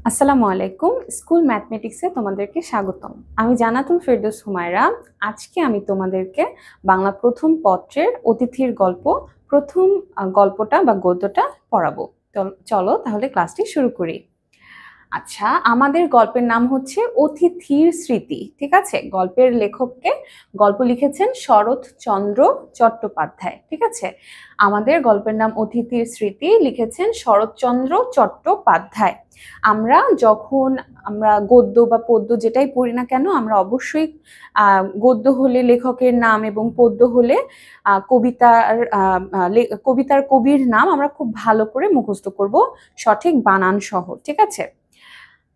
আসসালামু আলাইকুম। স্কুল ম্যাথমেটিক্সে তোমাদেরকে স্বাগতম। আমি জান্নাতুল ফেরদৌস হুমায়রা। আজকে আমি তোমাদেরকে বাংলা প্রথম পত্রের অতিথির গল্প প্রথম গল্পটা বা গদ্যটা পড়াবো। চলো তাহলে ক্লাসটি শুরু করি। আচ্ছা, আমাদের গল্পের নাম হচ্ছে অতিথির স্মৃতি। ঠিক আছে, গল্পের লেখককে গল্প লিখেছেন শরৎচন্দ্র চট্টোপাধ্যায়। ঠিক আছে, আমাদের গল্পের নাম অতিথির স্মৃতি, লিখেছেন শরৎচন্দ্র চট্টোপাধ্যায়। আমরা গদ্য বা পদ্য যেটাই পড়ি না কেন, আমরা অবশ্যই গদ্য হলে লেখকের নাম এবং পদ্য হলে কবিতার কবির নাম আমরা খুব ভালো করে মুখস্থ করব, সঠিক বানান সহ। ঠিক আছে,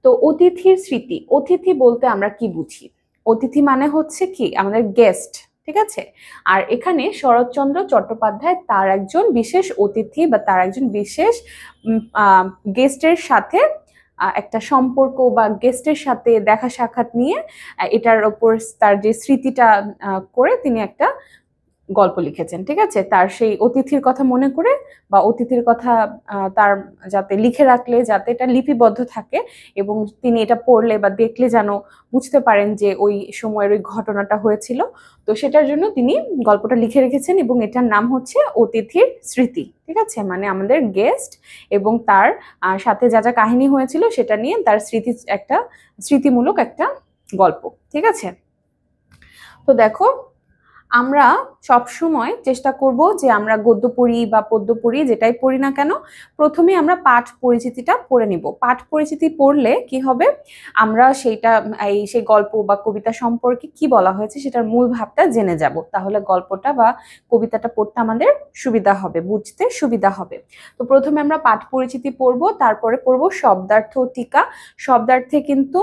তো অতিথির স্মৃতি, অতিথি বলতে আমরা কি বুঝি? অতিথি মানে হচ্ছে কি আমাদের গেস্ট। ঠিক আছে, আর এখানে শরৎচন্দ্র চট্টোপাধ্যায় তার একজন বিশেষ অতিথি বা তার একজন বিশেষ গেস্টের সাথে একটা সম্পর্ক বা গেস্টের সাথে দেখা সাক্ষাৎ নিয়ে এটার ওপর তার যে স্মৃতিটা করে তিনি একটা গল্প লিখেছেন। ঠিক আছে, তার সেই অতিথির কথা মনে করে বা অতিথির কথা তার যাতে লিখে রাখলে যাতে এটা লিপিবদ্ধ থাকে এবং তিনি এটা পড়লে বা দেখলে যেন বুঝতে পারেন যে ওই সময়ের ওই ঘটনাটা হয়েছিল, তো সেটার জন্য তিনি গল্পটা লিখে রেখেছেন এবং এটার নাম হচ্ছে অতিথির স্মৃতি। ঠিক আছে, মানে আমাদের গেস্ট এবং তার সাথে যা যা কাহিনী হয়েছিল সেটা নিয়ে তার স্মৃতিমূলক একটা গল্প। ঠিক আছে, তো দেখো, আমরা সব সময় চেষ্টা করব যে আমরা গদ্য পড়ি বা পদ্য পড়ি, যেটাই পড়ি না কেন, প্রথমে আমরা পাঠ পরিচিতিটা পড়ে নিব। পাঠ পরিচিতি পড়লে কি হবে, আমরা সেই গল্প বা কবিতা সম্পর্কে কি বলা হয়েছে সেটার মূল ভাবটা জেনে যাব। তাহলে গল্পটা বা কবিতাটা পড়তে আমাদের সুবিধা হবে, বুঝতে সুবিধা হবে। তো প্রথমে আমরা পাঠ পরিচিতি পড়ব, তারপরে পড়ব শব্দার্থ টিকা। শব্দার্থে কিন্তু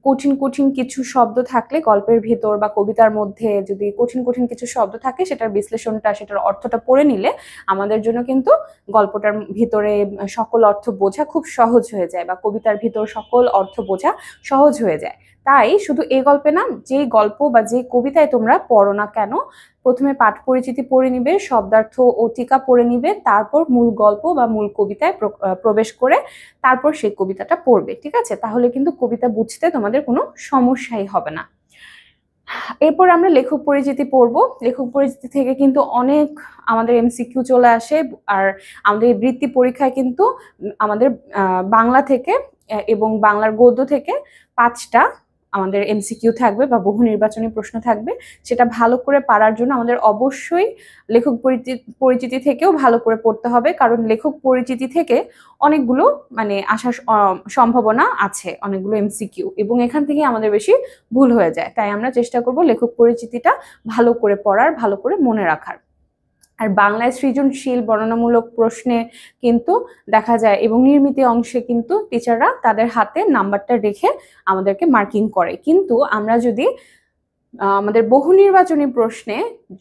কঠিন কঠিন কিছু শব্দ থাকলে গল্পের ভেতর বা কবিতার মধ্যে যদি কঠিন কঠিন কিছু শব্দ থাকে, সেটার বিশ্লেষণটা, সেটার অর্থটা পড়ে নিলে আমাদের জন্য কিন্তু গল্পটার ভিতরে সকল অর্থ বোঝা খুব সহজ হয়ে যায় বা কবিতার ভিতর সকল অর্থ বোঝা সহজ হয়ে যায়। তাই শুধু এই গল্পে না, যেই গল্প বা যে কবিতায় তোমরা পড়ো না কেন, প্রথমে পাঠ পরিচিতি পড়ে নিবে, শব্দার্থ ও টিকা পড়ে নিবে, তারপর মূল গল্প বা মূল কবিতায় প্রবেশ করে তারপর সেই কবিতাটা পড়বে। ঠিক আছে, তাহলে কিন্তু কবিতা বুঝতে তোমাদের কোনো সমস্যাই হবে না। এরপর আমরা লেখক পরিচিতি পড়বো। লেখক পরিচিতি থেকে কিন্তু অনেক আমাদের এমসিকিউ চলে আসে, আর আমাদের বৃত্তি পরীক্ষায় কিন্তু আমাদের বাংলা থেকে এবং বাংলার গদ্য থেকে 5টা আমাদের এমসিকিউ থাকবে বা বহু নির্বাচনী প্রশ্ন থাকবে। সেটা ভালো করে পারার জন্য আমাদের অবশ্যই লেখক পরিচিতি থেকেও ভালো করে পড়তে হবে, কারণ লেখক পরিচিতি থেকে অনেকগুলো আসার সম্ভাবনা আছে, অনেকগুলো এমসিকিউ, এবং এখান থেকে আমাদের বেশি ভুল হয়ে যায়। তাই আমরা চেষ্টা করব লেখক পরিচিতিটা ভালো করে পড়ার, ভালো করে মনে রাখার। আর বাংলায় সৃজনশীল বর্ণনামূলক প্রশ্নে কিন্তু দেখা যায় এবং নির্মিত অংশে কিন্তু টিচাররা তাদের হাতে নাম্বারটা রেখে আমাদেরকে মার্কিং করে, কিন্তু আমরা যদি আমাদের বহু নির্বাচনী প্রশ্নে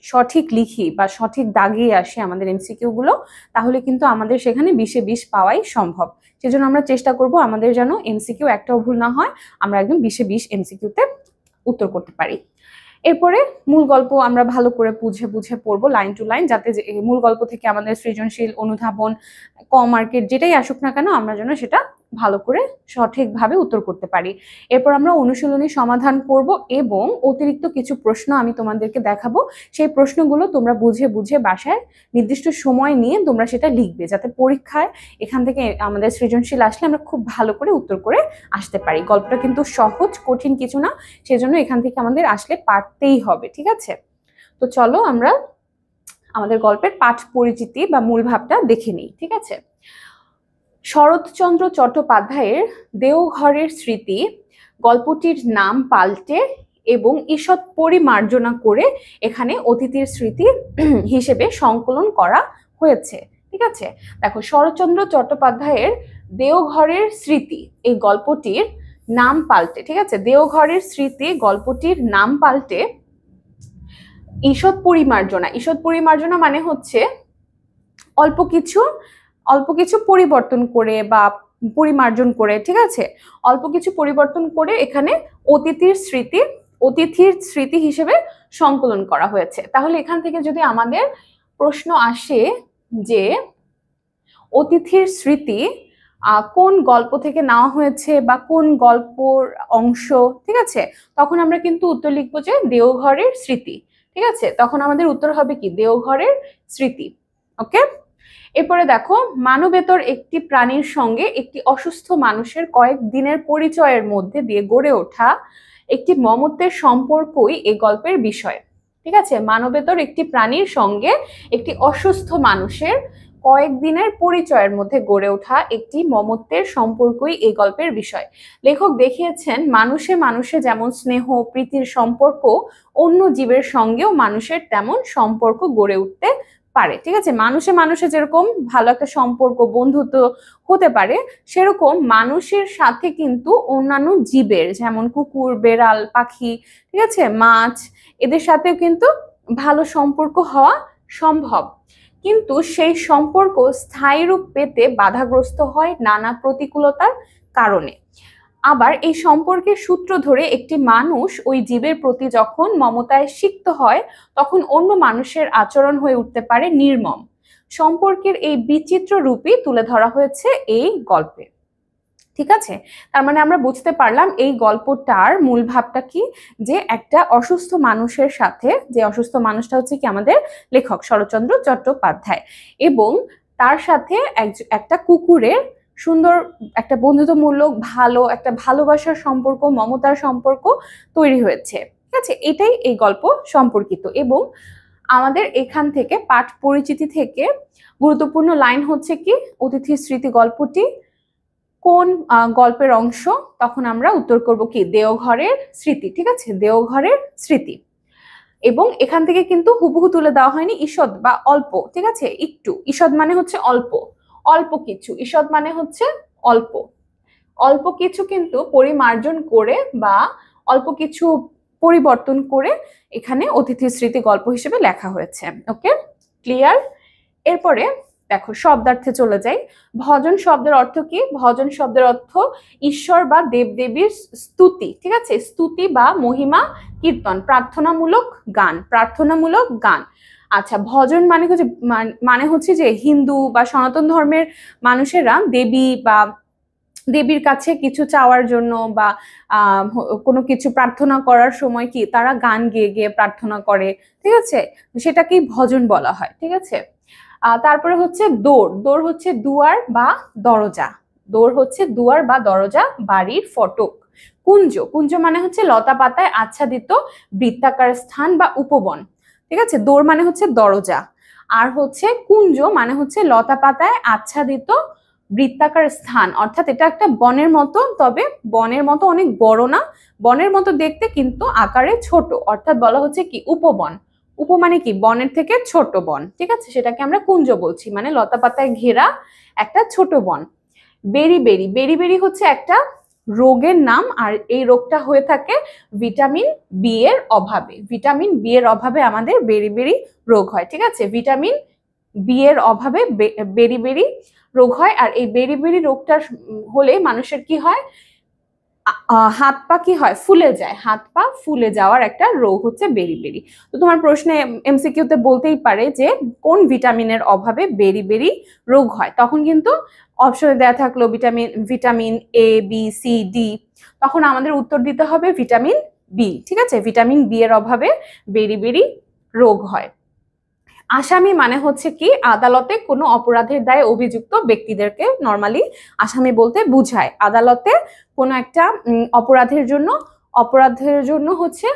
সঠিক লিখি বা সঠিক দাগিয়ে আসে আমাদের এমসিকিউ গুলো, তাহলে কিন্তু আমাদের সেখানে 20-এ 20 পাওয়াই সম্ভব। সেজন্য আমরা চেষ্টা করব আমাদের যেন এমসিকিউ একটাও ভুল না হয়, আমরা একদম 20-এ 20 এমসিকিউতে উত্তর করতে পারি। এরপরে মূল গল্প আমরা ভালো করে বুঝে বুঝে পড়বো লাইন টু লাইন, যাতে মূল গল্প থেকে আমাদের সৃজনশীল, অনুধাবন, ক মার্কেট যেটাই আসুক না কেন, আমরা যেন সেটা ভালো করে সঠিকভাবে উত্তর করতে পারি। এরপর আমরা অনুশীলনী সমাধান করব এবং অতিরিক্ত কিছু প্রশ্ন আমি তোমাদেরকে দেখাবো। সেই প্রশ্নগুলো তোমরা বুঝে বুঝে বাসায় নির্দিষ্ট সময় নিয়ে তোমরা সেটা লিখবে, যাতে পরীক্ষায় এখান থেকে আমাদের সৃজনশীল আসলে আমরা খুব ভালো করে উত্তর করে আসতে পারি। গল্পটা কিন্তু সহজ, কঠিন কিছু না, সেজন্য এখান থেকে আমাদের আসলে পারতেই হবে। ঠিক আছে, তো চলো আমরা আমাদের গল্পের পাঠ পরিচিতি বা মূল ভাবটা দেখে নিই। ঠিক আছে, শরৎচন্দ্র চট্টোপাধ্যায়ের দেওঘরের স্মৃতি গল্পটির নাম পাল্টে এবং ঈষৎ পরিমার্জনা করে এখানে অতিথির স্মৃতি হিসেবে সংকলন করা হয়েছে। ঠিক আছে, দেখো, শরৎচন্দ্র চট্টোপাধ্যায়ের দেওঘরের স্মৃতি এই গল্পটির নাম পাল্টে, ঠিক আছে, দেওঘরের স্মৃতি গল্পটির নাম পাল্টে ঈষৎ পরিমার্জনা। ঈষৎ পরিমার্জনা মানে হচ্ছে অল্প কিছু পরিবর্তন করে বা পরিমার্জন করে। ঠিক আছে, অল্প কিছু পরিবর্তন করে এখানে অতিথির স্মৃতি হিসেবে সংকলন করা হয়েছে। তাহলে এখান থেকে যদি আমাদের প্রশ্ন আসে যে অতিথির স্মৃতি কোন গল্প থেকে নেওয়া হয়েছে বা কোন গল্পর অংশ, ঠিক আছে, তখন আমরা কিন্তু উত্তর লিখবো যে দেওঘরের স্মৃতি। ঠিক আছে, তখন আমাদের উত্তর হবে কি দেওঘরের স্মৃতি। ওকে, এরপরে দেখো, মানবেতর একটি প্রাণীর সঙ্গে একটি অসুস্থ মানুষের কয়েক দিনের পরিচয়ের মধ্যে দিয়ে গড়ে ওঠা একটি মমত্বের সম্পর্কই এই গল্পের বিষয়। ঠিক আছে, মানবেতর একটি প্রাণীর সঙ্গে একটি অসুস্থ মানুষের কয়েকদিনের পরিচয়ের মধ্যে গড়ে ওঠা একটি মমত্বের সম্পর্কই এই গল্পের বিষয়। লেখক দেখিয়েছেন মানুষে মানুষে যেমন স্নেহ প্রীতির সম্পর্ক, অন্য জীবের সঙ্গেও মানুষের তেমন সম্পর্ক গড়ে উঠতে পারে। ঠিক আছে, মানুষে মানুষে যেরকম ভালো একটা সম্পর্ক বন্ধুত্ব হতে পারে, সেরকম মানুষের সাথে কিন্তু অন্যান্য জীবের যেমন কুকুর, বেড়াল, পাখি, ঠিক আছে, মাছ, এদের সাথেও কিন্তু ভালো সম্পর্ক হওয়া সম্ভব। কিন্তু সেই সম্পর্ক স্থায়ী রূপ পেতে বাধাগ্রস্ত হয় নানা প্রতিকূলতার কারণে। আবার এই সম্পর্কের সূত্র ধরে একটি মানুষ ওই জীবের প্রতি যখন মমতায় সিক্ত হয়, তখন অন্য মানুষের আচরণ হয়ে উঠতে পারে নির্মম। সম্পর্কের এই বিচিত্র রূপই তুলে ধরা হয়েছে এই গল্পে। ঠিক আছে, তার মানে আমরা বুঝতে পারলাম এই গল্পটার মূল ভাবটা কি, যে একটা অসুস্থ মানুষের সাথে, যে অসুস্থ মানুষটা হচ্ছে কি আমাদের লেখক শরৎচন্দ্র চট্টোপাধ্যায়, এবং তার সাথে একটা কুকুরের সুন্দর একটা বন্ধুত্বমূলক ভালো একটা ভালোবাসার সম্পর্ক, মমতার সম্পর্ক তৈরি হয়েছে। ঠিক আছে, এটাই এই গল্প সম্পর্কিত। এবং আমাদের এখান থেকে পাঠ পরিচিতি থেকে গুরুত্বপূর্ণ লাইন হচ্ছে কি, অতিথির স্মৃতি গল্পটি কোন গল্পের অংশ, তখন আমরা উত্তর করব কি দেওঘরের স্মৃতি। ঠিক আছে, দেওঘরের স্মৃতি। এবং এখান থেকে কিন্তু হুবহু তুলে দেওয়া হয়নি ঈষৎ বা অল্প, ঠিক আছে, একটু। ঈষৎ মানে হচ্ছে অল্প, অল্প কিছু, ঈষৎ মানে হচ্ছে অল্প, অল্প কিছু কিন্তু পরিমার্জন করে বা অল্প কিছু পরিবর্তন করে এখানে অতিথি স্মৃতি গল্প হিসেবে লেখা হয়েছে। ওকে, ক্লিয়ার? এরপরে দেখো শব্দার্থে চলে যাই। ভজন শব্দের অর্থ কি? ভজন শব্দের অর্থ ঈশ্বর বা দেবদেবীর স্তুতি। ঠিক আছে, স্তুতি বা মহিমা কীর্তন, প্রার্থনামূলক গান, প্রার্থনামূলক গান। আচ্ছা, ভজন মানে হচ্ছে যে হিন্দু বা সনাতন ধর্মের মানুষেরা দেবী বা দেবীর কাছে কিছু চাওয়ার জন্য বা কোনো কিছু প্রার্থনা করার সময় কি তারা গান গেয়ে গেয়ে প্রার্থনা করে। ঠিক আছে, সেটাকেই ভজন বলা হয়। ঠিক আছে, তারপরে হচ্ছে দোর। দোর হচ্ছে দুয়ার বা দরজা, দোর হচ্ছে দুয়ার বা দরজা, বাড়ির ফটক। কুঞ্জ, কুঞ্জ মানে হচ্ছে লতা পাতায় আচ্ছাদিত বৃত্তাকার স্থান বা উপবন। ঠিক আছে, দোর মানে হচ্ছে দরজা, আর হচ্ছে কুঞ্জ মানে হচ্ছে লতা পাতায় আচ্ছাদিত বৃত্তাকার স্থান, অর্থাৎ এটা একটা বনের মতো, তবে বনের মতো অনেক বড় না, বনের মতো দেখতে কিন্তু আকারে ছোট, অর্থাৎ বলা হচ্ছে কি উপবন। উপ মানে কি বনের থেকে ছোট বন। ঠিক আছে, সেটাকে আমরা কুঞ্জ বলছি, মানে লতা পাতায় ঘেরা একটা ছোট বন। বেরি বেরি, বেরি বেরি হচ্ছে একটা রোগের নাম, আর এই রোগটা হয়ে থাকে ভিটামিন বি এর অভাবে। ভিটামিন বি এর অভাবে আমাদের বেরি বেরি রোগ হয়। ঠিক আছে, ভিটামিন বি এর অভাবে বেরি বেরি রোগ হয়। আর এই বেরি বেরি রোগটা হলে মানুষের কি হয়, হাত পা কি হয়, ফুলে যায়, হাত পা ফুলে যাওয়ার একটা রোগ হচ্ছে বেরি বেরি। তো তোমার প্রশ্নে এমসিকিউতে বলতেই পারে যে কোন ভিটামিনের অভাবে বেরি বেরি রোগ হয়, তখন কিন্তু অপশনে দেয়া থাকলো vitamin A B C D, তখন আমাদের উত্তর দিতে হবে ভিটামিন বি। ঠিক আছে, ভিটামিন বি এর অভাবে বেরি বেরি রোগ হয়। আসামি মানে হচ্ছে কি আদালতে কোনো অপরাধের দায়ে অভিযুক্ত ব্যক্তিদেরকে নরমালি আসামি বলতে বুঝায়। আদালতে কোনো একটা অপরাধের জন্য হচ্ছে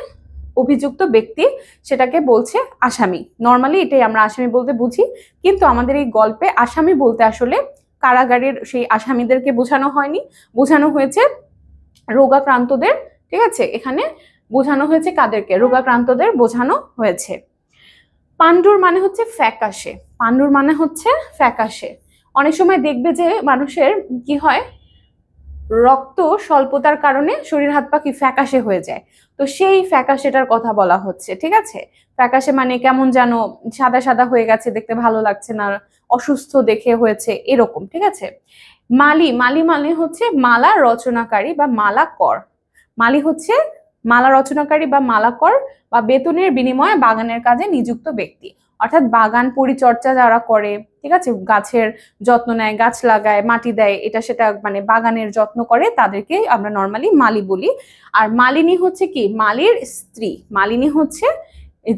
অভিযুক্ত ব্যক্তি, সেটাকে বলছে আসামি। নরমালি এটাই আমরা আসামি বলতে বুঝি, কিন্তু আমাদের এই গল্পে আসামি বলতে আসলে কারাগারের সেই আসামিদেরকে বোঝানো হয়নি, বোঝানো হয়েছে রোগাক্রান্তদের। ঠিক আছে, এখানে বোঝানো হয়েছে কাদেরকে, রোগাক্রান্তদের বোঝানো হয়েছে। পাণ্ডুর মানে হচ্ছে ফ্যাকাশে, পাণ্ডুর মানে হচ্ছে ফ্যাকাশে। অনেক সময় দেখবে যে মানুষের কি হয়, রক্ত স্বল্পতার কারণে শরীর হাত পা কি ফ্যাকাশে হয়ে যায়, তো সেই ফ্যাকাশেটার কথা বলা হচ্ছে। ঠিক আছে, ফ্যাকাশে মানে কেমন যেন সাদা সাদা হয়ে গেছে, দেখতে ভালো লাগছে না, অসুস্থ দেখে হয়েছে এরকম। ঠিক আছে, মালি, মালি মানে হচ্ছে মালা রচনাকারী বা মালাকর। মালি হচ্ছে মালা রচনাকারী বা মালাকর বা বেতনের বিনিময়ে বাগানের কাজে নিযুক্ত ব্যক্তি, অর্থাৎ বাগান পরিচর্যা যারা করে, ঠিক আছে, গাছের যত্ন নেয়, গাছ লাগায়, মাটি দেয়, এটা সেটা মানে বাগানের যত্ন করে, তাদেরকে আমরা নর্মালি মালি বলি। আর মালিনী হচ্ছে কি, মালির স্ত্রী। মালিনী হচ্ছে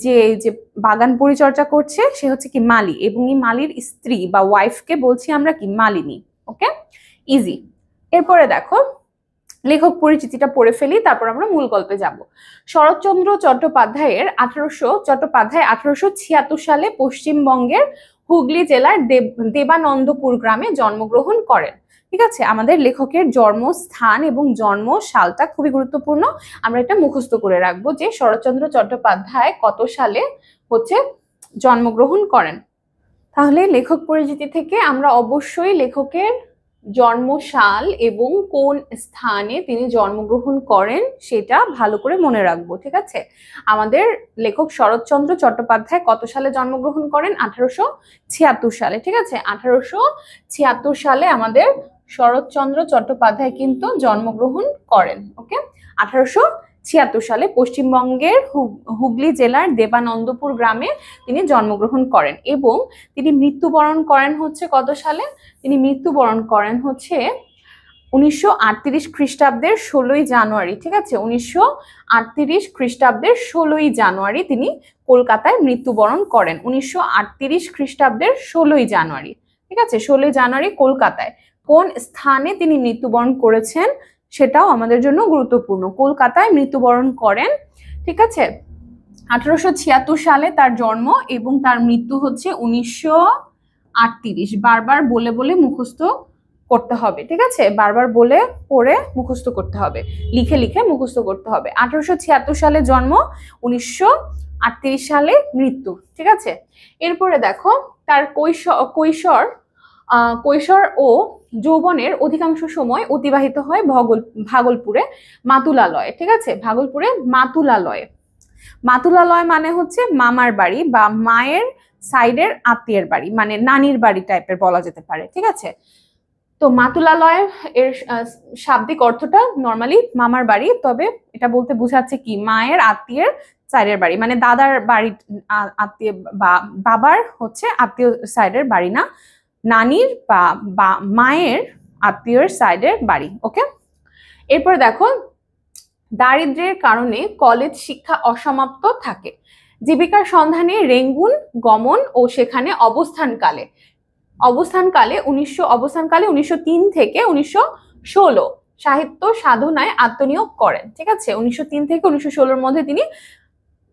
যে যে বাগান পরিচর্যা করছে সে হচ্ছে কি মালি, এবং এই মালির স্ত্রী বা ওয়াইফকে বলছি আমরা কি মালিনী। ওকে, ইজি। এরপরে দেখো লেখক পরিচিতিটা পড়ে ফেলি, তারপর আমরা মূল গল্পে যাব। শরৎচন্দ্র চট্টোপাধ্যায়ের 1876 সালে পশ্চিমবঙ্গের হুগলি জেলার দেবানন্দপুর গ্রামে জন্মগ্রহণ করেন। ঠিক আছে, আমাদের লেখকের জন্মস্থান এবং জন্ম সালটা খুবই গুরুত্বপূর্ণ, আমরা এটা মুখস্থ করে রাখবো যে শরৎচন্দ্র চট্টোপাধ্যায় কত সালে হচ্ছে জন্মগ্রহণ করেন। তাহলে লেখক পরিচিতি থেকে আমরা অবশ্যই লেখকের জন্মসাল এবং কোন স্থানে তিনি জন্মগ্রহণ করেন সেটা ভালো করে মনে রাখবো। ঠিক আছে, আমাদের লেখক শরৎচন্দ্র চট্টোপাধ্যায় কত সালে জন্মগ্রহণ করেন? 1876 সালে। ঠিক আছে, 1876 সালে আমাদের শরৎচন্দ্র চট্টোপাধ্যায় কিন্তু জন্মগ্রহণ করেন। ওকে, 1876 সালে পশ্চিমবঙ্গের হুগলি জেলার দেবানন্দপুর গ্রামে তিনি জন্মগ্রহণ করেন, এবং তিনি মৃত্যুবরণ করেন হচ্ছে কত সালে? তিনি মৃত্যুবরণ করেন হচ্ছে 1938 খ্রিস্টাব্দের 16ই জানুয়ারি। ঠিক আছে, 1938 খ্রিস্টাব্দের 16ই জানুয়ারি তিনি কলকাতায় মৃত্যুবরণ করেন। 1938 খ্রিস্টাব্দের 16ই জানুয়ারি। ঠিক আছে, 16ই জানুয়ারি কলকাতায়। কোন স্থানে তিনি মৃত্যুবরণ করেছেন সেটাও আমাদের জন্য গুরুত্বপূর্ণ। কলকাতায় মৃত্যুবরণ করেন। ঠিক আছে, 1876 সালে তার জন্ম এবং তার মৃত্যু হচ্ছে 1938। বারবার বলে বলে মুখস্থ করতে হবে। ঠিক আছে, বারবার বলে পড়ে মুখস্থ করতে হবে, লিখে লিখে মুখস্থ করতে হবে। 1876 সালে জন্ম, 1938 সালে মৃত্যু। ঠিক আছে, এরপরে দেখো তার কৈশোর ও যৌবনের অধিকাংশ সময় অতিবাহিত হয় ভাগলপুরে মাতুলালয়ে। ঠিক আছে, ভাগলপুরে মাতুলালয়ে। মাতুলালয় মানে হচ্ছে মামার বাড়ি বা মায়ের সাইডের আত্মীয়ের বাড়ি, মানে নানির বাড়ি টাইপের বলা যেতে পারে। ঠিক আছে, তো মাতুলালয় এর শাব্দিক অর্থটা নর্মালি মামার বাড়ি, তবে এটা বলতে বোঝাচ্ছে কি মায়ের আত্মীয়ের সাইডের বাড়ি, মানে দাদার বাড়ি আত্মীয় বা বাবার হচ্ছে আত্মীয় সাইডের বাড়ি না, নানির বা মায়ের আত্মীয়ের সাইডের বাড়ি। ওকে, এরপর দেখো দারিদ্র্যের কারণে কলেজ শিক্ষা অসমাপ্ত থাকে। জীবিকার সন্ধানে রেঙ্গুন গমন ও সেখানে অবস্থানকালে 1903 থেকে 1916 সাহিত্য সাধনায় আত্মনিয়োগ করেন। ঠিক আছে, 1903 থেকে 1916 মধ্যে তিনি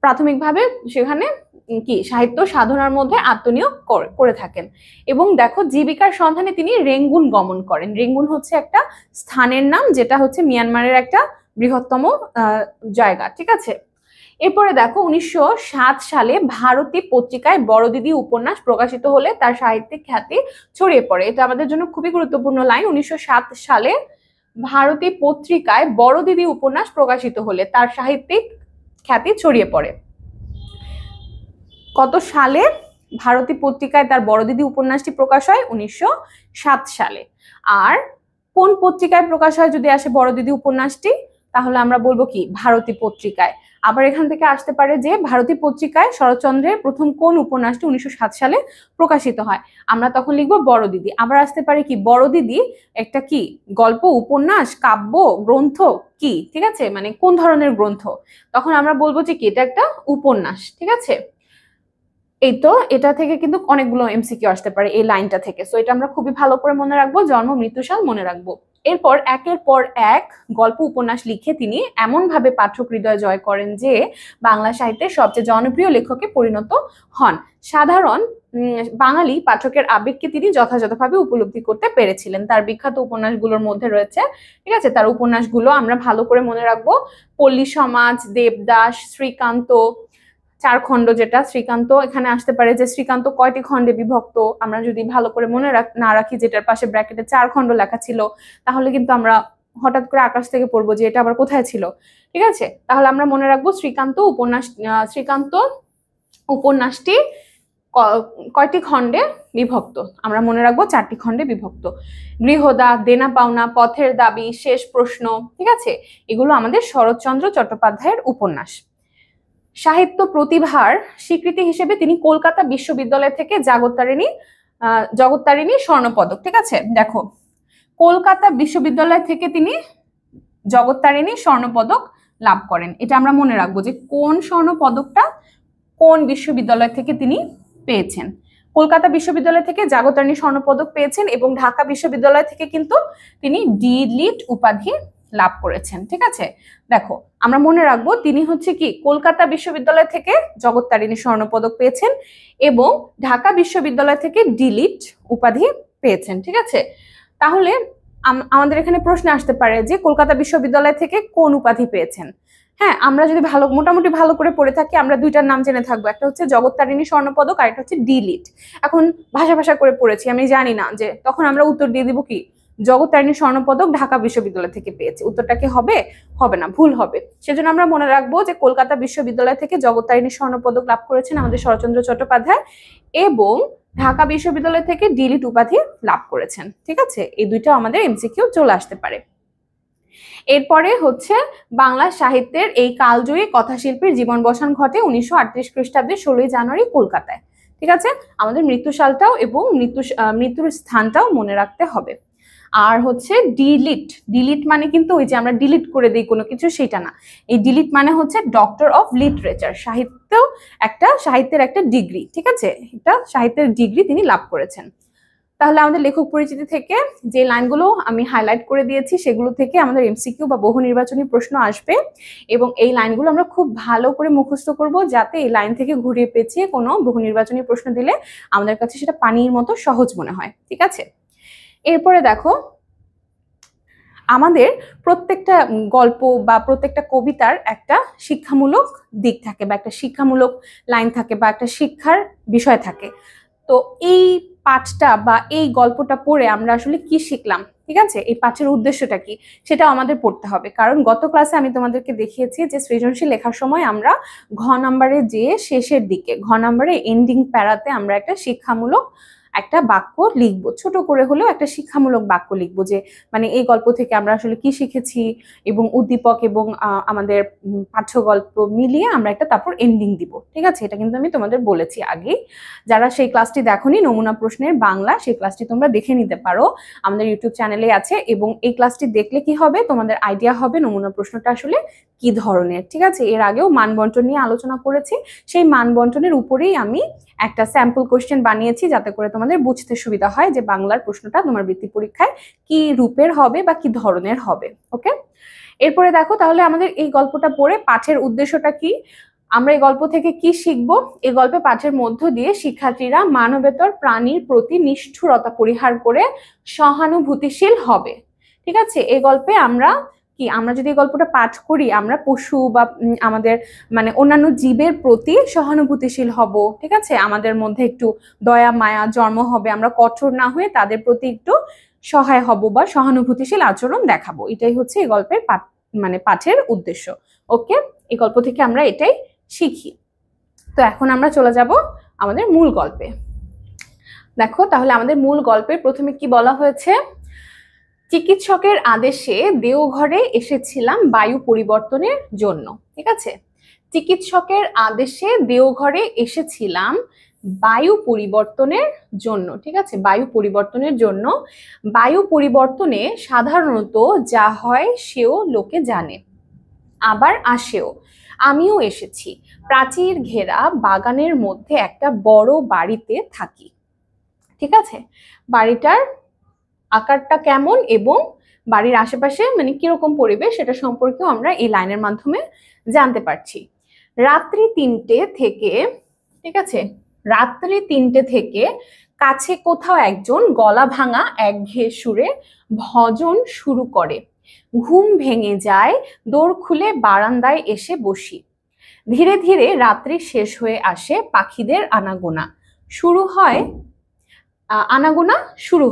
প্রাথমিকভাবে সেখানে কি সাহিত্য সাধনার মধ্যে আত্মনিয়োগ করে থাকেন। এবং দেখো জীবিকার সন্ধানে তিনি রেঙ্গুন গমন করেন। রেঙ্গুন হচ্ছে একটা স্থানের নাম, যেটা হচ্ছে মিয়ানমারের একটা বৃহত্তম জায়গা। ঠিক আছে, এরপরে দেখো 1907 সালে ভারতী পত্রিকায় বড়দিদি উপন্যাস প্রকাশিত হলে তার সাহিত্যিক খ্যাতি ছড়িয়ে পড়ে। এটা আমাদের জন্য খুবই গুরুত্বপূর্ণ লাইন। 1907 সালে ভারতী পত্রিকায় বড়দিদি উপন্যাস প্রকাশিত হলে তার সাহিত্যিক খ্যাতি ছড়িয়ে পড়ে। কত সালে ভারতী পত্রিকায় তার বড়দিদি উপন্যাসটি প্রকাশ হয়? 1907 সালে। আর কোন পত্রিকায় প্রকাশ হয় যদি আসে বড়দিদি উপন্যাসটি? তাহলে আমরা বলবো কি ভারতী পত্রিকায়। আবার এখান থেকে আসতে পারে যে ভারতী পত্রিকায় শরৎচন্দ্রের প্রথম কোন উপন্যাসটি 1907 সালে প্রকাশিত হয়, আমরা তখন লিখবো বড়দিদি। আবার আসতে পারে কি বড়দিদি একটা কি গল্প, উপন্যাস, কাব্য, গ্রন্থ কি? ঠিক আছে, মানে কোন ধরনের গ্রন্থ, তখন আমরা বলবো যে কি এটা একটা উপন্যাস। ঠিক আছে, এই তো এটা থেকে কিন্তু অনেকগুলো এমসিকিউ আসতে পারে এই লাইনটা থেকে, সো এটা আমরা খুবই ভালো করে মনে রাখবো, জন্ম মৃত্যু সাল মনে রাখবো। এরপর একের পর এক গল্প উপন্যাস লিখে তিনি এমন ভাবে পাঠক হৃদয় জয় করেন যে বাংলা সাহিত্যের সবচেয়ে জনপ্রিয় লেখকে পরিণত হন। সাধারণ বাঙালি পাঠকের আবেগকে তিনি যথাযথভাবে উপলব্ধি করতে পেরেছিলেন। তার বিখ্যাত উপন্যাসগুলোর মধ্যে রয়েছে, ঠিক আছে, তার উপন্যাসগুলো আমরা ভালো করে মনে রাখবো, পল্লী সমাজ, দেবদাস, শ্রীকান্ত, 4 খণ্ড, যেটা শ্রীকান্ত এখানে আসতে পারে যে শ্রীকান্ত কয়টি খণ্ডে বিভক্ত, আমরা যদি ভালো করে মনে না রাখি যেটার পাশে ব্র্যাকেটে 4 খণ্ড লেখা ছিল, তাহলে কিন্তু আমরা হঠাৎ করে আকাশ থেকে পড়বো যে এটা আবার কোথায় ছিল। ঠিক আছে, তাহলে আমরা মনে রাখবো শ্রীকান্ত উপন্যাসটি কয়টি খণ্ডে বিভক্ত, আমরা মনে রাখবো 4টি খণ্ডে বিভক্ত। গৃহদা, দেনা পাওনা, পথের দাবি, শেষ প্রশ্ন, ঠিক আছে, এগুলো আমাদের শরৎচন্দ্র চট্টোপাধ্যায়ের উপন্যাস। সাহিত্য প্রতিভার স্বীকৃতি হিসেবে তিনি কলকাতা বিশ্ববিদ্যালয় থেকে জাগত্তারিণী জগত্তারিণী স্বর্ণপদক, ঠিক আছে। দেখো, কলকাতা বিশ্ববিদ্যালয় থেকে তিনি জগত্তারিণী স্বর্ণপদক লাভ করেন। এটা আমরা মনে রাখবো যে কোন স্বর্ণপদকটা কোন বিশ্ববিদ্যালয় থেকে তিনি পেয়েছেন। কলকাতা বিশ্ববিদ্যালয় থেকে জগত্তারিণী স্বর্ণপদক পেয়েছেন এবং ঢাকা বিশ্ববিদ্যালয় থেকে কিন্তু তিনি ডি.লিট উপাধি লাভ করেছেন, ঠিক আছে। দেখো, আমরা মনে রাখবো তিনি হচ্ছে কি কলকাতা বিশ্ববিদ্যালয় থেকে জগত্তারিণী স্বর্ণপদক পেয়েছেন এবং ঢাকা বিশ্ববিদ্যালয় থেকে ডি.লিট উপাধি পেয়েছেন, ঠিক আছে। তাহলে আমাদের এখানে প্রশ্ন আসতে পারে যে কলকাতা বিশ্ববিদ্যালয় থেকে কোন উপাধি পেয়েছেন। হ্যাঁ, আমরা যদি মোটামুটি ভালো করে পড়ে থাকি আমরা দুইটার নাম জেনে থাকবো, একটা হচ্ছে জগত্তারিণী স্বর্ণপদক আর একটা হচ্ছে ডি.লিট। এখন ভাষা করে পড়েছি, আমি জানি না, যে তখন আমরা উত্তর দিয়ে দিব কি জগত্তারিণী স্বর্ণপদক ঢাকা বিশ্ববিদ্যালয় থেকে পেয়েছে। উত্তরটা কি হবে? হবে না, ভুল হবে। সেজন্য আমরা মনে রাখবো যে কলকাতা বিশ্ববিদ্যালয় থেকে জগত্তারিণী স্বর্ণপদক লাভ করেছেন আমাদের শরৎচন্দ্র চট্টোপাধ্যায় এবং ঢাকা বিশ্ববিদ্যালয় থেকে ডি.লিট উপাধি লাভ করেছেন, ঠিক আছে। এই দুইটা আমাদের এমসিকিউ চলে আসতে পারে। এরপরে হচ্ছে বাংলা সাহিত্যের এই কালজয়ী কথাশিল্পীর জীবনবসান ঘটে 1938 খ্রিস্টাব্দে 16 জানুয়ারি কলকাতায়, ঠিক আছে। আমাদের মৃত্যু সালটাও এবং মৃত্যুর স্থানটাও মনে রাখতে হবে। আর হচ্ছে ডিলিট মানে কিন্তু ওই যে আমরা ডিলিট করে দিই কোনো কিছু, সেটা না। এই ডিলিট মানে হচ্ছে ডক্টর অফ লিটারেচার, সাহিত্যের একটা ডিগ্রি, ঠিক আছে। এটা সাহিত্যের ডিগ্রি তিনি লাভ করেছেন। তাহলে আমাদের লেখক পরিচিতি থেকে যে লাইনগুলো আমি হাইলাইট করে দিয়েছি সেগুলো থেকে আমাদের এমসিকিউ বা বহু নির্বাচনী প্রশ্ন আসবে এবং এই লাইনগুলো আমরা খুব ভালো করে মুখস্থ করব যাতে এই লাইন থেকে ঘুরিয়ে পেঁচিয়ে কোনো বহু নির্বাচনী প্রশ্ন দিলে আমাদের কাছে সেটা পানির মতো সহজ মনে হয়, ঠিক আছে। এরপরে দেখো, আমাদের প্রত্যেকটা গল্প বা প্রত্যেকটা কবিতার একটা শিক্ষামূলক দিক থাকে বা একটা শিক্ষামূলক লাইন থাকে বা একটা শিক্ষার বিষয় থাকে। তো এই পাঠটা বা এই গল্পটা পড়ে আমরা আসলে কি শিখলাম, ঠিক আছে, এই পাঠের উদ্দেশ্যটা কি সেটা আমাদের পড়তে হবে। কারণ গত ক্লাসে আমি তোমাদেরকে দেখিয়েছি যে সৃজনশীল লেখার সময় আমরা ঘ নম্বরে যে শেষের দিকে ঘ নম্বরে এন্ডিং প্যারাতে আমরা একটা শিক্ষামূলক একটা বাক্য লিখবো, ছোট করে হলেও একটা শিক্ষামূলক বাক্য লিখবো যে মানে এই গল্প থেকে আমরা আসলে কি শিখেছি এবং উদ্দীপক এবং আমাদের পাঠ্য গল্প মিলিয়ে আমরা একটা তারপর এন্ডিং দিব, ঠিক আছে। এটা কিন্তু আমি তোমাদের বলেছি আগে। যারা সেই ক্লাসটি দেখোনি নমুনা প্রশ্নের বাংলা, সেই ক্লাসটি তোমরা দেখে নিতে পারো, আমাদের ইউটিউব চ্যানেলে আছে। এবং এই ক্লাসটি দেখলে কি হবে, তোমাদের আইডিয়া হবে নমুনা প্রশ্নটা আসলে কি ধরনের, ঠিক আছে। এর আগেও মান বন্টন নিয়ে আলোচনা করেছি, সেই মান বন্টনের উপরেই আমি একটা স্যাম্পল কোশ্চেন বানিয়েছি যাতে করে তোমাদের বুঝতে সুবিধা হয় যে বাংলার প্রশ্নটা তোমার বৃত্তি পরীক্ষায় কি রূপের হবে বা কি ধরনের হবে। ওকে, এরপরে দেখো, তাহলে আমাদের এই গল্পটা পড়ে পাঠের উদ্দেশ্যটা কি, আমরা এই গল্প থেকে কি শিখবো। এই গল্পে পাঠের মধ্য দিয়ে শিক্ষার্থীরা মানবেতর প্রাণীর প্রতি নিষ্ঠুরতা পরিহার করে সহানুভূতিশীল হবে, ঠিক আছে। এই গল্পে আমরা যদি এই গল্পটা পাঠ করি আমরা পশু বা আমাদের মানে অন্যান্য জীবের প্রতি সহানুভূতিশীল হব, ঠিক আছে। আমাদের মধ্যে একটু দয়া মায়া জন্ম হবে, আমরা কঠোর না হয়ে তাদের প্রতি একটু সহায় হব বা সহানুভূতিশীল আচরণ দেখাবো। এটাই হচ্ছে এই গল্পের পাঠের উদ্দেশ্য। ওকে, এই গল্প থেকে আমরা এটাই শিখি। তো এখন আমরা চলে যাব আমাদের মূল গল্পে। দেখো, তাহলে আমাদের মূল গল্পে প্রথমে কি বলা হয়েছে, চিকিৎসকের আদেশে দেওঘরে এসেছিলাম বায়ু পরিবর্তনের জন্য, ঠিক আছে। চিকিৎসকের আদেশে দেওঘরে এসেছিলাম বায়ু পরিবর্তনের জন্য, ঠিক আছে। বায়ু পরিবর্তনের জন্য, বায়ু পরিবর্তনে সাধারণত যা হয় সেও লোকে জানে, আবার আসেও। আমিও এসেছি। প্রাচীর ঘেরা বাগানের মধ্যে একটা বড় বাড়িতে থাকি, ঠিক আছে। বাড়িটার আকারটা কেমন এবং বাড়ির আশেপাশে মানে কিরকম পরিবেশ সেটা সম্পর্কেও আমরা এই লাইনের মাধ্যমে জানতে পারছি। রাত্রি 3টে থেকে, ঠিক আছে, রাত্রি 3টে থেকে কাছে কোথাও একজন গলা ভাঙা একঘেয়ে সুরে ভজন শুরু করে। ঘুম ভেঙে যায়, দোর খুলে বারান্দায় এসে বসি। ধীরে ধীরে রাত্রি শেষ হয়ে আসে, পাখিদের আনাগোনা শুরু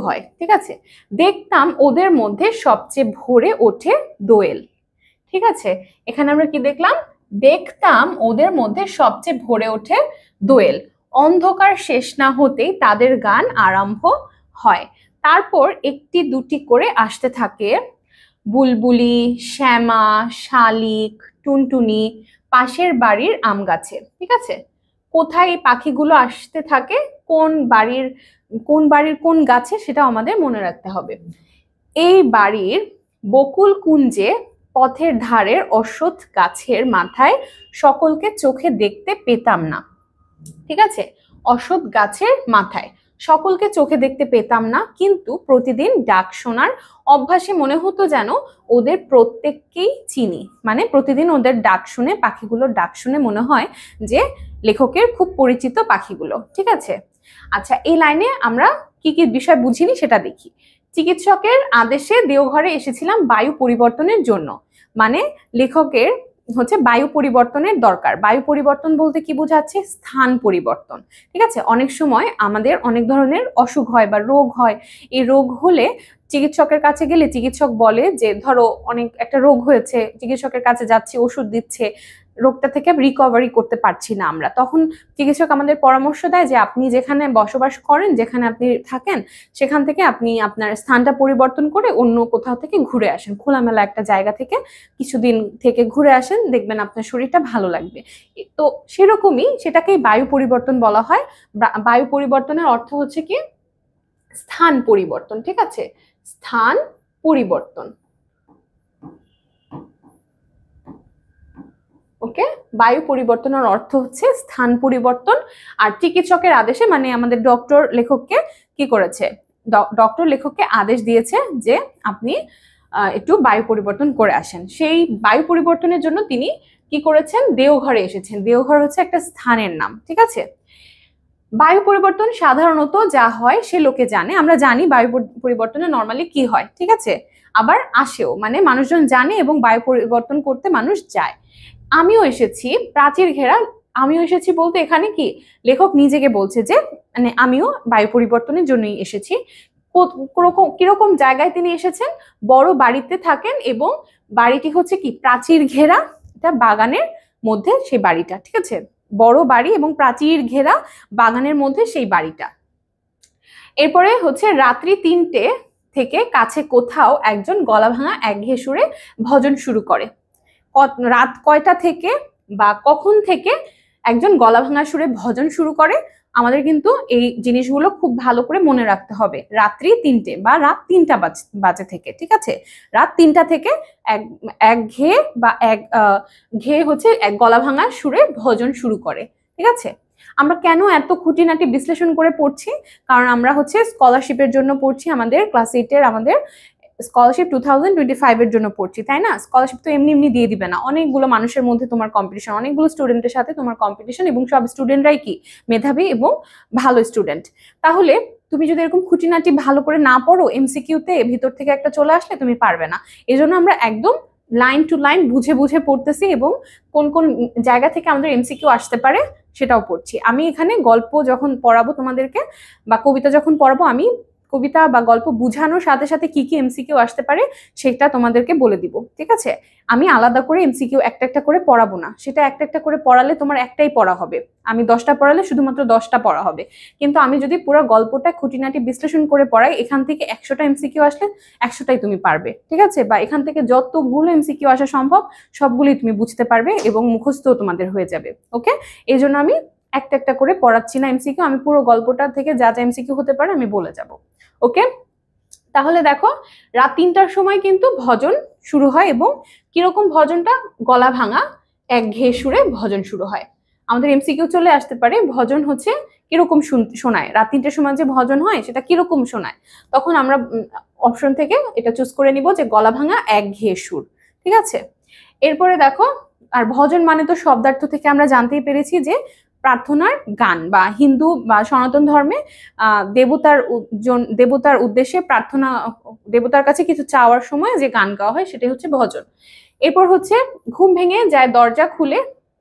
হয়, ঠিক আছে। দেখতাম ওদের মধ্যে সবচেয়ে ভরে ওঠে দোয়েল, ঠিক আছে। এখানে আমরা কি দেখলাম, দেখতাম ওদের মধ্যে সবচেয়ে ভরে ওঠে দোয়েল। অন্ধকার শেষ না হতেই তাদের গান আরম্ভ হয়। তারপর একটি দুটি করে আসতে থাকে বুলবুলি, শ্যামা, শালিক, টুনটুনি পাশের বাড়ির আম গাছে, ঠিক আছে। কোথায় এই পাখিগুলো আসতে থাকে, কোন বাড়ির কোন বাড়ির কোন গাছে সেটা আমাদের মনে রাখতে হবে। এই বাড়ির বকুল কুঞ্জে পথের ধারের অশ্বত্থ গাছের মাথায় সকলকে চোখে দেখতে পেতাম না। ঠিক আছে, অশ্বত্থ গাছের মাথায় সকলকে চোখে দেখতে পেতাম না, কিন্তু প্রতিদিন ডাক শোনার অভ্যাসে মনে হতো যেন ওদের প্রত্যেককেই চিনি। মানে প্রতিদিন ওদের ডাক শুনে, পাখিগুলোর ডাক শুনে মনে হয় যে লেখকের খুব পরিচিত পাখিগুলো। ঠিক আছে, আচ্ছা এই লাইনে আমরা কি কি বিষয় বুঝিনি সেটা দেখি। চিকিৎসকের আদেশে দেওঘরে এসেছিলাম বায়ু পরিবর্তনের জন্য। মানে লেখকের হচ্ছে বায়ু পরিবর্তনের দরকার। বায়ু পরিবর্তন বলতে কি বোঝাচ্ছে? স্থান পরিবর্তন। ঠিক আছে, অনেক সময় আমাদের অনেক ধরনের অসুখ হয় বা রোগ হয়। এই রোগ হলে চিকিৎসকের কাছে গেলে চিকিৎসক বলে যে ধরো অনেক একটা রোগ হয়েছে, চিকিৎসকের কাছে যাচ্ছি, ওষুধ দিচ্ছে, রোগটা থেকে রিকভারি করতে পারছি না আমরা, তখন চিকিৎসক আমাদের পরামর্শ দেয় যে আপনি যেখানে বসবাস করেন, যেখানে আপনি থাকেন, সেখান থেকে আপনি আপনার স্থানটা পরিবর্তন করে অন্য কোথাও থেকে ঘুরে আসেন, খোলামেলা একটা জায়গা থেকে কিছুদিন থেকে ঘুরে আসেন, দেখবেন আপনার শরীরটা ভালো লাগবে। তো সেরকমই সেটাকেই বায়ু পরিবর্তন বলা হয়। বায়ু পরিবর্তনের অর্থ হচ্ছে কি? স্থান পরিবর্তন। ঠিক আছে, স্থান পরিবর্তন। ওকে, বায়ু পরিবর্তনের অর্থ হচ্ছে স্থান পরিবর্তন। আর চিকিৎসকের আদেশে মানে আমাদের ডক্টর লেখককে কি করেছে? ডক্টর লেখককে আদেশ দিয়েছে যে আপনি একটু বায়ু পরিবর্তন করে আসেন। সেই বায়ু পরিবর্তনের জন্য তিনি কি করেছেন? দেওঘরে এসেছেন। দেওঘর হচ্ছে একটা স্থানের নাম। ঠিক আছে, বায়ু পরিবর্তন সাধারণত যা হয় সে লোকে জানে। আমরা জানি বায়ু পরিবর্তনে নর্মালি কি হয়। ঠিক আছে, আবার আসেও, মানে মানুষজন জানে এবং বায়ু পরিবর্তন করতে মানুষ যায়। আমিও এসেছি প্রাচীর ঘেরা। আমিও এসেছি বলতে এখানে কি লেখক নিজেকে বলছে যে মানে আমিও বায়ু পরিবর্তনের জন্যই এসেছি। কিরকম জায়গায় তিনি এসেছেন? বড় বাড়িতে থাকেন এবং বাড়িটি হচ্ছে কি প্রাচীর ঘেরা, এটা বাগানের মধ্যে সেই বাড়িটা। ঠিক আছে, বড় বাড়ি এবং প্রাচীর ঘেরা বাগানের মধ্যে সেই বাড়িটা। এরপরে হচ্ছে রাত্রি 3টে থেকে কাছে কোথাও একজন গলা ভাঙা একঘেয়ে সুরে ভজন শুরু করে। রাত কয়টা থেকে বা কখন থেকে একজন গলা ভাঙা সুরে ভজন শুরু করে? আমাদের কিন্তু এই জিনিসগুলো খুব ভালো করে মনে রাখতে হবে। রাত্রি 3টে বা রাত 3টা বাজে থেকে। ঠিক আছে, রাত 3টা থেকে এক ঘেয়ে বা এক ঘেয়ে হচ্ছে এক গলা ভাঙা সুরে ভজন শুরু করে। ঠিক আছে, আমরা কেন এত খুঁটিনাটি বিশ্লেষণ করে পড়ছি? কারণ আমরা হচ্ছে স্কলারশিপের জন্য পড়ছি, আমাদের ক্লাস 8-এর আমাদের স্কলারশিপ 2025 এর জন্য পড়ছি, তাই না? স্কলারশিপ তো এমনি এমনি দিয়ে দিবে না, অনেকগুলো মানুষের মধ্যে তোমার কম্পিটিশন, অনেকগুলো স্টুডেন্টের সাথে তোমার কম্পিটিশন, এবং সব স্টুডেন্টরাই কি মেধাবী এবং ভালো স্টুডেন্ট। তাহলে তুমি যদি এরকম খুঁটিনাটি ভালো করে না পড়ো, এমসিকিউতে ভিতর থেকে একটা চলে আসলে তুমি পারবে না। এজন্য আমরা একদম লাইন টু লাইন বুঝে বুঝে পড়তেছি এবং কোন কোন জায়গা থেকে আমাদের এমসিকিউ আসতে পারে সেটাও পড়ছি। আমি এখানে গল্প যখন পড়াবো তোমাদেরকে বা কবিতা যখন পড়াবো, আমি কবিতা বা গল্প বুঝানোর সাথে সাথে কি কি এমসিকিউ আসতে পারে সেটা তোমাদেরকে বলে দিব। ঠিক আছে, আমি আলাদা করে এমসিকিউ একটা একটা করে পড়াবো না, সেটা একটা একটা করে পড়ালে তোমার একটাই পড়া হবে। আমি 10টা পড়ালে শুধুমাত্র 10টা পড়া হবে। কিন্তু আমি যদি পুরো গল্পটা খুঁটিনাটি বিশ্লেষণ করে পড়াই, এখান থেকে 100টা এমসিকিউ আসলে 100টাই তুমি পারবে। ঠিক আছে, বা এখান থেকে যতগুলো এমসিকিউ আসা সম্ভব সবগুলোই তুমি বুঝতে পারবে এবং মুখস্থও তোমাদের হয়ে যাবে। ওকে, এই জন্য আমি একটা একটা করে পড়াচ্ছি না এমসিকিউ, আমি পুরো গল্পটা থেকে যা যা এমসিকিউ হতে পারে আমি বলে যাব। ওকে, তাহলে দেখো রাত 3টার সময় কিন্তু ভজন শুরু হয় এবং কিরকম ভজনটা? গলা ভাঙা একঘেয়ে সুরে ভজন শুরু হয়। আমাদের এমসিকিউ চলে আসতে পারে ভজন হচ্ছে কিরকম শোনায়, রাত 3টার সময় যে ভজন হয় সেটা কিরকম শোনায়। তখন আমরা অপশন থেকে এটা চুজ করে নিব যে গলা ভাঙা একঘেয়ে সুর। ঠিক আছে, এরপরে দেখো, আর ভজন মানে তো শব্দার্থ থেকে আমরা জানতেই পেরেছি যে প্রার্থনার গান, বা হিন্দু বা সনাতন ধর্মে দেবতার উদ্দেশ্যে প্রার্থনা, দেবতার কাছে কিছু চাওয়ার সময় যে গান গাওয়া হয় সেটাই হচ্ছে ভজন। এরপর হচ্ছে ঘুম ভেঙে যায়, দরজা খুলে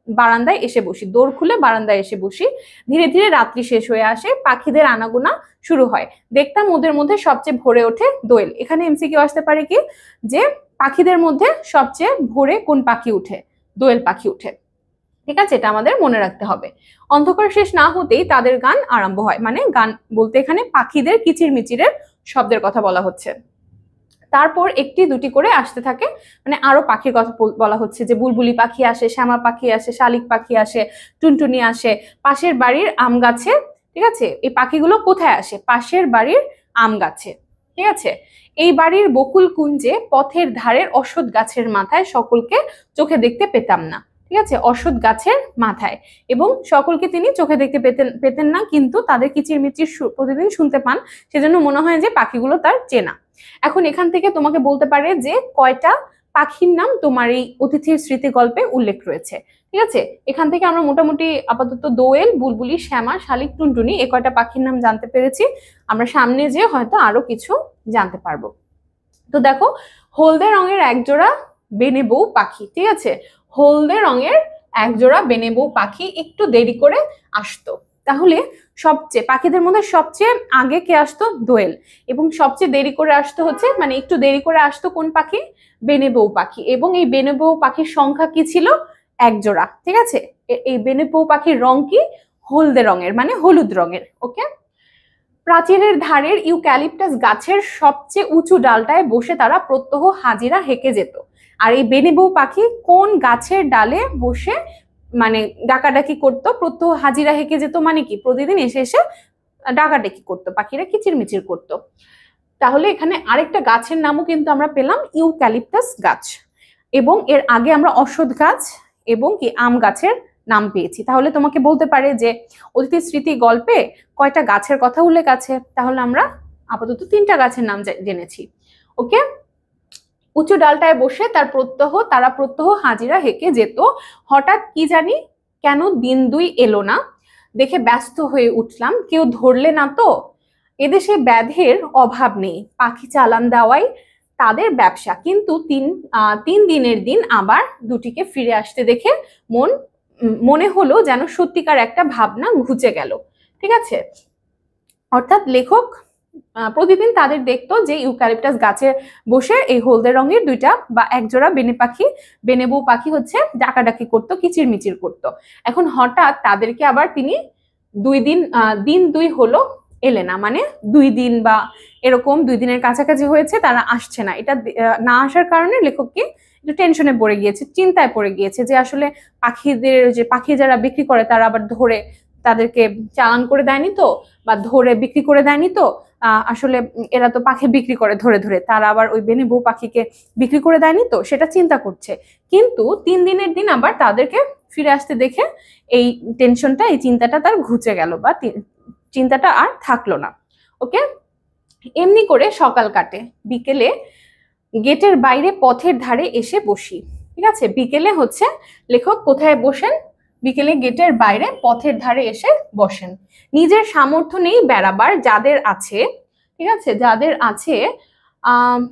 বারান্দায় এসে বসি, দোর খুলে বারান্দায় এসে বসি, ধীরে ধীরে রাত্রি শেষ হয়ে আসে, পাখিদের আনাগোনা শুরু হয়, দেখতাম ওদের মধ্যে সবচেয়ে ভরে ওঠে দোয়েল। এখানে এমসিকিউ আসতে পারে কি যে পাখিদের মধ্যে সবচেয়ে ভোরে কোন পাখি উঠে? দোয়েল পাখি উঠে। ঠিক আছে, এটা আমাদের মনে রাখতে হবে। অন্ধকার শেষ না হতেই তাদের গান আরম্ভ হয়, মানে গান বলতে এখানে পাখিদের কিচিরমিচিরের শব্দের কথা বলা হচ্ছে। তারপর একটি দুটি করে আসতে থাকে, মানে আরো পাখির কথা বলা হচ্ছে যে বুলবুলি পাখি আসে, শ্যামা পাখি আসে, শালিক পাখি আসে, টুনটুনি আসে, পাশের বাড়ির আম গাছে ঠিক আছে, এই পাখিগুলো কোথায় আসে? পাশের বাড়ির আম গাছে। ঠিক আছে, এই বাড়ির বকুল কুঞ্জে পথের ধারের অশ্বত্থ গাছের মাথায় সকলকে চোখে দেখতে পেতাম না। ঠিক আছে, অশ্বত্থ গাছের মাথায়, এবং সকলকে তিনি চোখে দেখতে পেতেন না, কিন্তু তাদের কিচিরমিচির প্রতিদিন শুনতে পান, সেজন্য মনে হয় যে পাখিগুলো তার চেনা। এখন এখান থেকে তোমাকে বলতে পারে যে কয়টা পাখির নাম তোমার এই অতিথির স্মৃতি গল্পে উল্লেখ রয়েছে। ঠিক আছে, এখান থেকে আমরা মোটামুটি আপাতত দোয়েল, বুলবুলি, শ্যামা, শালিক, টুনটুনি এ কয়টা পাখির নাম জানতে পেরেছি। আমরা সামনে যে হয়তো আরো কিছু জানতে পারবো। তো দেখো, হলদে রঙের একজোড়া বেনে বউ পাখি। ঠিক আছে, হলদে রঙের একজোড়া বেনে বউ পাখি একটু দেরি করে আসতো। তাহলে সবচেয়ে পাখিদের মধ্যে সবচেয়ে আগে কে আসতো? দোয়েল। এবং সবচেয়ে দেরি করে আসতো হচ্ছে, মানে একটু দেরি করে আসতো কোন পাখি? বেনে বউ পাখি। এবং এই বেনে বউ পাখির সংখ্যা কি ছিল? একজোড়া। ঠিক আছে, এই বেনে বউ পাখির রং কি? হলদে রঙের, মানে হলুদ রঙের। ওকে, প্রাচীরের ধারের ইউক্যালিপটাস গাছের সবচেয়ে উঁচু ডালটায় বসে তারা প্রত্যহ হাজিরা হেঁকে যেত। আর এই বেনে বউ পাখি কোন গাছের ডালে বসে মানে ডাকাডাকি করতো? প্রত্যহ হাজিরা হেঁকে যেত মানে কি? প্রতিদিন এসে এসে ডাকাডাকি করতো, পাখিরা কিচিরমিচির করতো। তাহলে এখানে আরেকটা গাছের নামও কিন্তু আমরা পেলাম, ইউক্যালিপটাস গাছ। এবং এর আগে আমরা অশ্বত্থ গাছ এবং কি আম গাছের নাম পেয়েছি। তাহলে তোমাকে বলতে পারে যে অতিথি স্মৃতি গল্পে কয়টা গাছের কথা উল্লেখ আছে? তাহলে আমরা আপাতত 3টা গাছের নাম জেনেছি। ওকে, উঁচু ডালটায় বসে তারা প্রত্যহ হাজিরা হেঁকে যেত। হঠাৎ কি জানি কেন দিন 2 এলো না, দেখে ব্যস্ত হয়ে উঠলাম, কেউ ধরলে না তো? এদেশে ব্যাধের অভাব নেই, পাখি চালান দেওয়াই তাদের ব্যবসা। কিন্তু তিন দিনের দিন আবার দুটিকে ফিরে আসতে দেখে মনে হলো যেন সত্যিকার একটা ভাবনা ঘুচে গেল। ঠিক আছে, অর্থাৎ লেখক প্রতিদিন তাদের দেখতো যে ইউক্যালিপটাস গাছে বসে এই হলদে রঙের 2টা বা একজোড়া বেনে বউ পাখি হচ্ছে ডাকাডাকি করতো, কিচিরমিচির করতো। এখন হঠাৎ তাদেরকে আবার তিনি দিন 2 হলো এলে না, মানে 2 দিন বা এরকম 2 দিনের কাছাকাছি হয়েছে, তারা আসছে না। এটা না আসার কারণে লেখককে একটু টেনশনে পড়ে গিয়েছে, চিন্তায় পড়ে গিয়েছে যে আসলে পাখি যারা বিক্রি করে তারা আবার ধরে তাদেরকে চালান করে দেয়নি তো, বা ধরে বিক্রি করে দেয়নি তো। আসলে এরা তো পাখি বিক্রি করে ধরে ধরে, তারা আবার ওই বেনে বউ পাখিকে বিক্রি করে দেয়নি তো, সেটা চিন্তা করছে। কিন্তু 3 দিনের দিন আবার তাদেরকে ফিরে আসতে দেখে এই টেনশনটা, এই চিন্তাটা তার ঘুচে গেল, বা চিন্তাটা আর থাকলো না। ওকে, এমনি করে সকাল কাটে, বিকেলে গেটের বাইরে পথের ধারে এসে বসি। ঠিক আছে, বিকেলে হচ্ছে লেখক কোথায় বসেন? বিকেলে গেটের বাইরে পথের ধারে এসে বসেন। নিজের সামর্থ্য নেই বেড়াবার, যাদের আছে, ঠিক আছে, যাদের আছে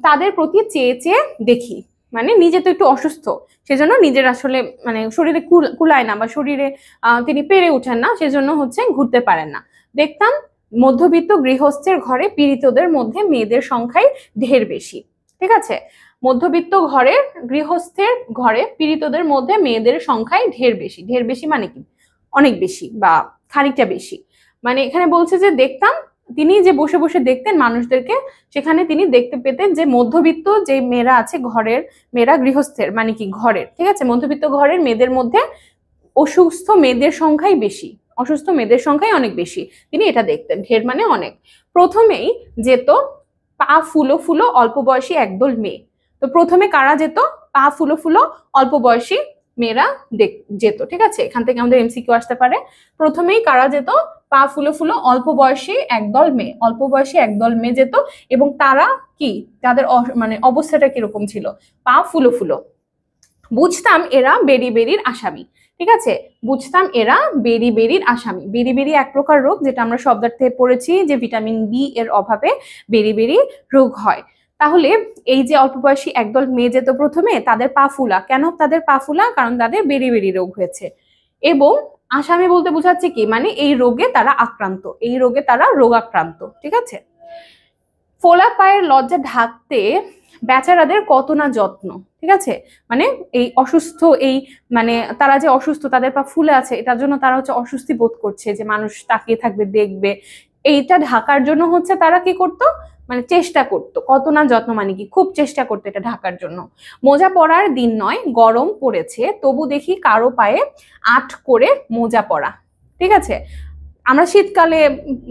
তাদের প্রতি চেয়ে চেয়ে দেখি। মানে নিজে তো একটু অসুস্থ, সেজন্য নিজের আসলে মানে শরীরে কুলায় না, বা শরীরে তিনি পেরে ওঠেন না, সেজন্য হচ্ছে ঘুরতে পারেন না। দেখতাম মধ্যবিত্ত গৃহস্থের ঘরে পীড়িতদের মধ্যে মেয়েদের সংখ্যাই ঢের বেশি। ঠিক আছে, মধ্যবিত্ত গৃহস্থের ঘরে পীড়িতদের মধ্যে মেয়েদের সংখ্যাই ঢের বেশি। ঢের বেশি মানে কি? অনেক বেশি বা খানিকটা বেশি। মানে এখানে বলছে যে দেখতাম, তিনি যে বসে বসে দেখতেন মানুষদেরকে, সেখানে তিনি দেখতে পেতেন যে মধ্যবিত্ত যে মেয়েরা আছে, মেয়েরা গৃহস্থের মানে কি ঘরের, ঠিক আছে, মধ্যবিত্ত ঘরের মেয়েদের মধ্যে অসুস্থ মেয়েদের সংখ্যাই বেশি, অসুস্থ মেয়েদের সংখ্যাই অনেক বেশি। তিনি এটা দেখতেন, ঢের মানে অনেক। প্রথমেই যেত পা ফুলো ফুলো অল্প বয়সী একদল মেয়ে। তো প্রথমে কারা যেত? পা ফুলো ফুলো অল্প বয়সী মেয়েরা যেত। ঠিক আছে, এখান থেকে আমাদের এমসিকিউ আসতে পারে। প্রথমেই কারা যেত? পা ফুলো ফুলো অল্প বয়সী একদল মেয়ে, অল্প বয়সী একদল মেয়ে যেত। এবং তারা কি, তাদের মানে অবস্থাটা কিরকম ছিল? পা ফুলো ফুলো। বুঝতাম এরা বেরিবেরির আসামি। ঠিক আছে, বুঝতাম এরা বেরিবেরির আসামি। বেরিবেরি এক প্রকার রোগ, যেটা আমরা শব্দার্থে পড়েছি যে ভিটামিন বি এর অভাবে বেরিবেরি রোগ হয়। তাহলে এই যে অল্প বয়সী একদল মেয়ে যেত প্রথমে, তাদের পা ফুলা। কেন তাদের পা ফুলা? কারণ তাদের বেরিবেরি রোগ হয়েছে। এবং আসামি বলতে বোঝাচ্ছে কি, মানে এই রোগে তারা আক্রান্ত, এই রোগে তারা রোগাক্রান্ত। ঠিক আছে, ফোলা পায়ের লজ্জা ঢাকতে বেচারাদের কত না যত্ন। ঠিক আছে, মানে এই অসুস্থ, এই মানে তারা যে অসুস্থ, তাদের পা ফুলে আছে, এটার জন্য তারা হচ্ছে অস্বস্তি বোধ করছে যে মানুষ তাকিয়ে থাকবে, দেখবে। এইটা ঢাকার জন্য হচ্ছে তারা কি করতো? মানে চেষ্টা করতো। কত না যত্ন মানে কি? খুব চেষ্টা করতো এটা ঢাকার জন্য। মোজা পরার দিন নয়, গরম পড়েছে, তবু দেখি কারো পায়ে আট করে মোজা পরা। ঠিক আছে, আমরা শীতকালে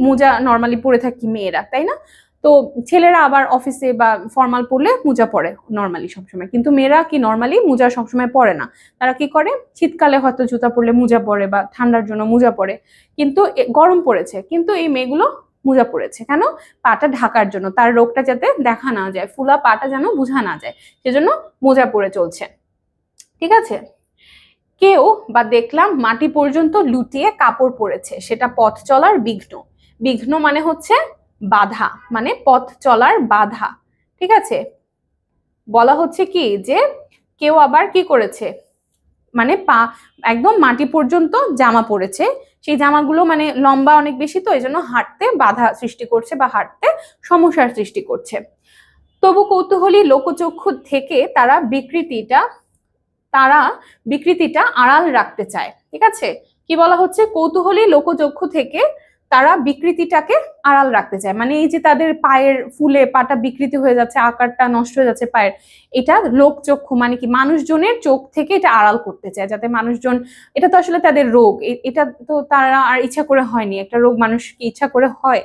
মোজা নর্মালি পরে থাকি মেয়েরা, তাই না? তো ছেলেরা আবার অফিসে বা ফর্মাল পরলে মোজা পরে নর্মালি সবসময়, কিন্তু মেয়েরা কি নর্মালি মোজা সবসময় পরে না। তারা কি করে, শীতকালে হয়তো জুতা পরলে মোজা পরে বা ঠান্ডার জন্য মোজা পরে, কিন্তু গরম পড়েছে কিন্তু এই মেয়েগুলো মোজা পড়েছে কেন? পাটা ঢাকার জন্য, তার রোগটা যাতে দেখা না যায়, ফুলা পাটা যেন বোঝা না যায়, সেজন্য মোজা পরে চলছে। ঠিক আছে। কেউ বা দেখলাম মাটি পর্যন্ত লুটিয়ে কাপড় পরেছে, সেটা পথ চলার বিঘ্ন। বিঘ্ন মানে হচ্ছে বাধা, মানে পথ চলার বাধা। ঠিক আছে। বলা হচ্ছে কি যে কেউ আবার কি করেছে, মানে পা একদম মাটি পর্যন্ত জামা পরেছে, সেই জামাগুলো মানে লম্বা অনেক বেশি, তো এই জন্য হাঁটতে বাধা সৃষ্টি করছে বা হাঁটতে সমস্যার সৃষ্টি করছে। তবু কৌতূহলী লোকচক্ষু থেকে তারা বিকৃতিটা আড়াল রাখতে চায়। ঠিক আছে। কি বলা হচ্ছে, কৌতূহলী লোকচক্ষু থেকে তারা বিকৃতিটাকে আড়াল রাখতে চায়, মানে এই যে তাদের পায়ের ফুলে পাটা বিকৃতি হয়ে যাচ্ছে, আকারটা নষ্ট হয়ে যাচ্ছে পায়ের, এটা লোকচক্ষু মানে কি মানুষজনের চোখ থেকে এটা আড়াল করতে চায়, যাতে মানুষজন, এটা তো আসলে তাদের রোগ, এটা তো তারা আর ইচ্ছা করে হয়নি, একটা রোগ মানুষ কি ইচ্ছা করে হয়?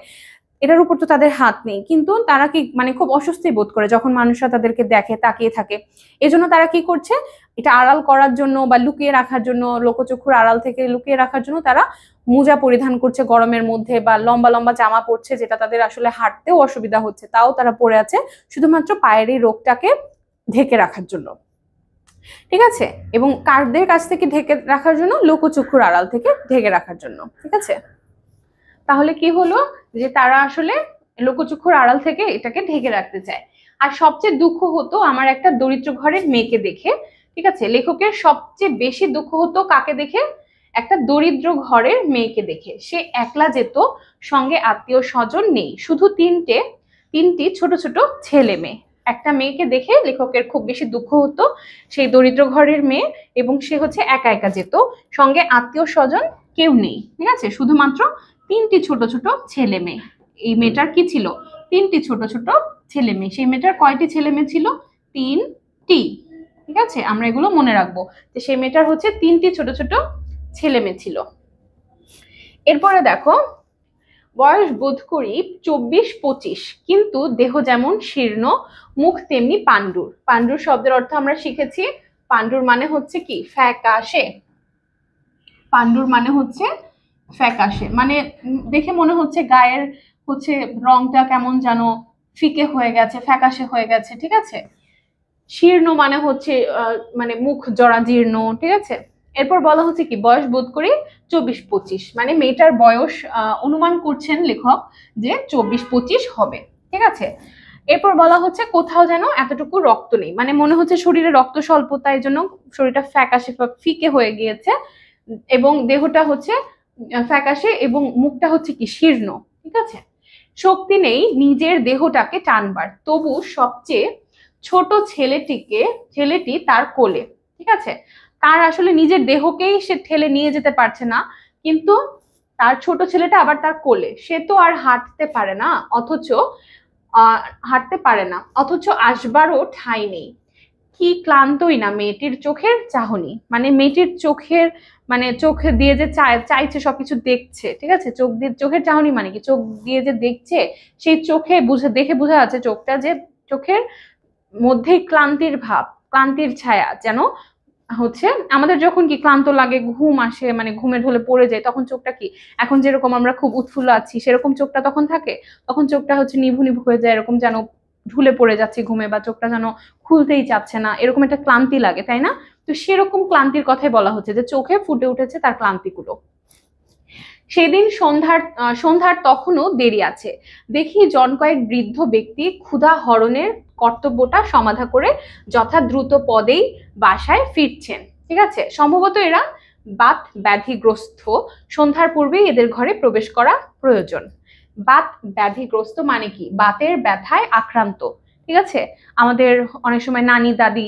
এটার উপর তো তাদের হাত নেই, কিন্তু তারা কি মানে খুব অস্বস্তি বোধ করে যখন মানুষরা তাদেরকে দেখে, তাকিয়ে থাকে। এজন্য তারা কি করছে, এটা আড়াল করার জন্য বা লুকিয়ে রাখার জন্য, লোকচক্ষুর আড়াল থেকে লুকিয়ে রাখার জন্য তারা মোজা পরিধান করছে গরমের মধ্যে, বা লম্বা লম্বা জামা পরছে, যেটা তাদের আসলে হাঁটতেও অসুবিধা হচ্ছে, তাও তারা পরে আছে শুধুমাত্র পায়ের এই রোগটাকে ঢেকে রাখার জন্য। ঠিক আছে। এবং কারদের কাছ থেকে ঢেকে রাখার জন্য, লোকচক্ষুর আড়াল থেকে ঢেকে রাখার জন্য। ঠিক আছে। তাহলে কি হলো, যে তারা আসলে লোকচক্ষুর আড়াল থেকে এটাকে ঢেকে রাখতে চায়। আর সবচেয়ে দুঃখ হতো আমার একটা দরিদ্র ঘরের মেয়েকে দেখে। ঠিক আছে। লেখকের সবচেয়ে বেশি দুঃখ হতো কাকে দেখে? একটা দরিদ্র ঘরের মেয়েকে দেখে। সে একলা যেত, সঙ্গে আত্মীয় স্বজন নেই, শুধু তিনটি ছোট ছোট ছেলে মেয়ে। একটা মেয়েকে দেখে লেখকের খুব বেশি দুঃখ হতো, সেই দরিদ্র ঘরের মেয়ে, এবং সে হচ্ছে একা একা যেত, সঙ্গে আত্মীয় স্বজন কেউ নেই। ঠিক আছে। শুধুমাত্র তিনটি ছোট ছোট ছেলে মেয়ে। এই মেয়েটার কি ছিল? তিনটি ছোট ছোট ছেলে মেয়ে। সেই মেয়েটার কয়টি ছেলে মেয়ে ছিল? তিনটি। ঠিক আছে। আমরা এগুলো মনে রাখবো যে সেই মেয়েটার হচ্ছে তিনটি ছোট ছোট ছেলে মেয়ে ছিল। এরপরে দেখো, বয়স বোধ করি 24-25, কিন্তু দেহ যেমন শীর্ণ, মুখ তেমনি পাণ্ডুর। পাণ্ডুর শব্দের অর্থ আমরা শিখেছি। পাণ্ডুর মানে হচ্ছে কি? ফ্যাকাশে। পাণ্ডুর মানে হচ্ছে ফ্যাকাশে, মানে দেখে মনে হচ্ছে গায়ের হচ্ছে রংটা কেমন যেন ফিকে হয়ে গেছে, ফ্যাকাশে হয়ে গেছে। ঠিক আছে। শীর্ণ মানে হচ্ছে মানে মুখ জরাজীর্ণ। ঠিক আছে। এরপর বলা হচ্ছে কি, বয়স বোধ করি 24-25, মানে মেয়েটার বয়স অনুমান করছেন লেখক যে 24-25 হবে। ঠিক আছে। এরপর বলা হচ্ছে কোথাও যেন এতটুকু রক্ত নেই, মানে মনে হচ্ছে শরীরে রক্ত স্বল্পতা, এই জন্য শরীরটা ফ্যাকাশে ফিকে হয়ে গিয়েছে, এবং দেহটা হচ্ছে ফ্যাকাশে, এবং মুখটা হচ্ছে কি শীর্ণ। ঠিক আছে। শক্তি নেই নিজের দেহটাকে টানবার, তবু সবচেয়ে ছোট ছেলেটি তার কোলে। ঠিক আছে। তার আসলে নিজের দেহকেই সে ঠেলে নিয়ে যেতে পারছে না, কিন্তু তার ছোট ছেলেটা আবার তার কোলে। সে তো আর হাঁটতে পারে না, অথচ আসবারও ঠাঁই নেই। কি ক্লান্তই না মেয়েটির চোখের চাহনি, মানে মেয়েটির চোখের, মানে চোখ দিয়ে যে চাইছে সবকিছু দেখছে। ঠিক আছে। চোখের চাহনি মানে কি? চোখ দিয়ে যে দেখছে, সেই চোখে দেখে বোঝা যাচ্ছে চোখটা, যে চোখের মধ্যেই ক্লান্তির ভাব, ক্লান্তির ছায়া যেন হচ্ছে। আমাদের যখন কি ক্লান্ত লাগে, ঘুম আসে, মানে ঘুমের ঢলে পড়ে যায়, তখন চোখটা কি, এখন যেরকম আমরা খুব উৎফুল্ল আছি সেরকম চোখটা তখন থাকে, তখন চোখটা হচ্ছে নিভু নিভু হয়ে যায়, এরকম যেন ঢুলে পড়ে যাচ্ছে ঘুমে, বা চোখটা যেন খুলতেই চাচ্ছে না, এরকম একটা ক্লান্তি লাগে, তাই না? তো সেরকম ক্লান্তির কথাই বলা হচ্ছে, যে চোখে ফুটে উঠেছে তার ক্লান্তিগুলো। সেদিন সন্ধ্যার তখনও দেরি আছে, দেখি জন কয়েক বৃদ্ধ ব্যক্তি ক্ষুধা হরণের কর্তব্যটা সমাধা করে যথাদ্রুত পদেই বাসায় ফিরছেন। ঠিক আছে। সম্ভবত এরা বাত ব্যাধিগ্রস্ত, সন্ধ্যার পূর্বেই এদের ঘরে প্রবেশ করা প্রয়োজন। বাত ব্যাধিগ্রস্ত মানে কি? বাতের ব্যথায় আক্রান্ত। ঠিক আছে। আমাদের অনেক সময় নানি দাদি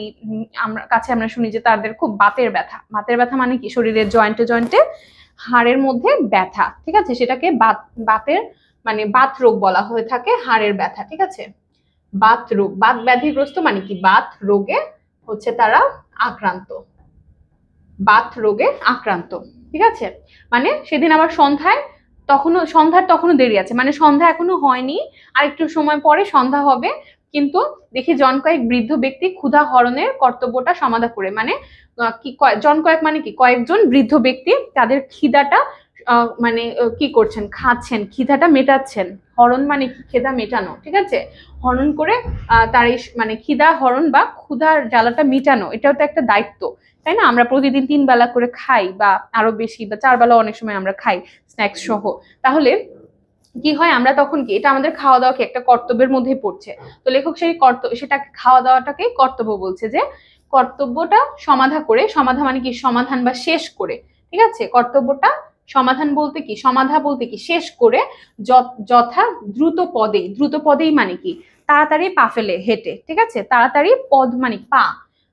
আমরা শুনি যে তাদের খুব বাতের ব্যথা। বাতের ব্যথা মানে কি? শরীরের জয়েন্টে জয়েন্টে হাড়ের মধ্যে ব্যথা। ঠিক আছে। সেটাকে বাতের মানে বাত রোগ বলা হয়ে থাকে, হাড়ের ব্যথা। ঠিক আছে। বাত রোগ, বাত ব্যাধিগ্রস্ত মানে কি? বাত রোগে হচ্ছে তারা আক্রান্ত, বাত রোগে আক্রান্ত। ঠিক আছে। মানে সেদিন আবার সন্ধ্যায় তখনো দেরি আছে, মানে সন্ধ্যা এখনো হয়নি, আর একটু সময় পরে সন্ধ্যা হবে। কিন্তু দেখি জন কয়েক বৃদ্ধ ব্যক্তি ক্ষুধা হরণের কর্তব্যটা সমাধা করে, মানে কি জন কয়েক মানে কি কয়েকজন বৃদ্ধ ব্যক্তি তাদের খিদাটা মানে কি করছেন, খাচ্ছেন, খিদাটা মেটাচ্ছেন। হরণ মানে কি, খিদা মেটানো, ঠিক আছে। হরণ করে তার এই মানে খিদা হরণ বা ক্ষুধার জ্বালাটা মেটানো, এটাও তো একটা দায়িত্ব, তাই না? আমরা প্রতিদিন 3 বেলা করে খাই, বা আরো বেশি, বা 4 বেলা অনেক সময় আমরা খাই স্ন্যাক্স সহ। তাহলে কি হয়, আমরা তখন কি, এটা আমাদের খাওয়া দাওয়াকে একটা কর্তব্যের মধ্যে পড়ছে। তো লেখক সেই সেটাকে খাওয়া দাওয়াটাকে কর্তব্য বলছে, যে কর্তব্যটা সমাধা করে, সমাধা মানে কি সমাধান বা শেষ করে, ঠিক আছে। কর্তব্যটা সমাধান বলতে কি, সমাধা বলতে কি শেষ করে, যথা দ্রুত পদে, দ্রুত পদেই মানে কি তাড়াতাড়ি পা ফেলে হেঁটে, ঠিক আছে। তাড়াতাড়ি পদ মানে পা,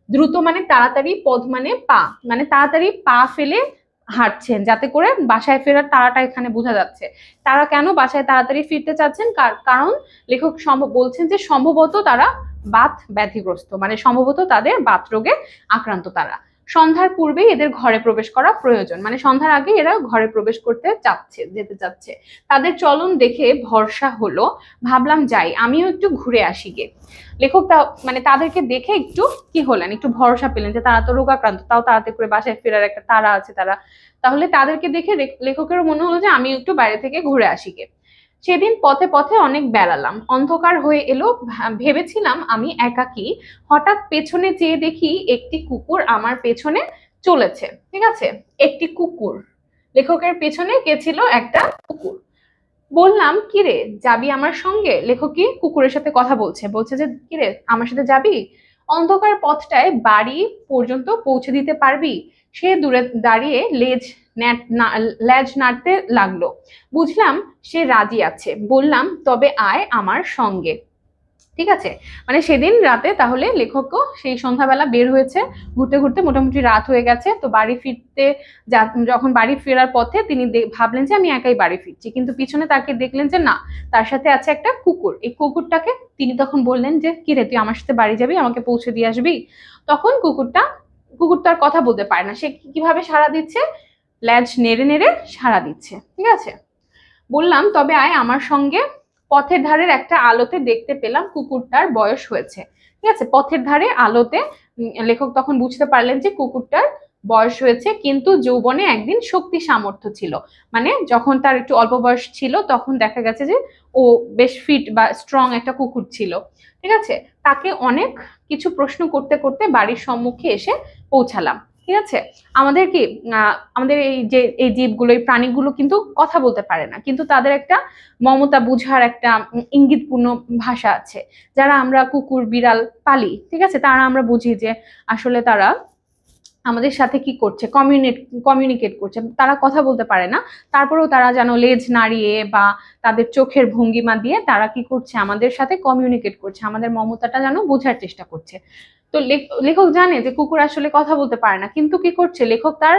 দ্রুত মানে তাড়াতাড়ি, পদ মানে পা, মানে তাড়াতাড়ি পা ফেলে হাঁটছেন, যাতে করে বাসায় ফেরার তাড়াটা এখানে বোঝা যাচ্ছে। তারা কেন বাসায় তাড়াতাড়ি ফিরতে চাচ্ছেন, কারণ লেখক বলছেন যে সম্ভবত তারা বাত ব্যাধিগ্রস্ত, মানে সম্ভবত তাদের বাত রোগে আক্রান্ত তারা। সন্ধ্যার পূর্বেই এদের ঘরে প্রবেশ করা প্রয়োজন, মানে সন্ধ্যার আগে এরা ঘরে প্রবেশ করতে যেতে চাচ্ছে। তাদের চলন দেখে ভরসা হলো, ভাবলাম যাই আমিও একটু ঘুরে আসি গে। লেখক মানে তাদেরকে দেখে একটু কি হলেন, একটু ভরসা পেলেন যে তারা তো রোগাক্রান্ত, তাও তাড়াতাড়ি করে বাসায় ফেরার একটা তাড়া আছে তারা। তাহলে তাদেরকে দেখে লেখকেরও মনে হলো যে আমি একটু বাইরে থেকে ঘুরে আসি গে। সেদিন পথে পথে অনেক বেড়ালাম, অন্ধকার হয়ে এলো, ভেবেছিলাম আমি একাকী। হঠাৎ পেছনে চেয়ে দেখি একটি কুকুর আমার পেছনে চলেছে, ঠিক আছে। একটি কুকুর, লেখকের পেছনে কে ছিল, একটা কুকুর। বললাম কিরে যাবি আমার সঙ্গে। লেখক কি কুকুরের সাথে কথা বলছে, বলছে যে কিরে আমার সাথে যাবি, অন্ধকার পথটায় বাড়ি পর্যন্ত পৌঁছে দিতে পারবি। সে দূরে দাঁড়িয়ে লেজ নাড়তে লাগলো। বুঝলাম সে রাজি আছে। বললাম তবে আয় আমার সঙ্গে, ঠিক আছে। মানে সেদিন রাতে তাহলে লেখকও সেই সন্ধ্যাবেলা বের হয়েছে ঘুরতে ঘুরতে, মোটামুটি রাত হয়ে গেছে। তো বাড়ি ফিরতে যখন বাড়ি ফেরার পথে তিনি ভাবলেন যে আমি একাই বাড়ি ফিরছি, কিন্তু পিছনে তাকে দেখলেন যে না, তার সাথে আছে একটা কুকুর। এই কুকুরটাকে তিনি তখন বললেন যে কি রে, তুই আমার সাথে বাড়ি যাবি, আমাকে পৌঁছে দিয়ে আসবি। তখন কুকুর তার কথা বলতে পারে না, সে কিভাবে সাড়া দিচ্ছে, ল্যাজ নেড়ে নেড়ে সাড়া দিচ্ছে, ঠিক আছে। বললাম তবে আয় আমার সঙ্গে। পথের ধারের একটা আলোতে দেখতে পেলাম কুকুরটার বয়স হয়েছে, ঠিক আছে। পথের ধারে আলোতে লেখক তখন বুঝতে পারলেন যে কুকুরটার বয়স হয়েছে, কিন্তু যৌবনে একদিন শক্তি সামর্থ্য ছিল। মানে যখন তার একটু অল্প বয়স ছিল তখন দেখা গেছে যে ও বেশ ফিট বা স্ট্রং একটা কুকুর ছিল, ঠিক আছে। তাকে অনেক কিছু প্রশ্ন করতে করতে বাড়ির সম্মুখে এসে পৌঁছালাম, ঠিক আছে। আমাদের কি আমাদের এই জীবগুলো, এই প্রাণীগুলো কিন্তু কথা বলতে পারে না, কিন্তু তাদের একটা মমতা বুঝার একটা ইঙ্গিতপূর্ণ ভাষা আছে। যারা আমরা কুকুর বিড়াল পালি, ঠিক আছে, তারা আমরা বুঝি যে আসলে তারা আমাদের সাথে কি করছে, কমিউনিকেট করছে। তারা কথা বলতে পারে না, তারপরেও তারা যেন লেজ নাড়িয়ে বা তাদের চোখের ভঙ্গিমা দিয়ে তারা কি করছে, আমাদের সাথে কমিউনিকেট করছে, আমাদের মমতাটা যেন বোঝার চেষ্টা করছে। তো লেখক জানে যে কুকুর আসলে কথা বলতে পারে না, কিন্তু কি করছে, লেখক তার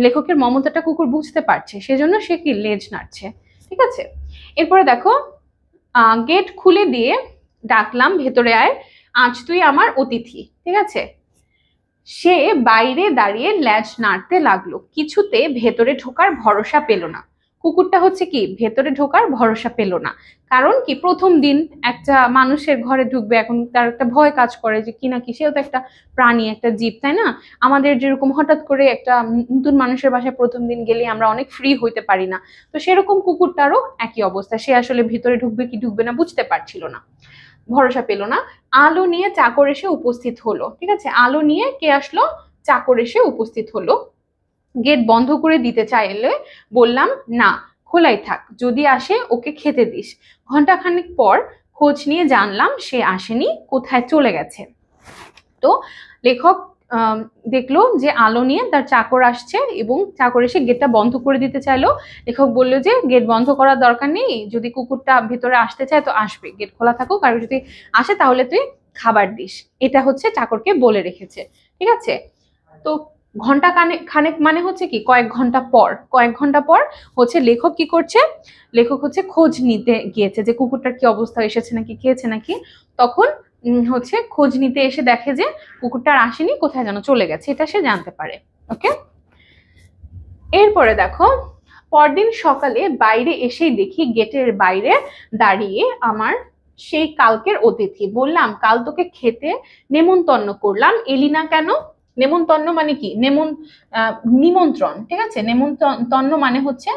লেখকের মমতাটা কুকুর বুঝতে পারছে, সেজন্য সে কি লেজ নাড়ছে, ঠিক আছে। এরপরে দেখো, গেট খুলে দিয়ে ডাকলাম ভেতরে আয়, আজ তুই আমার অতিথি, ঠিক আছে। সে বাইরে দাঁড়িয়ে ল্যাজ নাড়তে লাগলো, কিছুতে ভেতরে ঢোকার ভরসা পেল না। কুকুরটা হচ্ছে কি ভেতরে ঢোকার ভরসা পেল না, কারণ কি প্রথম দিন একটা মানুষের ঘরে ঢুকবে, এখন তার একটা ভয় কাজ করে যে কি না কি, সেও তো একটা প্রাণী, একটা জীব, তাই না? আমাদের যেরকম হঠাৎ করে একটা নতুন মানুষের বাসায় প্রথম দিন গেলে আমরা অনেক ফ্রি হইতে পারি না, তো সেরকম কুকুরটারও একই অবস্থা। সে আসলে ভিতরে ঢুকবে কি ঢুকবে না বুঝতে পারছিল না, ভরসা পেল না। আলো নিয়ে চাকর এসে উপস্থিত হলো, ঠিক আছে। আলো নিয়ে কে আসলো, চাকর এসে উপস্থিত হলো। গেট বন্ধ করে দিতে চাইলে বললাম না, খোলাই থাক, যদি আসে ওকে খেতে দিস। ঘন্টাখানেক পর খোঁজ নিয়ে জানলাম সে আসেনি, কোথায় চলে গেছে। তো লেখক দেখলো যে আলো নিয়ে তার চাকর আসছে এবং চাকর এসে গেটটা বন্ধ করে দিতে চাইলো। লেখক বললো যে গেট বন্ধ করার দরকার নেই, যদি কুকুরটা ভিতরে আসতে চায় তো আসবে, গেট খোলা থাকুক, আর যদি আসে তাহলে তুই খাবার দিস। এটা হচ্ছে চাকরকে বলে রেখেছে, ঠিক আছে। তো ঘন্টা খানেক মানে হচ্ছে কি কয়েক ঘন্টা পর হচ্ছে লেখক কি করছে, লেখক হচ্ছে খোঁজ নিতে গিয়েছে যে কুকুরটার কি অবস্থা, এসেছে নাকি, খেয়েছে নাকি। তখন হচ্ছে খোঁজ নিতে এসে দেখে যে কুকুরটা আসেনি, কোথায় যেন চলে গেছে, এটা সে জানতে পারে। ওকে, এরপরে দেখো, পরদিন সকালে বাইরে এসেই দেখি গেটের বাইরে দাঁড়িয়ে আমার সেই কালকের অতিথি। বললাম, কাল তোকে খেতে নেমন্তন্ন করলাম, এলি না কেন? নেমন্তন্ন মানে কি? নিমন্ত্রণ, ঠিক আছে? নেমন্তন্ন মানে হচ্ছে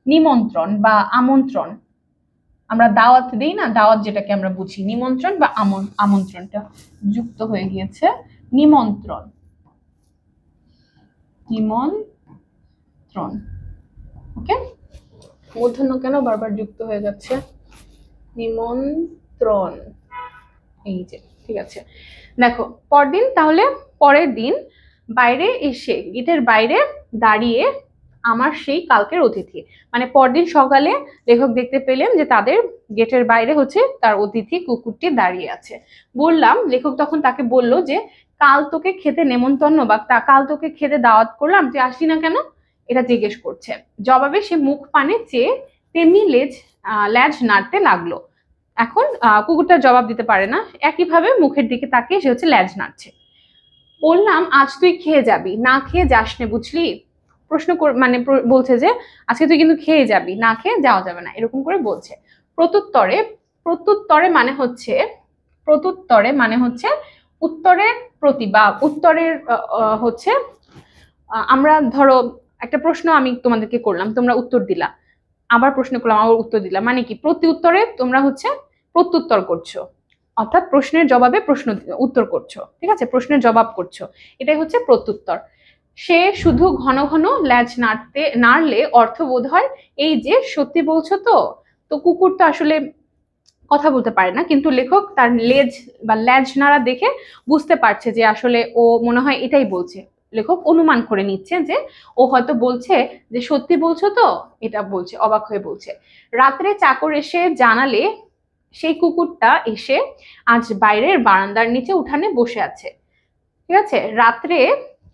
নিমন্ত্রণ বা আমন্ত্রণ। আমরা দাওয়াত দিই না, দাওয়াত যেটাকে আমরা বুঝি, নিমন্ত্রণ বা আমন্ত্রণটা যুক্ত হয়ে গিয়েছে নিমন্ত্রণ, নিমন্ত্রণ। ওকে, মূর্ধন্য কেন বারবার যুক্ত হয়ে যাচ্ছে? নিমন্ত্রণ, এই যে, ঠিক আছে। দেখো, পরদিন, তাহলে পরের দিন বাইরে এসে, গেটের বাইরে দাঁড়িয়ে আমার সেই কালকের অতিথি, মানে পরদিন সকালে লেখক দেখতে পেলেন যে তাদের গেটের বাইরে হচ্ছে তার অতিথি কুকুরটি দাঁড়িয়ে আছে। বললাম, লেখক তখন তাকে বলল যে কাল তোকে খেতে নেমন্তন্ন বা কাল তোকে খেতে দাওয়াত করলাম, তুই আসলি না কেন? এটা জিজ্ঞেস করছে। জবাবে সে মুখ পানে চেয়ে তেমনি ল্যাজ নাড়তে লাগলো। এখন কুকুরটা জবাব দিতে পারে না, একইভাবে মুখের দিকে তাকিয়ে সে হচ্ছে ল্যাজ নাড়ছে। বললাম, আজ তুই খেয়ে যাবি, না খেয়ে যাস নে, বুঝলি? প্রশ্ন মানে বলছে যে আজকে তুই কিন্তু খেয়ে যাবি, না খেয়ে যাওয়া যাবে না, এরকম করে বলছে। প্রত্যুত্তরে, প্রত্যুত্তরে মানে হচ্ছে উত্তরের প্রতি বা উত্তরের হচ্ছে আমরা ধরো একটা প্রশ্ন আমি তোমাদেরকে করলাম, তোমরা উত্তর দিলা, আবার প্রশ্ন করলাম, আবার উত্তর দিলাম, মানে কি? প্রতি উত্তরে তোমরা হচ্ছে প্রত্যুত্তর করছো, অর্থাৎ প্রশ্নের জবাবে প্রশ্ন উত্তর করছো, ঠিক আছে? প্রশ্নের জবাব করছো, এটাই হচ্ছে প্রত্যুত্তর। সে শুধু ঘন ঘন ল্যাজ নাড়লে অর্থ বোধ হয় এই যে সত্যি বলছো তো। তো কুকুর তো আসলে কথা বলতে পারে না, কিন্তু লেখক তার লেজ বা ল্যাজ নাড়া দেখে বুঝতে পারছে যে আসলে ও মনে হয় এটাই বলছে। লেখক অনুমান করে নিচ্ছে যে ও হয়তো বলছে যে সত্যি বলছো তো, এটা বলছে, অবাক হয়ে বলছে। রাত্রে চাকর এসে জানালে সেই কুকুরটা এসে আজ বাইরের বারান্দার নিচে উঠানে বসে আছে, ঠিক আছে? রাত্রে,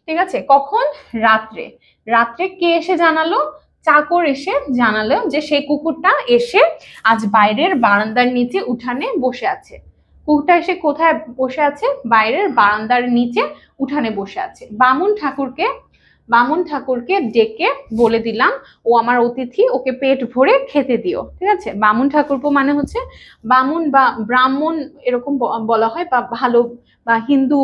ঠিক আছে, কখন? রাত্রে। রাত্রে কে এসে জানালো? চাকর এসে জানালো যে সেই কুকুরটা এসে আজ বাইরের বারান্দার নিচে উঠানে বসে আছে। কুকুরটা এসে কোথায় বসে আছে? বাইরের বারান্দার নিচে উঠানে বসে আছে। বামুন ঠাকুরকে ডেকে বলে দিলাম, ও আমার অতিথি, ওকে পেট ভরে খেতে দিও, ঠিক আছে? বামুন ঠাকুরপো মানে হচ্ছে বামুন বা ব্রাহ্মণ, এরকম বলা হয়, বা ভালো বা হিন্দু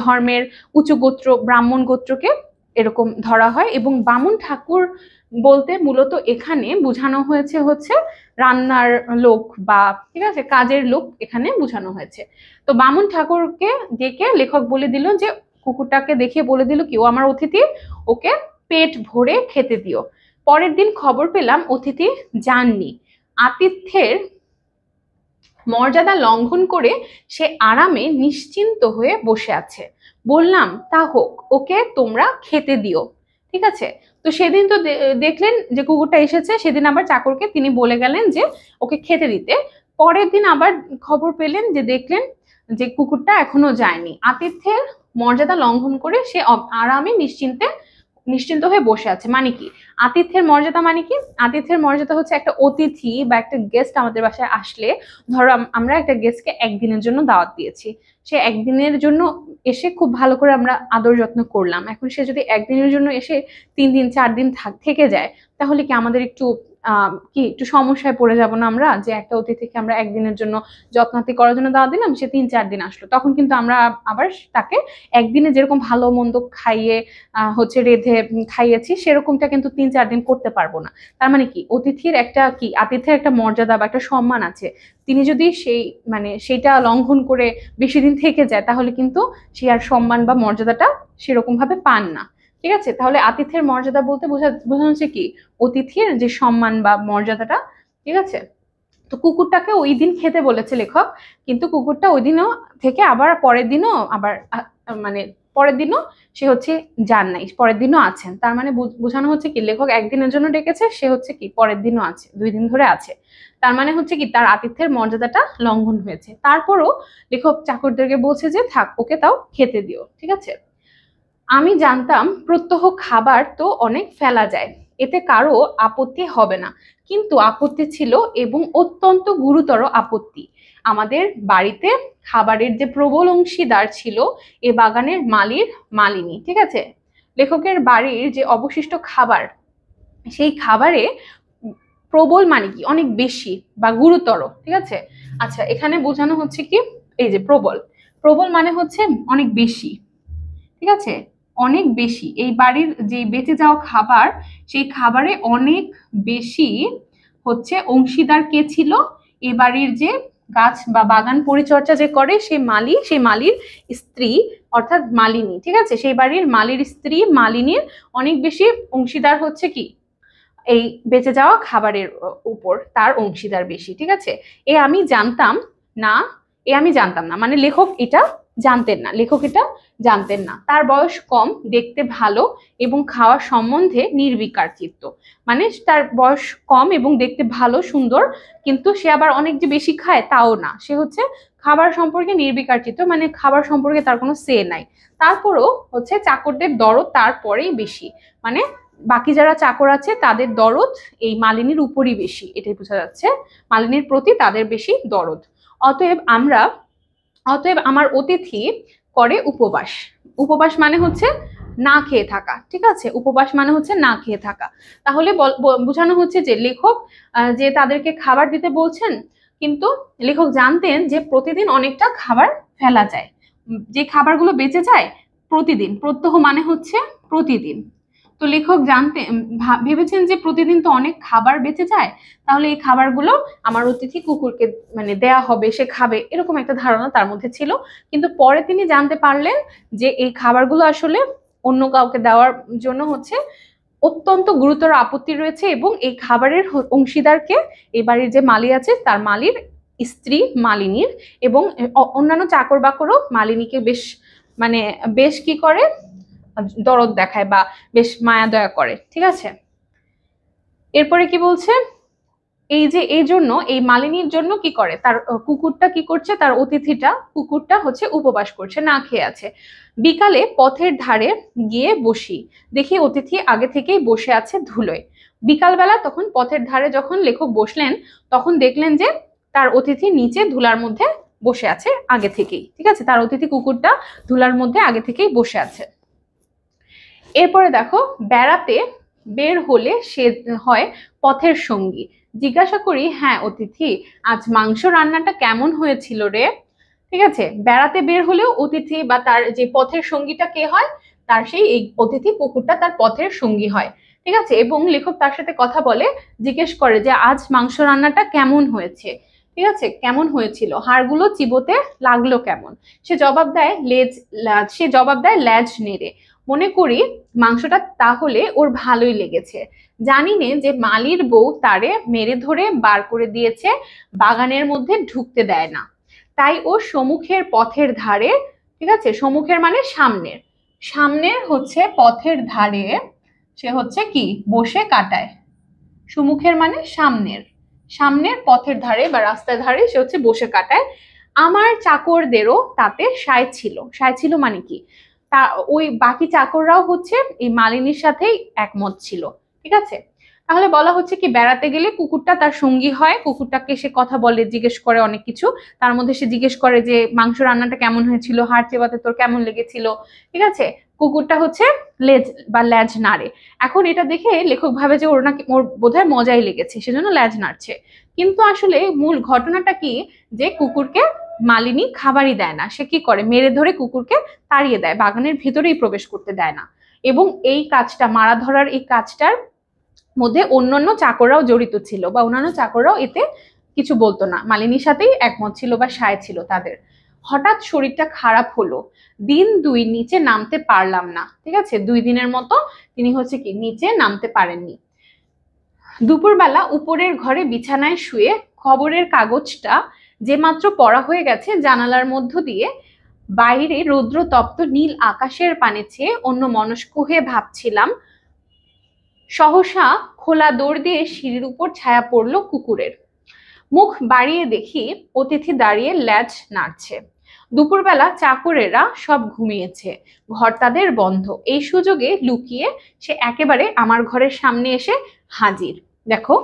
ধর্মের উচ্চ গোত্র, ব্রাহ্মণ গোত্রকে এরকম ধরা হয়। এবং বামুন ঠাকুর বলতে মূলত এখানে বোঝানো হয়েছে হচ্ছে রান্নার লোক বা, ঠিক আছে, কাজের লোক এখানে বোঝানো হয়েছে। তো বামুন ঠাকুরকে ডেকে লেখক বলে দিল যে, কুকুরটাকে দেখে বলে দিল কি, ও আমার অতিথি, ওকে পেট ভরে খেতে দিও। পরের দিন খবর পেলাম অতিথি যাননি, আতিথ্যের মর্যাদা লঙ্ঘন করে সে আরামে নিশ্চিন্ত হয়ে বসে আছে। বললাম, তা হোক, ওকে তোমরা খেতে দিও, ঠিক আছে? তো সেদিন তো দেখলেন যে কুকুরটা এসেছে, সেদিন আবার চাকরকে তিনি বলে গেলেন যে ওকে খেতে দিতে। পরের দিন আবার খবর পেলেন যে, দেখলেন যে কুকুরটা এখনো যায়নি, আতিথ্যের মর্যাদা লঙ্ঘন করে সে আরামে নিশ্চিন্ত হয়ে বসে আছে। মানে কি আতিথ্যের মর্যাদা? মানে কি আতিথ্যের মর্যাদা হচ্ছে একটা অতিথি বা একটা গেস্ট আমাদের বাসায় আসলে, ধরো আমরা একটা গেস্টকে একদিনের জন্য দাওয়াত দিয়েছি, সে একদিনের জন্য এসে খুব ভালো করে আমরা আদর যত্ন করলাম। এখন সে যদি একদিনের জন্য এসে 3 দিন 4 দিন থেকে যায়, তাহলে কি আমাদের একটু সমস্যায় পড়ে যাব না আমরা? যে একটা অতিথিকে আমরা একদিনের জন্য যত্নাতি করার জন্য দাওয়াত দিলাম, সে 3-4 দিন আসলো, তখন কিন্তু আমরা আবার তাকে একদিনে যেরকম ভালো মন্দ খাইয়ে হচ্ছে রেঁধে খাইয়েছি, সেরকমটা কিন্তু 3-4 দিন করতে পারবো না। তার মানে কি অতিথির একটা আতিথ্যের একটা মর্যাদা বা একটা সম্মান আছে। তিনি যদি সেইটা লঙ্ঘন করে বেশি দিন থেকে যায়, তাহলে কিন্তু সে আর সম্মান বা মর্যাদাটা সেরকম ভাবে পান না, ঠিক আছে? তাহলে আতিথ্যের মর্যাদা বলতে বোঝানো হচ্ছে কি অতিথির যে সম্মান বা মর্যাদাটা, ঠিক আছে? তো কুকুরটাকে ওই দিন খেতে বলেছে লেখক, কিন্তু কুকুরটা ওই দিনও থেকে আবার পরের দিনও মানে পরের দিনও সে হচ্ছে যান নাই, পরের দিনও আছেন। তার মানে বোঝানো হচ্ছে কি লেখক একদিনের জন্য ডেকেছে, সে হচ্ছে কি পরের দিনও আছে, 2 দিন ধরে আছে। তার মানে হচ্ছে কি তার আতিথ্যের মর্যাদাটা লঙ্ঘন হয়েছে। তারপরও লেখক চাকরদেরকে বলছে যে থাক, ওকে তাও খেতে দিও, ঠিক আছে? আমি জানতাম প্রত্যহ খাবার তো অনেক ফেলা যায়, এতে কারো আপত্তি হবে না, কিন্তু আপত্তি ছিল, এবং অত্যন্ত গুরুতর আপত্তি। আমাদের বাড়িতে খাবারের যে প্রবল অংশীদার ছিল এ বাগানের মালিনী, ঠিক আছে? লেখকের বাড়ির যে অবশিষ্ট খাবার, সেই খাবারে প্রবল মানে কি অনেক বেশি বা গুরুতর, ঠিক আছে। আচ্ছা, এখানে বোঝানো হচ্ছে কি, এই যে প্রবল, প্রবল মানে হচ্ছে অনেক বেশি, ঠিক আছে, অনেক বেশি। এই বাড়ির যে বেঁচে যাওয়া খাবার, সেই খাবারে অনেক বেশি হচ্ছে অংশীদার কে ছিল, এ বাড়ির যে গাছ বা বাগান পরিচর্যা যে করে সেই মালি, সেই মালির স্ত্রী অর্থাৎ মালিনী, ঠিক আছে, সেই বাড়ির মালির স্ত্রী মালিনীর অনেক বেশি অংশীদার হচ্ছে কি এই বেঁচে যাওয়া খাবারের উপর তার অংশীদার বেশি, ঠিক আছে। আমি জানতাম না, আমি জানতাম না মানে লেখক এটা জানতেন না, লেখক এটা জানতেন না। তার বয়স কম, দেখতে ভালো এবং খাওয়ার সম্বন্ধে নির্বিকার চিত্ত, মানে তার বয়স কম এবং দেখতে ভালো সুন্দর, কিন্তু সে আবার অনেক যে বেশি খায় তাও না, সে হচ্ছে খাবার সম্পর্কে নির্বিকার চিত্ত, মানে খাবার সম্পর্কে তার কোনো সে নাই। তারপরও হচ্ছে চাকরদের দরদ তারপরেই বেশি, মানে বাকি যারা চাকর আছে তাদের দরদ এই মালিনীর উপরই বেশি, এটাই বোঝা যাচ্ছে, মালিনীর প্রতি তাদের বেশি দরদ। অতএব আমার অতিথি করে উপবাস। উপবাস মানে হচ্ছে না খেয়ে থাকা, ঠিক আছে, উপবাস মানে হচ্ছে না খেয়ে থাকা। তাহলে বোঝানো হচ্ছে যে লেখক যে তাদেরকে খাবার দিতে বলছেন, কিন্তু লেখক জানতেন যে প্রতিদিন অনেকটা খাবার ফেলা যায়, যে খাবারগুলো বেঁচে যায় প্রতিদিন, প্রত্যহ মানে হচ্ছে প্রতিদিন। তো লেখক ভেবেছেন যে প্রতিদিন তো অনেক খাবার বেঁচে যায়, তাহলে এই খাবারগুলো আমার অতিথি কুকুরকে মানে দেয়া হবে, সে খাবে, এরকম একটা ধারণা তার মধ্যে ছিল। কিন্তু পরে তিনি জানতে পারলেন যে এই খাবারগুলো আসলে অন্য কাউকে দেওয়ার জন্য হচ্ছে অত্যন্ত গুরুতর আপত্তি রয়েছে, এবং এই খাবারের অংশীদারকে এই বাড়ির যে মালি আছে তার মালির স্ত্রী মালিনীর, এবং অন্যান্য চাকর বাকরও মালিনীকে বেশ মানে বেশ কি করে দরদ দেখায় বা বেশ মায়া দয়া করে, ঠিক আছে। এরপরে কি বলছে, এই যে এই জন্য এই মালিনীর জন্য কি করে, তার কুকুরটা কি করছে, তার অতিথিটা কুকুরটা হচ্ছে উপবাস করছে, না খেয়ে আছে। বিকালে পথের ধারে গিয়ে বসি, দেখি অতিথি আগে থেকেই বসে আছে ধুলোয়। বিকালবেলা তখন পথের ধারে যখন লেখক বসলেন, তখন দেখলেন যে তার অতিথি নিচে ধুলার মধ্যে বসে আছে আগে থেকেই, ঠিক আছে, তার অতিথি কুকুরটা ধুলার মধ্যে আগে থেকেই বসে আছে। এরপরে দেখো, বেড়াতে বের হলে সে হয় পথের সঙ্গী, জিজ্ঞাসা করি, হ্যাঁ অতিথি, আজ মাংস রান্নাটা কেমন হয়েছিল রে। ঠিক আছে, বেড়াতে বের হলেও অতিথি বা তার যে পথের সঙ্গীটা কে হয়, তার সেই এই অতিথি কুকুরটা তার পথের সঙ্গী হয়, ঠিক আছে। এবং লেখক তার সাথে কথা বলে, জিজ্ঞেস করে যে আজ মাংস রান্নাটা কেমন হয়েছে, ঠিক আছে, কেমন হয়েছিল, হাড়গুলো চিবোতে লাগলো কেমন। সে জবাব দেয় ল্যাজ নেড়ে, মনে করি মাংসটা তাহলে ওর ভালোই লেগেছে। জানি নে যে মালির বউ তারে মেরে ধরে বার করে দিয়েছে, বাগানের মধ্যে ঢুকতে দেয় না, তাই ও সম্মুখের পথের ধারে, ঠিক আছে, সম্মুখের মানে সামনের, সামনের হচ্ছে পথের ধারে সে হচ্ছে কি বসে কাটায়, সম্মুখের মানে সামনের, সামনের পথের ধারে বা রাস্তার ধারে সে হচ্ছে বসে কাটায়। আমার চাকরদেরও তাতে সায় ছিল, সায় ছিল মানে কি, তা ওই বাকি চাকররাও হচ্ছে এই মালিনীর সাথেই একমত ছিল, ঠিক আছে। তাহলে বলা হচ্ছে কি, বেড়াতে গেলে কুকুরটা তার সঙ্গী হয়, কুকুরটাকে সে কথা বলে, জিজ্ঞেস করে অনেক কিছু, তার মধ্যে সে জিজ্ঞেস করে যে মাংস রান্নাটা কেমন হয়েছিল, হাড় চেবাতে তোর কেমন লেগেছিল, ঠিক আছে। কুকুরটা হচ্ছে লেজ বা ল্যাজ নাড়ে। এখন এটা দেখে লেখক ভাবে যে ওর নাকি ওর বোধহয় মজাই লেগেছে, সেজন্য ল্যাজ নাড়ছে, কিন্তু আসলে মূল ঘটনাটা কি, যে কুকুরকে মালিনী খাবারই দেয় না, সে কি করে মেরে ধরে কুকুরকে তাড়িয়ে দেয়, বাগানের ভিতরেই প্রবেশ করতে দেয় না। এবং এই কাজটা, মারা ধরার এই কাজটার মধ্যে অন্যান্য চাকররাও জড়িত ছিল, বা অন্যান্য চাকররাও এতে কিছু বলতো না, মালিনীর সাথেই একমত ছিল বা সায় ছিল তাদের। হঠাৎ শরীরটা খারাপ হলো, দিন দুই নিচে নামতে পারলাম না, ঠিক আছে, 2 দিনের মতো তিনি হচ্ছে কি নিচে নামতে পারেননি। দুপুরবেলা উপরের ঘরে বিছানায় শুয়ে খবরের কাগজটা যে মাত্র পড়া হয়ে গেছে, জানালার মধ্য দিয়ে বাইরে রৌদ্রতপ্ত নীল আকাশের পানে চেয়ে অন্য মনস্ক হয়ে ভাবছিলাম, সহসা খোলা দৌড় দিয়ে সিঁড়ির উপর ছায়া পড়লো কুকুরের। মুখ বাড়িয়ে দেখি অতিথি দাঁড়িয়ে ল্যাজ নাড়ছে। দুপুরবেলা চাকরেরা সব ঘুমিয়েছে, ঘর তাদের বন্ধ, এই সুযোগে লুকিয়ে সে একেবারে আমার ঘরের সামনে এসে হাজির। দেখো,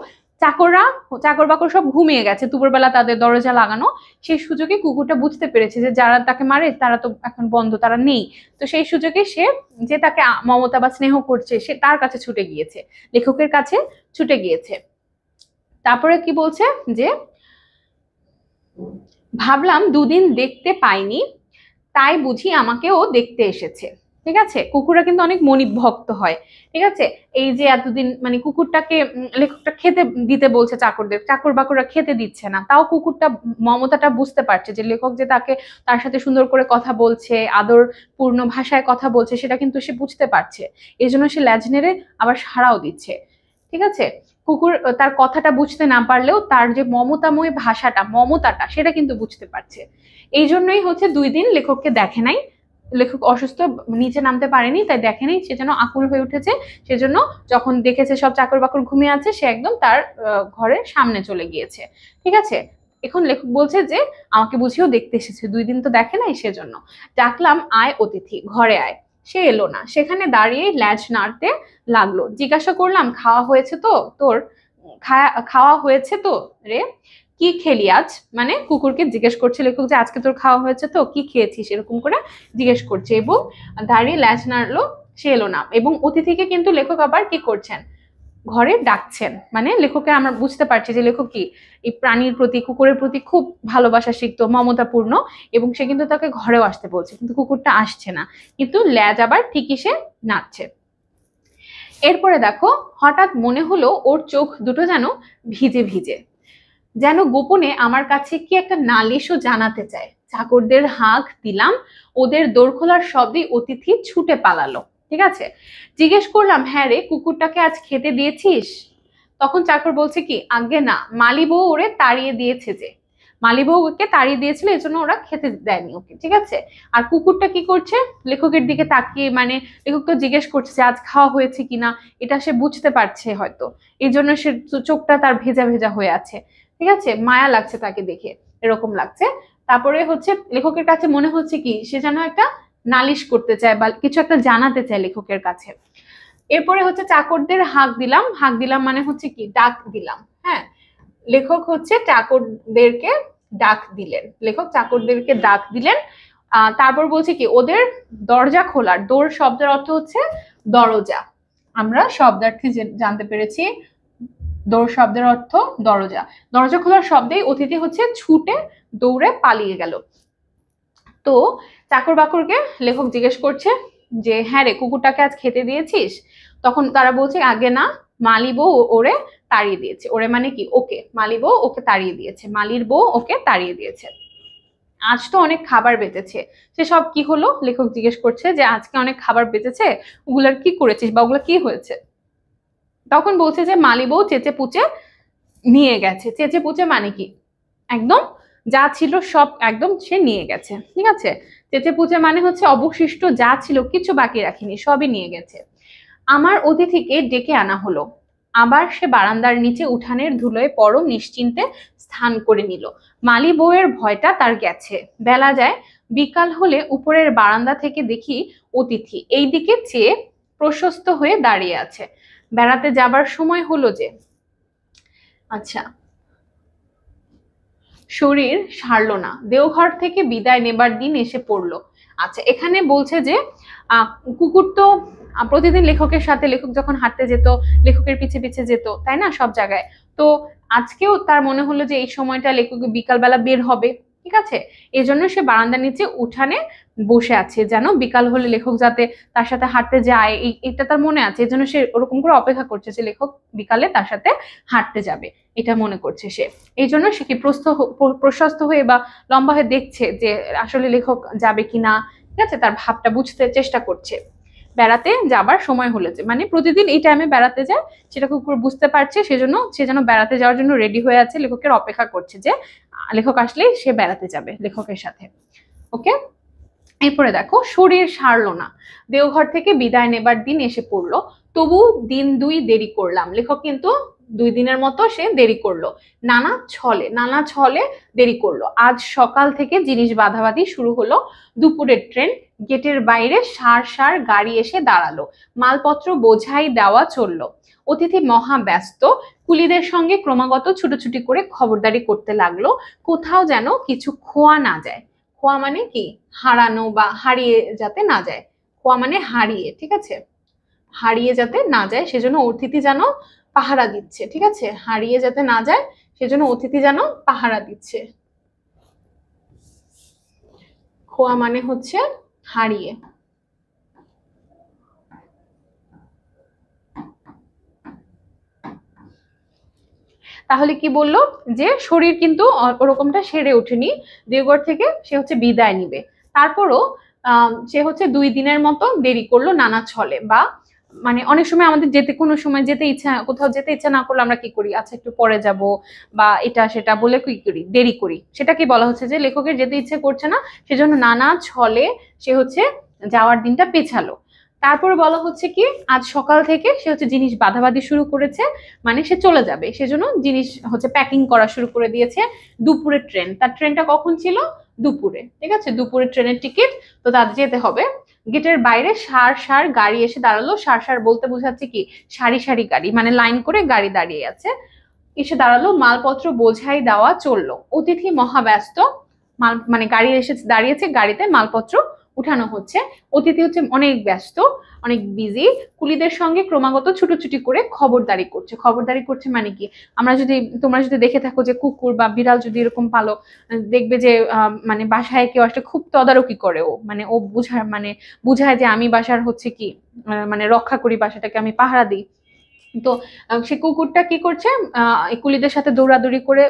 চাকররা চাকর বাকর সব ঘুমিয়ে গেছে, দুপুরবেলা তাদের দরজা লাগানো। সেই সুযোগে কুকুরটা বুঝতে পেরেছে যে যারা তাকে মারে তারা তো এখন বন্ধ, তারা নেই। তো সেই সুযোগে সে যে তাকে মমতা বা স্নেহ করছে সে তার কাছে ছুটে গিয়েছে, লেখকের কাছে ছুটে গিয়েছে। তারপরে কি বলছে যে ভাবলাম দুদিন দেখতে পাইনি, তাই বুঝি আমাকেও দেখতে এসেছে। ঠিক আছে, কুকুররা কিন্তু অনেক মনিভক্ত হয়। ঠিক আছে, এই যে এতদিন মানে কুকুরটাকে লেখকটা খেতে দিতে বলছে চাকরদের, চাকর বাকররা খেতে দিচ্ছে না, তাও কুকুরটা মমতাটা বুঝতে পারছে যে লেখক যে তাকে তার সাথে সুন্দর করে কথা বলছে, আদর পূর্ণ ভাষায় কথা বলছে, সেটা কিন্তু সে বুঝতে পারছে। এই জন্য সে ল্যাজ নেড়ে আবার সাড়াও দিচ্ছে। ঠিক আছে, কুকুর তার কথাটা বুঝতে না পারলেও তার যে মমতাময় ভাষাটা, মমতাটা, সেটা কিন্তু বুঝতে পারছে। এই জন্যই হচ্ছে 2 দিন লেখককে দেখে নাই, লেখক অসুস্থ, নিচে নামতে পারেনি, তাই দেখে নাই, সে যেন আকুল হয়ে উঠেছে। সেজন্য যখন দেখেছে সব চাকর বাকর ঘুমিয়ে আছে, সে একদম তার ঘরের সামনে চলে গিয়েছে। ঠিক আছে, এখন লেখক বলছে যে আমাকে বুঝিও দেখতে এসেছে, 2 দিন তো দেখে নাই, সেজন্য ডাকলাম আয় অতিথি, ঘরে আয়। সে এলো না, সেখানে দাঁড়িয়ে ল্যাজ নাড়তে লাগলো। জিজ্ঞাসা করলাম খাওয়া হয়েছে তো তোর, খাওয়া হয়েছে তো রে, কি খেলি আজ? মানে কুকুরকে জিজ্ঞেস করছে লেখক যে আজকে তোর খাওয়া হয়েছে তো, কি খেয়েছিস, এরকম করে জিজ্ঞেস করছে। এবং দাঁড়িয়ে ল্যাজ নাড়লো, সে এলো না। এবং অতিথিকে কিন্তু লেখক আবার কি করছেন, ঘরে ডাকছেন। মানে লেখকের আমরা বুঝতে পারছি যে লেখক কি এই প্রাণীর প্রতি, কুকুরের প্রতি খুব ভালোবাসা সিক্ত, মমতাপূর্ণ, এবং সে কিন্তু তাকে ঘরেও আসতে বলছে, কিন্তু কুকুরটা আসছে না, কিন্তু ল্যাজ আবার ঠিকই সে নাড়ছে। এরপরে দেখো, হঠাৎ মনে হলো ওর চোখ দুটো যেন ভিজে ভিজে, যেন গোপনে আমার কাছে কি একটা নালিশও জানাতে চায়। চাকরদের হাঁক দিলাম, ওদের দোর খোলার শব্দে অতিথি ছুটে পালালো। ঠিক আছে, জিজ্ঞেস করলাম হ্যাঁ রে, কুকুরটাকে আজ খেতে দিয়েছিস? তখন চাকর বলছে কি আগে না, মালি বউ ওরে তাড়িয়ে দিয়েছে, যে মালি বউ ওকে তাড়িয়ে দিয়েছিল, এজন্য ওরা খেতে দেয়নি ওকে। ঠিক আছে, আর কুকুরটা কি করছে, লেখকের দিকে তাকিয়ে, মানে লেখক তো জিজ্ঞেস করছে যে আজ খাওয়া হয়েছে কিনা, এটা সে বুঝতে পারছে হয়তো, এই জন্য সে চোখটা তার ভেজা ভেজা হয়ে আছে। ঠিক আছে, মায়া লাগছে তাকে দেখে, এরকম লাগছে। তারপরে হচ্ছে লেখকের কাছে মনে হচ্ছে কি সে যেন একটা নালিশ করতে চায় বা কিছু একটা জানাতে চায় লেখকের কাছে। এরপরে হচ্ছে চাকরদের হাঁক দিলাম, হাঁক দিলাম মানে হচ্ছে কি ডাক দিলাম। হ্যাঁ, লেখক হচ্ছে চাকরদেরকে ডাক দিলেন, লেখক চাকরদেরকে ডাক দিলেন। তারপর বলছে কি ওদের দরজা খোলার, দোর শব্দের অর্থ হচ্ছে দরজা, আমরা শব্দার্থে জানতে পেরেছি দৌড় শব্দের অর্থ দরজা। দরজা খোলার শব্দেই অতিথি হচ্ছে ছুটে দৌড়ে পালিয়ে গেল। তো চাকর বাকরকে লেখক জিজ্ঞেস করছে যে হ্যাঁ রে, কুকুরটাকে আজ খেতে দিয়েছিস? তখন তারা বলছে আগে না, মালি বউ ওরে তাড়িয়ে দিয়েছে। ওরে মানে কি ওকে, মালি বউ ওকে তাড়িয়ে দিয়েছে, মালির বউ ওকে তাড়িয়ে দিয়েছে। আজ তো অনেক খাবার বেঁচেছে। সে সব কি হলো, লেখক জিজ্ঞেস করছে যে আজকে অনেক খাবার বেঁচেছে, ওগুলার কি করেছিস বা ওগুলা কি হয়েছে? তখন বলছে যে মালি বউ চেঁচে পুচে নিয়ে গেছে। চেঁচে পুচে মানে কি, একদম যা ছিল সব একদম সে নিয়ে গেছে। ঠিক আছে, চেঁচে পুচে মানে হচ্ছে অবশিষ্ট যা ছিল কিছু বাকি রাখিনি, সবই নিয়ে গেছে। আমার অতিথিকে ডেকে আনা হলো, আবার সে বারান্দার নিচে উঠানের ধুলোয় পরম নিশ্চিন্তে স্থান করে নিল। মালি বউয়ের ভয়টা তার গেছে। বেলা যায়, বিকাল হলে উপরের বারান্দা থেকে দেখি অতিথি এই দিকে চেয়ে প্রশস্ত হয়ে দাঁড়িয়ে আছে। বেড়াতে যাবার সময় হলো যে। আচ্ছা, শরীর সারলো না, দেওঘর থেকে বিদায় নেবার দিন এসে পড়লো। আচ্ছা, এখানে বলছে যে কুকুর তো প্রতিদিন লেখকের সাথে, লেখক যখন হাঁটতে যেত লেখকের পিছে পিছে যেত, তাই না, সব জায়গায়। তো আজকেও তার মনে হলো যে এই সময়টা লেখক বিকালবেলা বের হবে। ঠিক আছে, এই জন্য সে বারান্দার নিচে উঠানে বসে আছে, যেন বিকাল হলে লেখক যাতে তার সাথে হাঁটতে যায়, এটা তার মনে আছে। এই জন্য সে ওরকম করে অপেক্ষা করছে যে লেখক বিকালে তার সাথে হাঁটতে যাবে, এটা মনে করছে সে। এই জন্য সে কি প্রশস্ত হয়ে বা লম্বা হয়ে দেখছে যে আসলে লেখক যাবে কিনা। ঠিক আছে, তার ভাবটা বুঝতে চেষ্টা করছে। বেড়াতে যাবার সময় হলেছে, মানে প্রতিদিন এই টাইমে বেড়াতে যায়, সেটা কুকুর বুঝতে পারছে, সেজন্য সে যেন বেড়াতে যাওয়ার জন্য রেডি হয়ে আছে, লেখকের অপেক্ষা করছে যে লেখক আসলেই সে বেড়াতে যাবে লেখকের সাথে। ওকে, এরপরে দেখো, শরীর সারলো না, দেওঘর থেকে বিদায় নেবার দিন এসে পড়লো, তবু দিন দুই দেরি করলাম। লেখক কিন্তু 2 দিনের মতো সে দেরি করলো, নানা ছলে দেরি করলো। আজ সকাল থেকে জিনিস বাঁধাবাঁধি শুরু হলো, দুপুরের ট্রেন, গেটের বাইরে সার সার গাড়ি এসে দাঁড়ালো, মালপত্র বোঝাই দেওয়া চললো। অতিথি মহা ব্যস্ত, কুলিদের সঙ্গে ক্রমাগত ছুটোছুটি করে খবরদারি করতে লাগলো, কোথাও যেন কিছু খোয়া না যায়। খোয়া মানে কি? হারানো বা হারিয়ে যাতে না যায়। খোয়া মানে হারিয়ে, ঠিক আছে? হারিয়ে যাতে না যায় সেজন্য অতিথি যেন পাহারা দিচ্ছে, ঠিক আছে? হারিয়ে যাতে না যায় সেজন্য অতিথি যেন পাহারা দিচ্ছে। খোয়া মানে হচ্ছে হারিয়ে। তাহলে কি বললো যে শরীর কিন্তু ওরকমটা সেরে ওঠেনি, দেওঘর থেকে সে হচ্ছে বিদায় নিবে। তারপরও সে হচ্ছে 2 দিনের মতো দেরি করলো নানা ছলে, বা মানে অনেক সময় আমাদের কোনো সময় যেতে ইচ্ছা, কোথাও যেতে ইচ্ছা না করলে আমরা কি করি, আচ্ছা একটু পরে যাব বা এটা সেটা বলে কি করি, দেরি করি। সেটাকে বলা হচ্ছে যে লেখকের যেতে ইচ্ছে করছে না, সেজন্য নানা ছলে সে হচ্ছে যাওয়ার দিনটা পেছালো। তারপরে বলা হচ্ছে কি, আজ সকাল থেকে সে হচ্ছে জিনিস বাঁধাবাঁধি শুরু করেছে, মানে সে চলে যাবে সেজন্য জিনিস হচ্ছে প্যাকিং করা শুরু করে দিয়েছে। দুপুরের ট্রেন, তার ট্রেনটা কখন ছিল? দুপুরে, ঠিক আছে? দুপুরের ট্রেনের টিকিট, তো তার যেতে হবে। গেটের বাইরে সার সার গাড়ি এসে দাঁড়ালো, সার সার বলতে বোঝাচ্ছে কি, সারি সারি গাড়ি, মানে লাইন করে গাড়ি দাঁড়িয়ে আছে, এসে দাঁড়ালো, মালপত্র বোঝাই দেওয়া চললো। অতিথি মহাব্যস্ত, মাল মানে গাড়ি এসে দাঁড়িয়েছে, গাড়িতে মালপত্র উঠানো হচ্ছে। অতিথি হচ্ছে অনেক ব্যস্ত, অনেক বিজি, কুলিদের সঙ্গে ক্রমাগত ছুটোছুটি করে খবরদারি করছে। খবরদারি করছে মানে কি, তোমরা যদি দেখে থাকো যে কুকুর বা বিড়াল যদি এরকম পালো, দেখবে যে মানে বাসায় কেউ একটা খুব তদারকি করে, ও মানে ও বুঝায় যে আমি বাসার হচ্ছে কি মানে রক্ষা করি, বাসাটাকে আমি পাহারা দিই। তো সে কুকুরটা কি করছে, কুলিদের সাথে দৌড়াদৌড়ি করে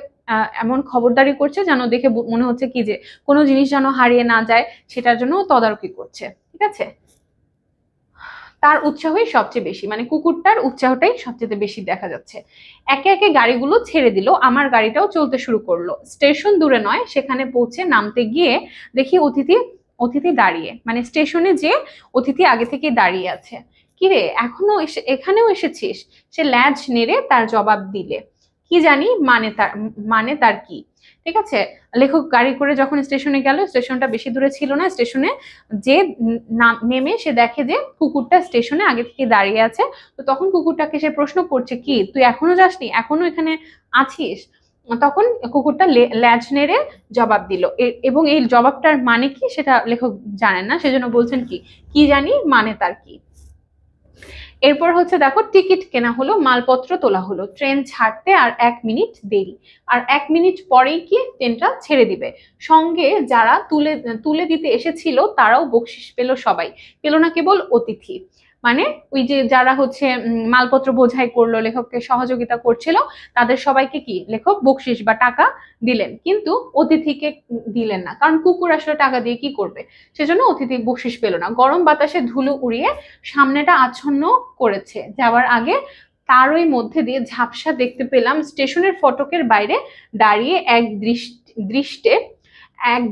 এমন খবরদারি করছে যেন দেখে মনে হচ্ছে কি যে কোনো জিনিস যেন হারিয়ে না যায়, সেটার জন্য তদারকি করছে, ঠিক আছে? তার উৎসাহই সবচেয়ে বেশি, মানে কুকুরটার উৎসাহটাই সবচেয়ে বেশি দেখা যাচ্ছে। একে একে গাড়িগুলো ছেড়ে দিল, আমার গাড়িটাও চলতে শুরু করলো। স্টেশন দূরে নয়, সেখানে পৌঁছে নামতে গিয়ে দেখি অতিথি দাঁড়িয়ে, মানে স্টেশনে যে অতিথি আগে থেকে দাঁড়িয়ে আছে। কিরে, এখানেও এসেছিস? সে ল্যাজ নেড়ে তার জবাব দিলে। কি জানি মানে তার কি, ঠিক আছে? লেখক গাড়ি করে যখন স্টেশনে গেল, স্টেশনটা বেশি দূরে ছিল না, স্টেশনে যে নেমে সে দেখে যে কুকুরটা স্টেশনে আগে থেকে দাঁড়িয়ে আছে। তো তখন কুকুরটাকে সে প্রশ্ন করছে, কি তুই এখনো যাসনি, এখনো এখানে আছিস? তখন কুকুরটা ল্যাজ নেড়ে জবাব দিল, এবং এই জবাবটার মানে কি সেটা লেখক জানেন না, সেজন্য বলছেন কি জানি মানে তার কি। এরপর হচ্ছে দেখো, টিকিট কেনা হলো, মালপত্র তোলা হলো, ট্রেন ছাড়তে আর 1 মিনিট দেরি, আর 1 মিনিট পরেই কি ট্রেনটা ছেড়ে দিবে। সঙ্গে যারা তুলে দিতে এসেছিল তারাও বকশিস পেল, সবাই পেল না কেবল অতিথি, মানে ওই যে যারা হচ্ছে মালপত্র বোঝাই করলো, লেখককে সহযোগিতা করছিল, তাদের সবাইকে কি লেখক বকশিস বা টাকা দিলেন, কিন্তু অতিথিকে দিলেন না, কারণ কুকুর আসলে টাকা দিয়ে কি করবে, সেজন্য অতিথি বকশিস পেল না। গরম বাতাসে ধুলো উড়িয়ে সামনেটা আচ্ছন্ন করেছে, যাওয়ার আগে তার ওই মধ্যে দিয়ে ঝাপসা দেখতে পেলাম স্টেশনের ফটকের বাইরে দাঁড়িয়ে এক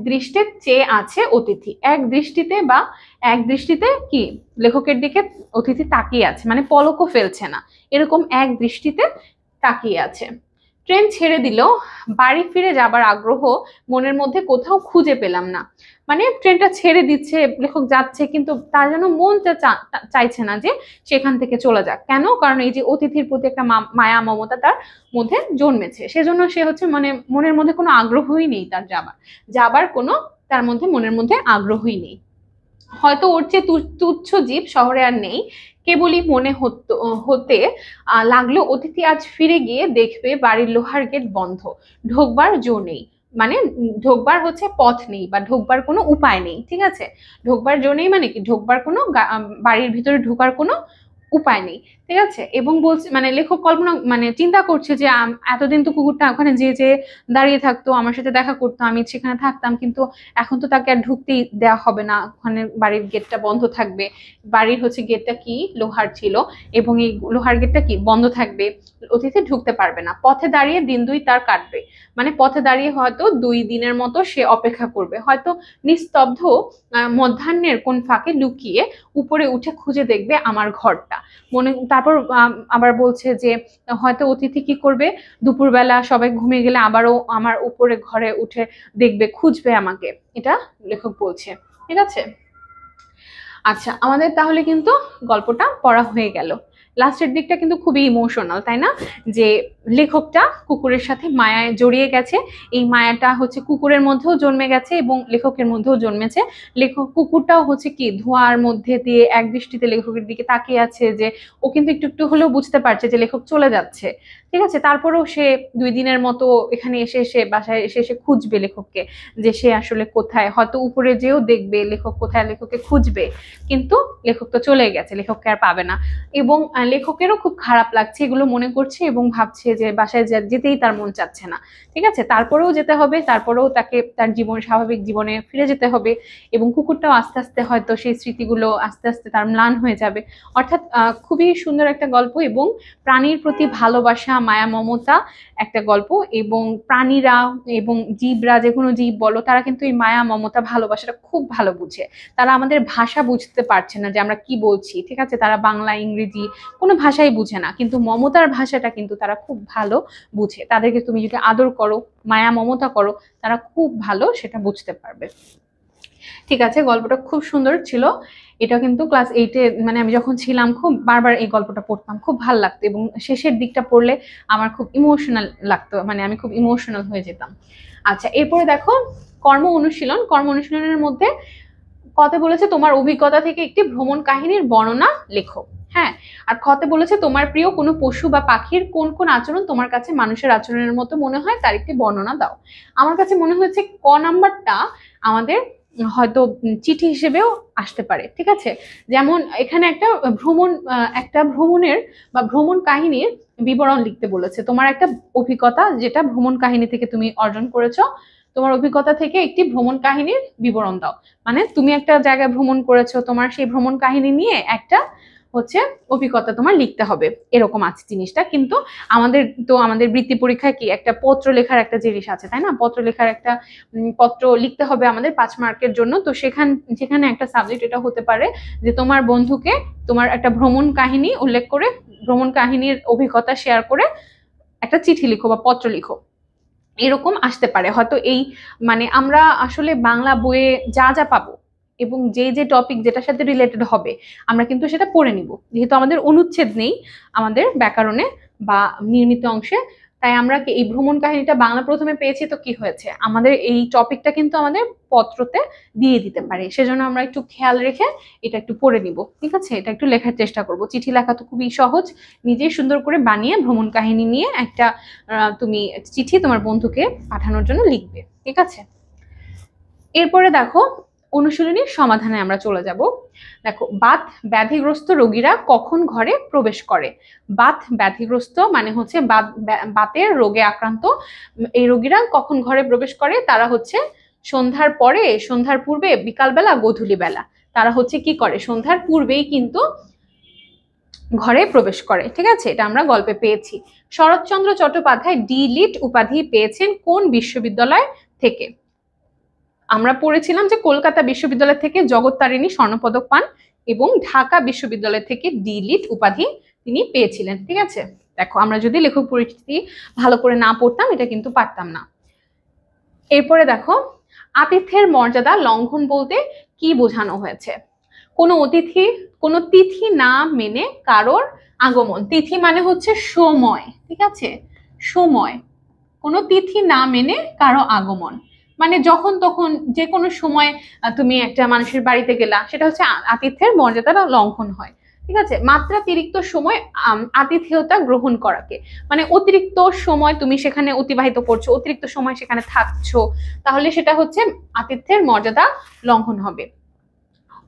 দৃষ্টে চেয়ে আছে অতিথি। এক দৃষ্টিতে কি লেখকের দিকে অতিথি তাকিয়ে আছে, মানে পলকও ফেলছে না, এরকম এক দৃষ্টিতে তাকিয়ে আছে। ট্রেন ছেড়ে দিল, বাড়ি ফিরে যাবার আগ্রহ মনের মধ্যে কোথাও খুঁজে পেলাম না। মানে ট্রেনটা ছেড়ে দিচ্ছে, লেখক যাচ্ছে, কিন্তু তার যেন মনটা চাইছে না যে সেখান থেকে চলে যাক। কেন? কারণ এই যে অতিথির প্রতি একটা মায়া মমতা তার মধ্যে জন্মেছে, সেজন্য সে হচ্ছে মানে মনের মধ্যে কোনো আগ্রহই নেই, তার যাবার কোনো তার মধ্যে মনের মধ্যে আগ্রহই নেই। হয়তো ওর চেয়ে তুচ্ছ জীব শহরে আর নেই, কেবলই মনে হতে লাগলো অতিথি আজ ফিরে গিয়ে দেখবে বাড়ির লোহার গেট বন্ধ, ঢোকবার জো নেই, মানে ঢোকবার হচ্ছে পথ নেই বা ঢোকবার কোনো উপায় নেই, ঠিক আছে? ঢোকবার জো নেই মানে কি, ঢোকবার কোনো বাড়ির ভিতরে ঢোকার কোনো উপায় নেই, ঠিক আছে? এবং বলছে মানে লেখক কল্পনা মানে চিন্তা করছে যে এতদিন তো কুকুরটা ওখানে যে দাঁড়িয়ে থাকতো, আমার সাথে দেখা করতো, আমি সেখানে থাকতাম, কিন্তু এখন তো তাকে আর ঢুকতেই দেওয়া হবে না, ওখানে বাড়ির গেটটা বন্ধ থাকবে। বাড়ির হচ্ছে গেটটা কি লোহার ছিল, এবং এই লোহার গেটটা কি বন্ধ থাকবে, অতিথি ঢুকতে পারবে না। পথে দাঁড়িয়ে দিন 2 তার কাটবে, মানে পথে দাঁড়িয়ে হয়তো 2 দিনের মতো সে অপেক্ষা করবে, হয়তো নিস্তব্ধ মধ্যাহ্নের কোন ফাঁকে লুকিয়ে উপরে উঠে খুঁজে দেখবে আমার ঘরটা। তারপর আবার বলছে যে হয়তো অতিথি কি করবে, দুপুরবেলা সবাই ঘুমিয়ে গেলে আবারও আমার উপরে ঘরে উঠে দেখবে, খুঁজবে আমাকে। এটা লেখক বলছে। ঠিক আছে, আচ্ছা আমাদের তাহলে কিন্তু গল্পটা পড়া হয়ে গেল। লাস্টের দিকটা কিন্তু খুবই ইমোশনাল, তাই না? যে লেখকটা কুকুরের সাথে মায়ায় জড়িয়ে গেছে, এই মায়াটা হচ্ছে কুকুরের মধ্যেও জন্মে গেছে এবং লেখকের মধ্যেও জন্মেছে। কুকুরটাও হচ্ছে কি ধোঁয়ার মধ্যে দিয়ে এক দৃষ্টিতে লেখকের দিকে তাকিয়ে আছে, যে ও কিন্তু একটু একটু হলেও বুঝতে পারছে যে লেখক চলে যাচ্ছে। ঠিক আছে, তারপরেও সে 2 দিনের মতো এখানে এসে বাসায় এসে খুঁজবে লেখককে, যে সে আসলে কোথায়, হয়তো উপরে যেও দেখবে লেখক কোথায়, লেখককে খুঁজবে, কিন্তু লেখক তো চলে গেছে, লেখককে আর পাবে না। এবং লেখকেরও খুব খারাপ লাগছে এগুলো মনে করছে এবং ভাবছে যে বাসায় যেতেই তার মন চাচ্ছে না। ঠিক আছে, তারপরেও যেতে হবে, তারপরেও তাকে তার স্বাভাবিক জীবনে ফিরে যেতে হবে। এবং কুকুরটাও আস্তে আস্তে হয়তো সেই স্মৃতিগুলো আস্তে আস্তে তার ম্লান হয়ে যাবে। অর্থাৎ খুবই সুন্দর একটা গল্প এবং প্রাণীর প্রতি ভালোবাসা, মায়া, মমতা একটা গল্প। এবং প্রাণীরা এবং জীবরা, যে কোনো জীব বলো, তারা কিন্তু এই মায়া, মমতা, ভালোবাসাটা খুব ভালো বুঝে। তারা আমাদের ভাষা বুঝতে পারছে না যে আমরা কি বলছি, ঠিক আছে, তারা বাংলা, ইংরেজি কোনো ভাষাই বুঝে না, কিন্তু মমতার ভাষাটা কিন্তু তারা খুব ভালো বুঝে। তাদেরকে তুমি যদি আদর করো, মায়া মমতা করো, তারা খুব ভালো সেটা বুঝতে পারবে। ঠিক আছে, গল্পটা খুব সুন্দর ছিল। এটা কিন্তু ক্লাস 8-এ, মানে আমি যখন ছিলাম খুব বারবার এই গল্পটা পড়তাম, খুব ভালো লাগতো এবং শেষের দিকটা পড়লে আমার খুব ইমোশনাল লাগতো, মানে আমি খুব ইমোশনাল হয়ে যেতাম। আচ্ছা, এরপরে দেখো কর্ম অনুশীলন। কর্ম অনুশীলনের মধ্যে কতে বলেছে তোমার অভিজ্ঞতা থেকে একটি ভ্রমণ কাহিনীর বর্ণনা লেখো। হ্যাঁ, আর খতে বলেছে তোমার প্রিয় কোনো পশু বা পাখির কোন কোন আচরণ তোমার কাছে মানুষের আচরণের মতো মনে হয় তার একটি বর্ণনা দাও। আমার কাছে মনে হয়েছে ক নাম্বারটা আমাদের হয়তো চিঠি হিসেবেও আসতে পারে। ঠিক আছে, যেমন এখানে একটা ভ্রমণের বা ভ্রমণ কাহিনীর বিবরণ লিখতে বলেছে। তোমার একটা অভিজ্ঞতা যেটা ভ্রমণ কাহিনী থেকে তুমি অর্জন করেছো, তোমার অভিজ্ঞতা থেকে একটি ভ্রমণ কাহিনীর বিবরণ দাও। মানে তুমি একটা জায়গায় ভ্রমণ করেছো, তোমার সেই ভ্রমণ কাহিনী নিয়ে একটা হচ্ছে অভিজ্ঞতা তোমার লিখতে হবে, এরকম আছে জিনিসটা। কিন্তু আমাদের বৃত্তি পরীক্ষায় কি একটা পত্র লেখার একটা জিনিস আছে, তাই না? পত্র লেখার একটা পত্র লিখতে হবে আমাদের 5 মার্কের জন্য। তো সেখানে একটা সাবজেক্ট এটা হতে পারে যে তোমার বন্ধুকে তোমার একটা ভ্রমণ কাহিনী উল্লেখ করে, ভ্রমণ কাহিনীর অভিজ্ঞতা শেয়ার করে একটা চিঠি লিখো বা পত্র লিখো, এরকম আসতে পারে হয়তো। এই মানে আমরা আসলে বাংলা বইয়ে যা যা পাবো এবং যে যে টপিক যেটার সাথে রিলেটেড হবে আমরা কিন্তু সেটা পড়ে নিব, যেহেতু আমাদের অনুচ্ছেদ নেই আমাদের ব্যাকরণে বা নির্মিত অংশে। তাই আমরা এই ভ্রমণ কাহিনীটা বাংলা প্রথমে পেয়েছি, তো কি হয়েছে, আমাদের এই টপিকটা কিন্তু আমাদের পত্রতে দিয়ে দিতে পারে। সেজন্য আমরা একটু খেয়াল রেখে এটা একটু পড়ে নিব। ঠিক আছে, এটা একটু লেখার চেষ্টা করব। চিঠি লেখা তো খুবই সহজ, নিজেই সুন্দর করে বানিয়ে ভ্রমণ কাহিনী নিয়ে একটা তুমি চিঠি তোমার বন্ধুকে পাঠানোর জন্য লিখবে। ঠিক আছে, এরপরে দেখো অনুশীলনীর সমাধানে আমরা চলে যাব। দেখো, বাত ব্যাধিগ্রস্ত রোগীরা কখন ঘরে প্রবেশ করে? বাত ব্যাধিগ্রস্ত মানে হচ্ছে বাতের রোগে আক্রান্ত এই রোগীরা কখন ঘরে প্রবেশ করে? তারা হচ্ছে সন্ধ্যার পরে, সন্ধ্যার পূর্বে, বিকালবেলা, গধূলি বেলা। তারা হচ্ছে কি করে, সন্ধ্যার পূর্বেই কিন্তু ঘরে প্রবেশ করে। ঠিক আছে, এটা আমরা গল্পে পেয়েছি। শরৎচন্দ্র চট্টোপাধ্যায় ডি.লিট উপাধি পেয়েছেন কোন বিশ্ববিদ্যালয় থেকে? আমরা পড়েছিলাম যে কলকাতা বিশ্ববিদ্যালয় থেকে জগত্তারিণী স্বর্ণপদক পান এবং ঢাকা বিশ্ববিদ্যালয় থেকে ডি.লিট উপাধি তিনি পেয়েছিলেন। ঠিক আছে, দেখো আমরা যদি লেখক পরিচিতি ভালো করে না পড়তাম এটা কিন্তু পারতাম না। এরপরে দেখো, আতিথ্যের মর্যাদা লঙ্ঘন বলতে কি বোঝানো হয়েছে? কোনো তিথি না মেনে কারোর আগমন। তিথি মানে হচ্ছে সময়। ঠিক আছে, সময়। কোনো তিথি না মেনে কারো আগমন মানে যখন তখন যে কোনো সময় তুমি একটা মানুষের বাড়িতে গেলা, সেটা হচ্ছে আতিথ্যের মর্যাদাটা লঙ্ঘন হয়। ঠিক আছে, মাত্রাতিরিক্ত সময় আতিথেয়তা গ্রহণ করাকে, মানে অতিরিক্ত সময় তুমি সেখানে অতিবাহিত করছো, অতিরিক্ত সময় সেখানে থাকছো, তাহলে সেটা হচ্ছে আতিথ্যের মর্যাদা লঙ্ঘন হবে।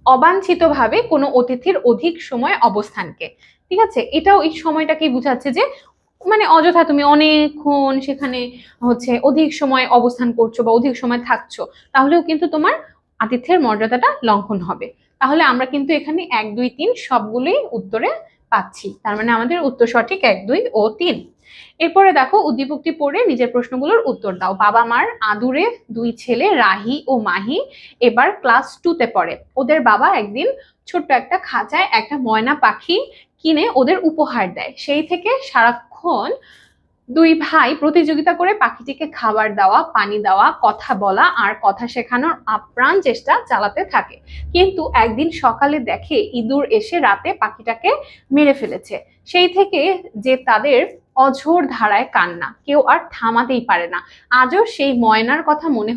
অবাঞ্ছিতভাবে কোনো অতিথির অধিক সময় অবস্থানকে। ঠিক আছে, এটাও এই সময়টাকেই বোঝাচ্ছে যে মানে অযথা তুমি অনেকক্ষণ সেখানে হচ্ছে অধিক সময় অবস্থান করছো বা অধিক সময় থাকছো, তাহলেও কিন্তু তোমার আতিথ্যের মর্যাদাটা লঙ্ঘন হবে। তাহলে আমরা কিন্তু এখানে 1, 2, 3 সবগুলোই উত্তরে পাচ্ছি, তার মানে আমাদের উত্তর সঠিক 1, 2 ও 3। এরপরে দেখো, উদ্দীপকটি পড়ে নিজের প্রশ্নগুলোর উত্তর দাও। বাবা মার আদুরে 2 ছেলে রাহি ও মাহি এবার ক্লাস 2-তে পড়ে। ওদের বাবা একদিন ছোট্ট একটা খাঁচায় একটা ময়না পাখি কিনে ওদের উপহার দেয়। সেই থেকে সারাক্ষণ দুই ভাই প্রতিযোগিতা করে পাখিটিকে খাবার দেওয়া, পানি দেওয়া, কথা বলা আর কথা শেখানোর আপ্রাণ চেষ্টা চালাতে থাকে। কিন্তু একদিন সকালে দেখে ইঁদুর এসে রাতে পাখিটাকে মেরে ফেলেছে। সেই থেকে যে তাদের অঝোর ধারায় কান্না, কেউ আর থামাতেই পারে না। আজও সেই ময়নার কথা মনে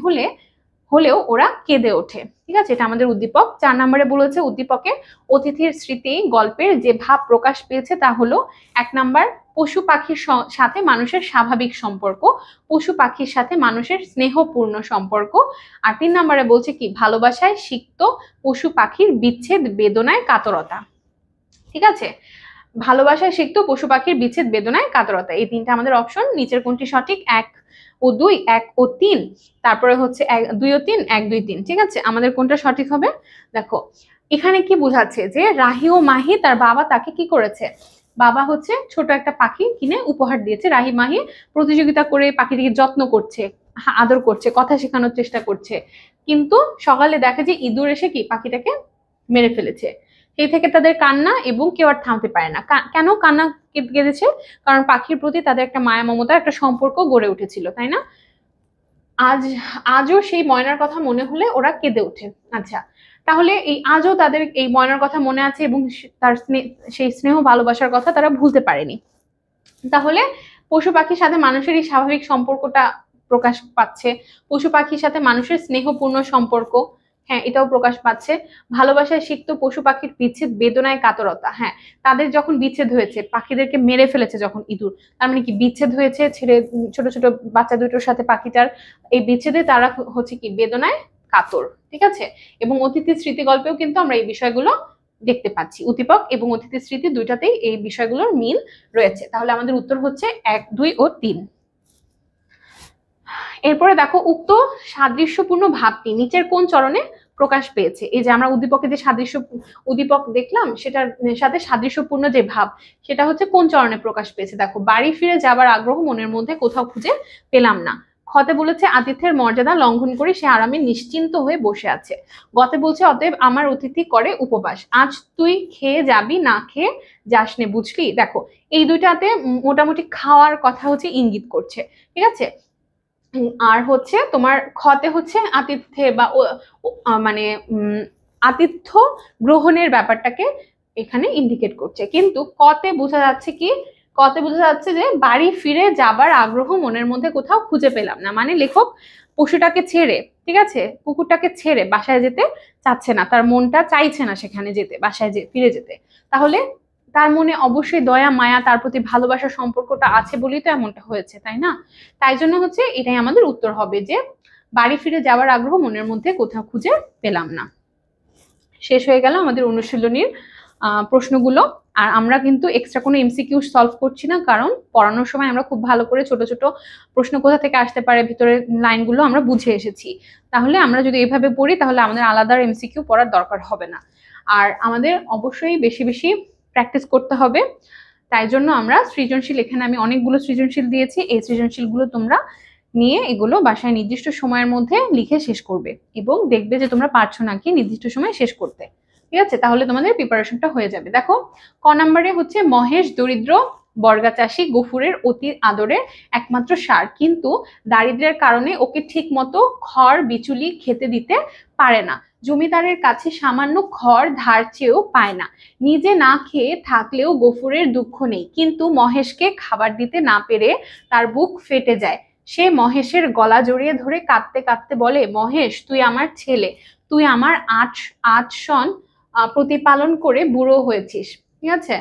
হলেও ওরা কেঁদে ওঠে। ঠিক আছে, এটা আমাদের উদ্দীপক। 4 নম্বরে বলেছে উদ্দীপকে অতিথির স্মৃতি গল্পের যে ভাব প্রকাশ পেয়েছে তা হলো 1 নাম্বার পশু পাখির সাথে মানুষের স্বাভাবিক সম্পর্ক, পশু পাখির সাথে মানুষের স্নেহপূর্ণ সম্পর্ক। আর 3 নম্বরে বলছে কি ভালোবাসায় সিক্ত পশু পাখির বিচ্ছেদ বেদনায় কাতরতা। ঠিক আছে, ভালোবাসায় সিক্ত পশু পাখির বিচ্ছেদ বেদনায় কাতরতা, এই 3টা আমাদের অপশন। নিচের কোনটি সঠিক? 1 ও 2, 1 ও 3, তারপরে হচ্ছে 2 ও 3, 1 2 3। ঠিক আছে, আমাদের কোনটা সঠিক হবে? দেখো এখানে কি বোঝাচ্ছে যে রাহি ও মাহি তার বাবা তাকে কি করেছে, বাবা হচ্ছে ছোট একটা পাখি কিনে উপহার দিয়েছে। রাহি মাহি প্রতিযোগিতা করে পাখিটিকে যত্ন করছে, আদর করছে, কথা শেখানোর চেষ্টা করছে, কিন্তু সকালে দেখে যে ইঁদুর এসে কি পাখিটাকে মেরে ফেলেছে। সেই থেকে তাদের কান্না এবং কেউ আর থামতে পারে না। কেন কান্না কেঁদেছে? কারণ পাখির প্রতি তাদের একটা মায়া মমতার একটা সম্পর্ক গড়ে উঠেছিল, তাই না? আজও সেই ময়নার কথা মনে হলে ওরা কেঁদে ওঠে। আচ্ছা, তাহলে এই আজও তাদের এই ময়নার কথা মনে আছে এবং তার সেই স্নেহ ভালোবাসার কথা তারা ভুলতে পারেনি। তাহলে পশু পাখির সাথে মানুষের এই স্বাভাবিক সম্পর্কটা প্রকাশ পাচ্ছে, পশু পাখির সাথে মানুষের স্নেহপূর্ণ সম্পর্ক, হ্যাঁ এটাও প্রকাশ পাচ্ছে। ভালোবাসায় সিক্ত পশু পাখির বিচ্ছেদ বেদনায় কাতরতা, হ্যাঁ তাদের যখন বিচ্ছেদ হয়েছে, পাখিদেরকে মেরে ফেলেছে যখন ইঁদুর, তার মানে কি বিচ্ছেদ হয়েছে ছেড়ে, ছোট ছোট বাচ্চা দুটোর সাথে পাখিটার, এই বিচ্ছেদে তারা হচ্ছে কি বেদনায় কাতর। ঠিক আছে, এবং অতিথির স্মৃতি গল্পেও কিন্তু আমরা এই বিষয়গুলো দেখতে পাচ্ছি। উদ্দীপক এবং অতিথির স্মৃতি দুইটাতেই এই বিষয়গুলোর মিল রয়েছে। তাহলে আমাদের উত্তর হচ্ছে 1 2 ও 3। এরপরে দেখো উক্ত সাদৃশ্যপূর্ণ ভাবটি নিচের কোন চরণে প্রকাশ পেয়েছে? এই যে আমরা উদ্দীপকে যে উদ্দীপক দেখলাম, সেটার সাথে সাদৃশ্যপূর্ণ যে ভাব, সেটা হচ্ছে কোন চরণে প্রকাশ পেয়েছে? দেখো বাড়ি ফিরে যাবার আগ্রহ মনের মধ্যে কোথাও খুঁজে পেলাম না। খতে বলেছে আতিথ্যের মর্যাদা লঙ্ঘন করে সে আরামে নিশ্চিন্ত হয়ে বসে আছে। গতে বলছে অতএব আমার অতিথি করে উপবাস, আজ তুই খেয়ে যাবি না খেয়ে যাস নে, বুঝলি? দেখো এই দুইটাতে মোটামুটি খাওয়ার কথা হচ্ছে ইঙ্গিত করছে। ঠিক আছে, আর হচ্ছে তোমার খতে হচ্ছে আতিথ্যে বা মানে আতিথ্য গ্রহণের ব্যাপারটাকে এখানে ইন্ডিকেট করছে। কিন্তু কতে বোঝা যাচ্ছে কি, কতে বোঝা যাচ্ছে যে বাড়ি ফিরে যাবার আগ্রহ মনের মধ্যে কোথাও খুঁজে পেলাম না, মানে লেখক পশুটাকে ছেড়ে, ঠিক আছে, কুকুরটাকে ছেড়ে বাসায় যেতে চাচ্ছে না, তার মনটা চাইছে না সেখানে যেতে, বাসায় ফিরে যেতে। তাহলে তার মনে অবশ্যই দয়া মায়া, তার প্রতি ভালোবাসার সম্পর্কটা আছে বলেই তো এমনটা হয়েছে, তাই না? তাই জন্য হচ্ছে এটাই আমাদের উত্তর হবে যে বাড়ি ফিরে যাওয়ার আগ্রহ মনের মধ্যে কোথাও খুঁজে পেলাম না। শেষ হয়ে গেল আমাদের অনুশীলনীর প্রশ্নগুলো। আর আমরা কিন্তু এক্সট্রা কোনো এমসিকিউ সলভ করছি না, কারণ পড়ানোর সময় আমরা খুব ভালো করে ছোট ছোট প্রশ্ন কোথা থেকে আসতে পারে ভিতরের লাইনগুলো আমরা বুঝে এসেছি। তাহলে আমরা যদি এইভাবে পড়ি তাহলে আমাদের আলাদা এমসিকিউ পড়ার দরকার হবে না। আর আমাদের অবশ্যই বেশি বেশি প্র্যাকটিস করতে হবে। তাই জন্য আমরা সৃজনশীল, এখানে আমি অনেকগুলো সৃজনশীল দিয়েছি, এই সৃজনশীলগুলো তোমরা নিয়ে এগুলো বাসায় নির্দিষ্ট সময়ের মধ্যে লিখে শেষ করবে এবং দেখবে যে তোমরা পারছো নাকি নির্দিষ্ট সময় শেষ করতে। ঠিক আছে, তাহলে তোমাদের প্রিপারেশনটা হয়ে যাবে। দেখো ক নম্বরে হচ্ছে মহেশ দরিদ্র বর্গা চাষী গফুরের অতি আদরের একমাত্র সার, কিন্তু দারিদ্র্যের কারণে ওকে ঠিক মতো খড় বিচুলি খেতে দিতে পারে না। জমিদারের কাছে সামান্য খড় ধার চেয়েও পায় না। নিজে না খেয়ে থাকলেও গফুরের দুঃখ নেই, কিন্তু মহেশকে খাবার দিতে না পেরে তার বুক ফেটে যায়। সে মহেশের গলা জড়িয়ে ধরে কাঁদতে কাঁদতে বলে, মহেশ তুই আমার ছেলে, তুই আমার আট সন প্রতিপালন করে বুড়ো হয়েছিস, ঠিক আছে,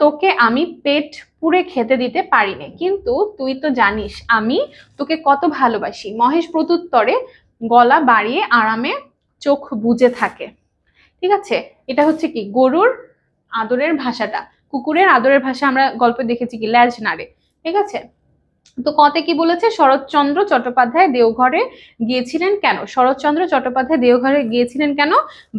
তোকে আমি পেট পুরে খেতে দিতে পারিনি, কিন্তু তুই তো জানিস আমি তোকে কত ভালোবাসি। মহেশ প্রত্যুত্তরে গলা বাড়িয়ে আরামে চোখ বুজে থাকে। ঠিক আছে, এটা হচ্ছে কি গরুর আদরের ভাষাটা। কুকুরের আদরের ভাষা আমরা গল্পে দেখেছি কি ল্যাজ নাড়ে। ঠিক আছে, তো কতে কি বলেছে, শরৎচন্দ্র চট্টোপাধ্যায় দেওঘরে গিয়েছিলেন কেন? শরৎচন্দ্র চট্টোপাধ্যায় দেওঘরে গিয়েছিলেন কেন?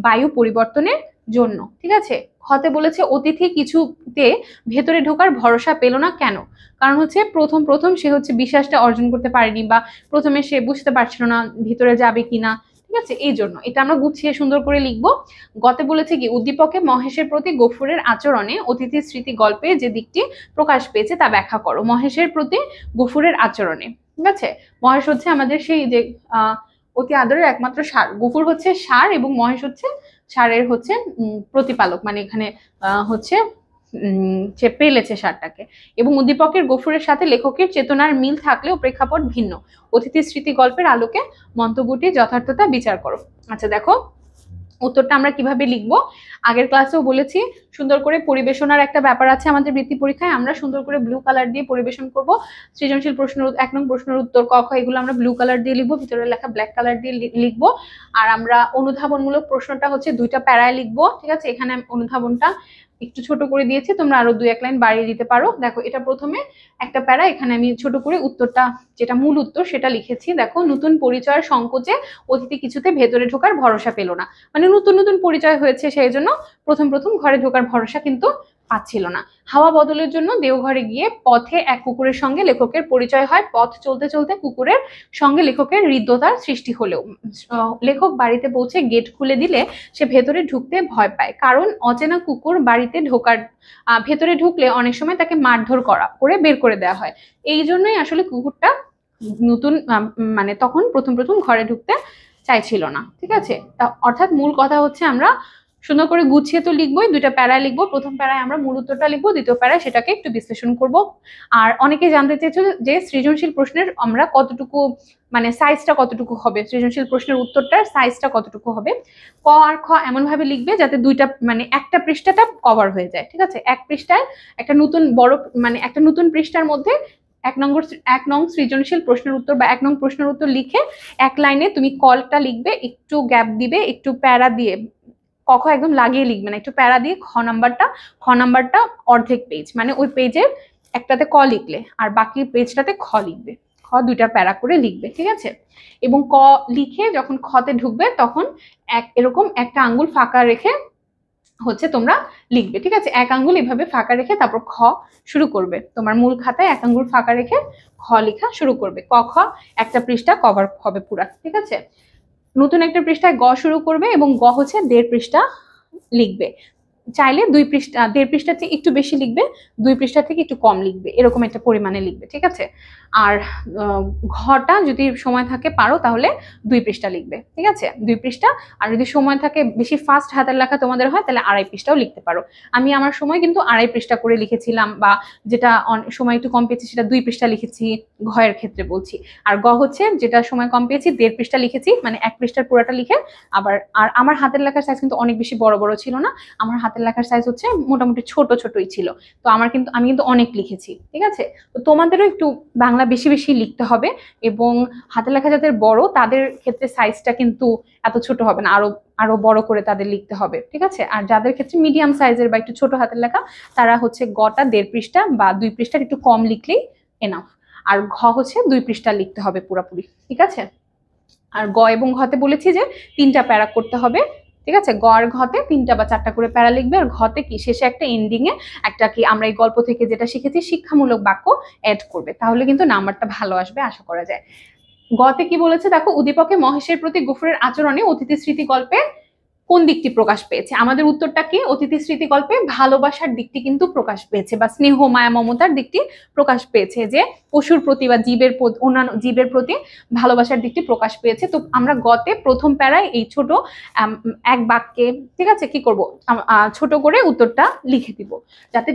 বায়ু পরিবর্তনের জন্য। ঠিক আছে, খতে বলেছে অতিথি কিছুতে ভেতরে ঢোকার ভরসা পেল না কেন? কারণ হচ্ছে প্রথম সে হচ্ছে বিশ্বাসটা অর্জন করতে পারেনি, বা প্রথমে সে বুঝতে পারছিল না ভিতরে যাবে কিনা। ঠিক ঠিক আছে, এই জন্য এটা আমরা গুছিয়ে সুন্দর করে লিখবো। গতে বলেছে কি, উদ্দীপকে মহেশের প্রতি গফুরের আচরণে অতিথির স্মৃতি গল্পে যে দিকটি প্রকাশ পেয়েছে তা ব্যাখ্যা করো। মহেশের প্রতি গফুরের আচরণে, ঠিক আছে, মহেশ হচ্ছে আমাদের সেই যে অতি আদরের একমাত্র ষাঁড়, গফুর হচ্ছে ষাঁড় এবং মহেশ হচ্ছে ষাঁড়ের হচ্ছে প্রতিপালক, মানে এখানে হচ্ছে সে পেলেছে ষাঁড়টাকে। এবং উদ্দীপকের গফুরের সাথে লেখকের চেতনার মিল থাকলেও প্রেক্ষাপট ভিন্ন। অতিথির স্মৃতি গল্পের আলোকে মন্তব্যটি যথার্থতা বিচার করো। আচ্ছা দেখো উত্তরটা আমরা কিভাবে লিখবো, আগের ক্লাসেও বলেছি সুন্দর করে পরিবেশনার একটা ব্যাপার আছে আমাদের বৃত্তি পরীক্ষায়, আমরা সুন্দর করে ব্লু কালার দিয়ে পরিবেশন করব। সৃজনশীল প্রশ্ন 1 নং প্রশ্নের উত্তর ক খ এগুলো আমরা ব্লু কালার দিয়ে লিখবো, ভিতরে লেখা ব্ল্যাক কালার দিয়ে লিখবো। আর আমরা অনুধাবনমূলক প্রশ্নটা হচ্ছে 2টা প্যারায় লিখবো, ঠিক আছে। এখানে অনুধাবনটা একটু ছোট করে দিয়েছি, তোমরা আরো 2-1 লাইন বাড়িয়ে দিতে পারো। দেখো এটা প্রথমে একটা প্যারা, এখানে আমি ছোট করে উত্তরটা যেটা মূল উত্তর সেটা লিখেছি। দেখো, নতুন পরিচয়ের সংকোচে অতিথি কিছুতে ভেতরে ঢোকার ভরসা পেল না, মানে নতুন নতুন পরিচয় হয়েছে সেই জন্য প্রথম প্রথম ঘরে ঢোকার ভরসা কিন্তু পাচ্ছিল না। হাওয়া বদলের জন্য দেওঘরে গিয়ে পথে এক কুকুরের সঙ্গে লেখকের পরিচয় হয়। পথ চলতে চলতে কুকুরের সঙ্গে লেখকের হৃদ্যতার সৃষ্টি হলেও লেখক বাড়িতে পৌঁছে গেট খুলে দিলে সে ভেতরে ঢুকতে ভয় পায়, কারণ অচেনা কুকুর বাড়িতে ভেতরে ঢুকলে অনেক সময় তাকে মারধর করে বের করে দেওয়া হয়। এই জন্যই আসলে কুকুরটা নতুন মানে তখন প্রথম প্রথম ঘরে ঢুকতে চাইছিল না, ঠিক আছে। অর্থাৎ মূল কথা হচ্ছে আমরা সুন্দর করে গুছিয়ে তো লিখবোই, 2টা প্যারায় লিখবো। প্রথম প্যারায় আমরা মূল উত্তরটা লিখবো, দ্বিতীয় প্যারায় সেটাকে একটু বিশ্লেষণ করব। আর অনেকে জানতে চেয়েছো যে সৃজনশীল প্রশ্নের আমরা কতটুকু মানে সাইজটা কতটুকু হবে, সৃজনশীল প্রশ্নের উত্তরটার সাইজটা কতটুকু হবে। ক আর খ এমন ভাবে লিখবে যাতে 2টা মানে একটা পৃষ্ঠাটা কভার হয়ে যায়, ঠিক আছে। এক পৃষ্ঠায় একটা নতুন বড় মানে একটা নতুন পৃষ্ঠার মধ্যে 1 নং সৃজনশীল প্রশ্নের উত্তর বা 1 নং প্রশ্নের উত্তর লিখে 1 লাইনে তুমি কলটা লিখবে, একটু গ্যাপ দিবে, একটু প্যারা দিয়ে, ক খ একদম লাগিয়ে লিখবে না, একটু প্যারা দিয়ে খ নাম্বারটা অর্ধেক পেজ, মানে ওই পেজের একটাতে ক লিখলে আর বাকি পেজটাতে খ লিখবে, খ 2টা প্যারা করে লিখবে, ঠিক আছে। এবং ক লিখে যখন খতে ঢুকবে তখন এরকম একটা আঙ্গুল ফাঁকা রেখে হচ্ছে তোমরা লিখবে, ঠিক আছে। 1 আঙ্গুল এভাবে ফাঁকা রেখে তারপর খ শুরু করবে, তোমার মূল খাতায় 1 আঙ্গুল ফাঁকা রেখে খ লেখা শুরু করবে। ক খ একটা পৃষ্ঠা কভার হবে পুরা, ঠিক আছে। নতুন একটা পৃষ্ঠায় গ শুরু করবে এবং গ হচ্ছে 1.5 পৃষ্ঠা লিখবে। চাইলে 2 পৃষ্ঠা 1.5 পৃষ্ঠা থেকে একটু বেশি লিখবে, 2 পৃষ্ঠা থেকে একটু কম লিখবে, এরকম একটা পরিমাণে লিখবে, ঠিক আছে। আর ঘটা যদি সময় থাকে পারো তাহলে 2 পৃষ্ঠা লিখবে, ঠিক আছে, 2 পৃষ্ঠা। আর যদি সময় থাকে বেশি ফাস্ট হাতের লেখা তোমাদের হয় তাহলে 2.5 পৃষ্ঠাও লিখতে পারো। আমি আমার সময় কিন্তু 2.5 পৃষ্ঠা করে লিখেছিলাম, বা যেটা সময় একটু কম পেয়েছি সেটা 2 পৃষ্ঠা লিখেছি, ঘয়ের ক্ষেত্রে বলছি। আর গ হচ্ছে যেটা সময় কম পেয়েছি 1.5 পৃষ্ঠা লিখেছি, মানে 1 পৃষ্ঠার পুরোটা লিখে আবার। আর আমার হাতের লেখার সাইজ কিন্তু অনেক বেশি বড় বড় ছিল না, আমার হাতের লেখার সাইজ হচ্ছে মোটামুটি ছোট ছোটই ছিল। তো আমি কিন্তু অনেক লিখেছি, ঠিক আছে। তো তোমাদেরও একটু বাংলা বেশি বেশি লিখতে হবে, এবং হাতের লেখা যাদের বড় তাদের ক্ষেত্রে সাইজটা কিন্তু এত ছোট হবে না, আরো বড় করে তাদের লিখতে হবে, ঠিক আছে। আর যাদের ক্ষেত্রে মিডিয়াম সাইজের বা একটু ছোট হাতের লেখা তারা হচ্ছে গটা 1.5 পৃষ্ঠা বা 2 পৃষ্ঠার একটু কম লিখলেই এনাফ। আর ঘ হচ্ছে 2 পৃষ্ঠা লিখতে হবে পুরোপুরি, ঠিক আছে। আর গ এবং ঘতে বলেছি যে 3টা প্যারা করতে হবে, ঠিক আছে। গ আর ঘতে 3টা বা 4টা করে প্যারা লিখবে, আর ঘতে কি শেষে একটা এন্ডিং এ একটা কি আমরা এই গল্প থেকে যেটা শিখেছি শিক্ষামূলক বাক্য অ্যাড করবে, তাহলে কিন্তু নাম্বারটা ভালো আসবে আশা করা যায়। গতে কি বলেছে দেখো, উদ্দীপকে মহেশের প্রতি গফুরের আচরণে অতিথি স্মৃতি গল্পে কোন দিকটি প্রকাশ পেয়েছে। আমাদের উত্তরটা কি, অতিথি স্মৃতি গল্পে ভালোবাসার দিকটি কিন্তু প্রকাশ পেয়েছে, বা স্নেহ মায়া মমতার দিকটি প্রকাশ পেয়েছে, যে পশুর প্রতি বা অন্যান্য জীবের প্রতি ভালোবাসার দিকটি প্রকাশ পেয়েছে। তো আমরা গতে প্রথম প্যারায় এই ছোট 1 বাক্যে, ঠিক আছে, কি করব, ছোট করে উত্তরটা লিখে দিব, যাতে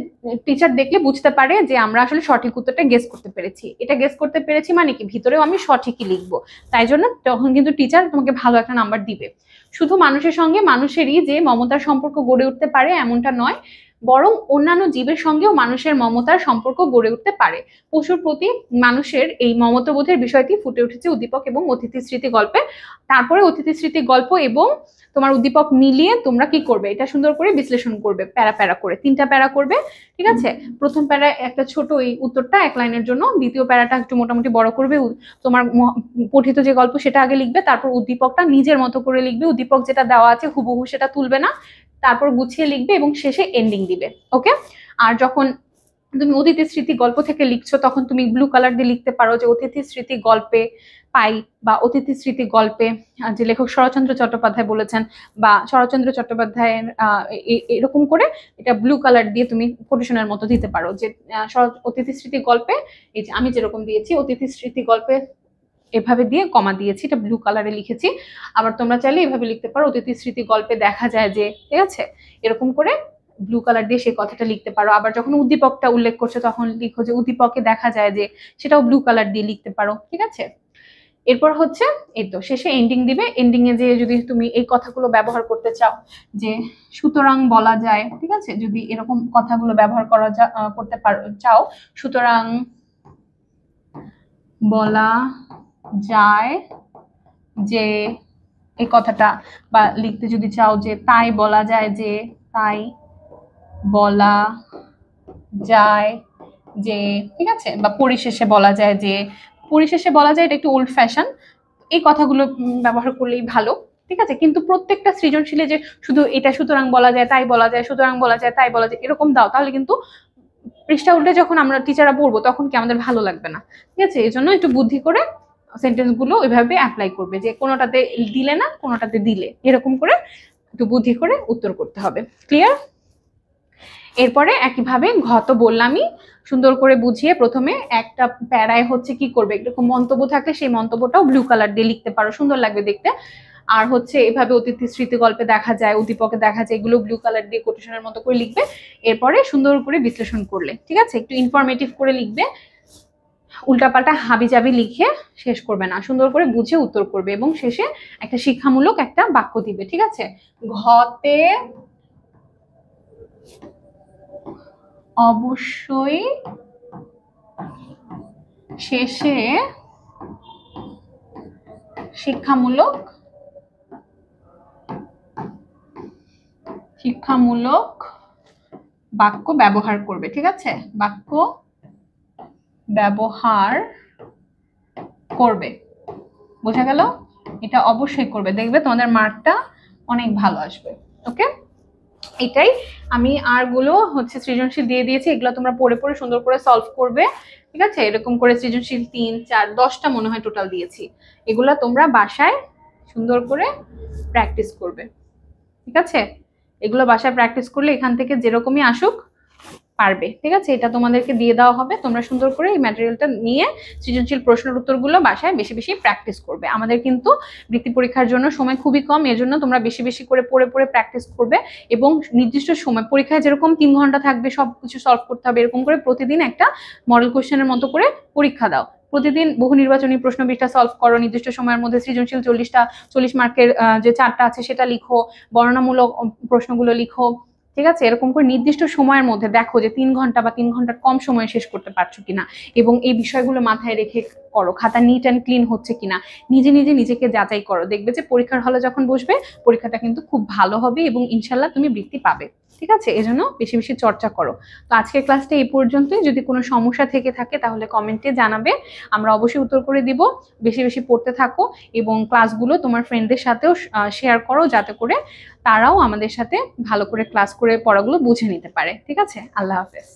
টিচার দেখলে বুঝতে পারে যে আমরা আসলে সঠিক উত্তরটা গেস করতে পেরেছি। এটা গেস করতে পেরেছি মানে কি ভিতরেও আমি সঠিকই লিখবো, তাই জন্য তখন কিন্তু টিচার তোমাকে ভালো একটা নাম্বার দিবে। শুধু মানুষের সঙ্গে মানুষেরই যে মমতার সম্পর্ক গড়ে উঠতে পারে এমনটা নয়, বরং অন্যান্য জীবের সঙ্গেও মানুষের মমতার সম্পর্ক গড়ে উঠতে পারে। পশুর প্রতি মানুষের এই মমতাবোধের বিষয়টি ফুটে উঠেছে উদ্দীপক এবং অতিথি স্মৃতি গল্পে। তারপরে অতিথি স্মৃতি গল্প এবং তোমার উদ্দীপক মিলিয়ে তোমরা কি করবে, এটা সুন্দর করে বিশ্লেষণ করবে, প্যারা প্যারা করে 3টা প্যারা করবে, ঠিক আছে। প্রথম প্যারায় একটা ছোট এই উত্তরটা 1 লাইনের জন্য, দ্বিতীয় প্যারাটা একটু মোটামুটি বড় করবে, তোমার পঠিত যে গল্প সেটা আগে লিখবে, তারপর উদ্দীপকটা নিজের মতো করে লিখবে, উদ্দীপক যেটা দেওয়া আছে হুবহু সেটা তুলবে না, তারপর গুছিয়ে লিখবে এবং শেষে এন্ডিং দিবে, ওকে। আর যখন তুমি অতিথি স্মৃতি গল্প থেকে লিখছো, তখন তুমি ব্লু কালার দিয়ে লিখতে পারো যে অতিথি স্মৃতি গল্পে পাই, বা অতিথি স্মৃতি গল্পে যে লেখক শরৎচন্দ্র চট্টোপাধ্যায় বলেছেন, বা শরৎচন্দ্র চট্টোপাধ্যায়ের এরকম করে এটা ব্লু কালার দিয়ে তুমি কোটেশনের মতো দিতে পারো যে অতিথি স্মৃতি গল্পে, এই যে আমি যেরকম দিয়েছি অতিথি স্মৃতি গল্পে এভাবে দিয়ে কমা দিয়েছি, এটা ব্লু কালারে লিখেছি। আবার তোমরা চাইলে এভাবে লিখতে পারো অতিথি স্মৃতি গল্পে দেখা যায় যে, ঠিক আছে, এরকম করে ব্লু কালার দিয়ে সেই কথাটা লিখতে পারো। আবার যখন উদ্দীপকটা উল্লেখ করছো তখন লিখো যে উদ্দীপকে দেখা যায় যে, সেটাও ব্লু কালার দিয়ে লিখতে পারো, ঠিক আছে। এরপর হচ্ছে এই তো শেষে এন্ডিং দিবে। এন্ডিং এ যে যদি তুমি এই কথাগুলো ব্যবহার করতে চাও যে সুতরাং বলা যায়, ঠিক আছে, যদি এরকম কথাগুলো ব্যবহার করতে চাও, সুতরাং বলা যায় যে, এই কথাটা, বা লিখতে যদি চাও যে তাই বলা যায় যে, তাই বলা যায় যে, ঠিক আছে, বা পরিশেষে বলা যায় যে, পরিশেষে বলা যায়, এটা একটু ওল্ড ফ্যাশন, এই কথাগুলো ব্যবহার করলেই ভালো, ঠিক আছে। কিন্তু প্রত্যেকটা সৃজনশীলে যে শুধু এটা সুতরাং বলা যায় তাই বলা যায়, সুতরাং বলা যায় তাই বলা যায় এরকম দাও, তাহলে কিন্তু পৃষ্ঠা উল্টে যখন আমরা টিচাররা পড়বো তখন কি আমাদের ভালো লাগবে না, ঠিক আছে। এই জন্য একটু বুদ্ধি করে সেন্টেন্স গুলো ওইভাবে অ্যাপ্লাই করবে, যে কোনোটাতে দিলে না কোনোটাতে দিলে, এরকম করে একটু বুদ্ধি করে উত্তর করতে হবে। ক্লিয়ার? এরপরে একইভাবে ঘত বললামই, সুন্দর করে বুঝিয়ে প্রথমে একটা প্যারায় হচ্ছে কি করবে, এরকম মন্তব্য থাকলে সেই মন্তব্যটাও ব্লু কালার দিয়ে লিখতে পারো, সুন্দর লাগবে দেখতে। আর হচ্ছে এভাবে অতিথি স্মৃতি গল্পে দেখা যায়, উদ্দীপকে দেখা যায়, এগুলো ব্লু কালার দিয়ে কোটেশনের মতো করে লিখবে। এরপরে সুন্দর করে বিশ্লেষণ করলে, ঠিক আছে, একটু ইনফরমেটিভ করে লিখবে, উল্টাপাল্টা হাবিজাবি লিখে শেষ করবে না, সুন্দর করে বুঝে উত্তর করবে এবং শেষে একটা শিক্ষামূলক একটা বাক্য দিবে, ঠিক আছে। ঘতে অবশ্যই শেষে শিক্ষামূলক বাক্য ব্যবহার করবে, ঠিক আছে, বাক্য ব্যবহার করবে। বোঝা গেল? এটা অবশ্যই করবে, দেখবে তোমাদের মার্কটা অনেক ভালো আসবে। ওকে, এটাই। আমি আর গুলো হচ্ছে সৃজনশীল দিয়ে দিয়েছি, এগুলো তোমরা পড়ে পড়ে সুন্দর করে সলভ করবে, ঠিক আছে। এরকম করে সৃজনশীল 3, 4, 10টা মনে হয় টোটাল দিয়েছি, এগুলা তোমরা বাসায় সুন্দর করে প্র্যাকটিস করবে, ঠিক আছে। এগুলো বাসায় প্র্যাকটিস করলে এখান থেকে যেরকমই আসুক পারবে, ঠিক আছে। এটা তোমাদেরকে দিয়ে দেওয়া হবে, তোমরা সুন্দর করে এই ম্যাটেরিয়ালটা নিয়ে সৃজনশীল প্রশ্নের উত্তরগুলো বাসায় বেশি বেশি প্র্যাকটিস করবে। আমাদের কিন্তু বৃত্তি পরীক্ষার জন্য সময় খুবই কম, এর জন্য তোমরা বেশি বেশি করে পড়ে পড়ে প্র্যাকটিস করবে এবং নির্দিষ্ট সময়, পরীক্ষায় যেরকম 3 ঘন্টা থাকবে সব কিছু সলভ করতে হবে, এরকম করে প্রতিদিন একটা মডেল কোশ্চেনের মতো করে পরীক্ষা দাও। প্রতিদিন বহু নির্বাচনী প্রশ্ন 20টা সলভ করো, নির্দিষ্ট সময়ের মধ্যে সৃজনশীল 40 মার্কের যে 4টা আছে সেটা লিখো, বর্ণনামূলক প্রশ্নগুলো লিখো, ঠিক আছে। এরকম করে নির্দিষ্ট সময়ের মধ্যে দেখো যে 3 ঘন্টা বা 3 ঘন্টার কম সময়ে শেষ করতে পারছো কিনা, এবং এই বিষয়গুলো মাথায় রেখে করো, খাতা নিট অ্যান্ড ক্লিন হচ্ছে কিনা নিজে নিজে নিজেকে যাচাই করো। দেখবে যে পরীক্ষার হলে যখন বসবে পরীক্ষাটা কিন্তু খুব ভালো হবে এবং ইনশাল্লাহ তুমি বৃত্তি পাবে, ঠিক আছে। এজন্য বেশি বেশি চর্চা করো। তো আজকের ক্লাসটা এই পর্যন্তই, যদি কোনো সমস্যা থেকে থাকে তাহলে কমেন্টে জানাবে, আমরা অবশ্যই উত্তর করে দিব। বেশি বেশি পড়তে থাকো এবং ক্লাসগুলো তোমার ফ্রেন্ডদের সাথেও শেয়ার করো, যাতে করে তারাও আমাদের সাথে ভালো করে ক্লাস করে পড়াগুলো বুঝে নিতে পারে, ঠিক আছে। আল্লাহ হাফেজ।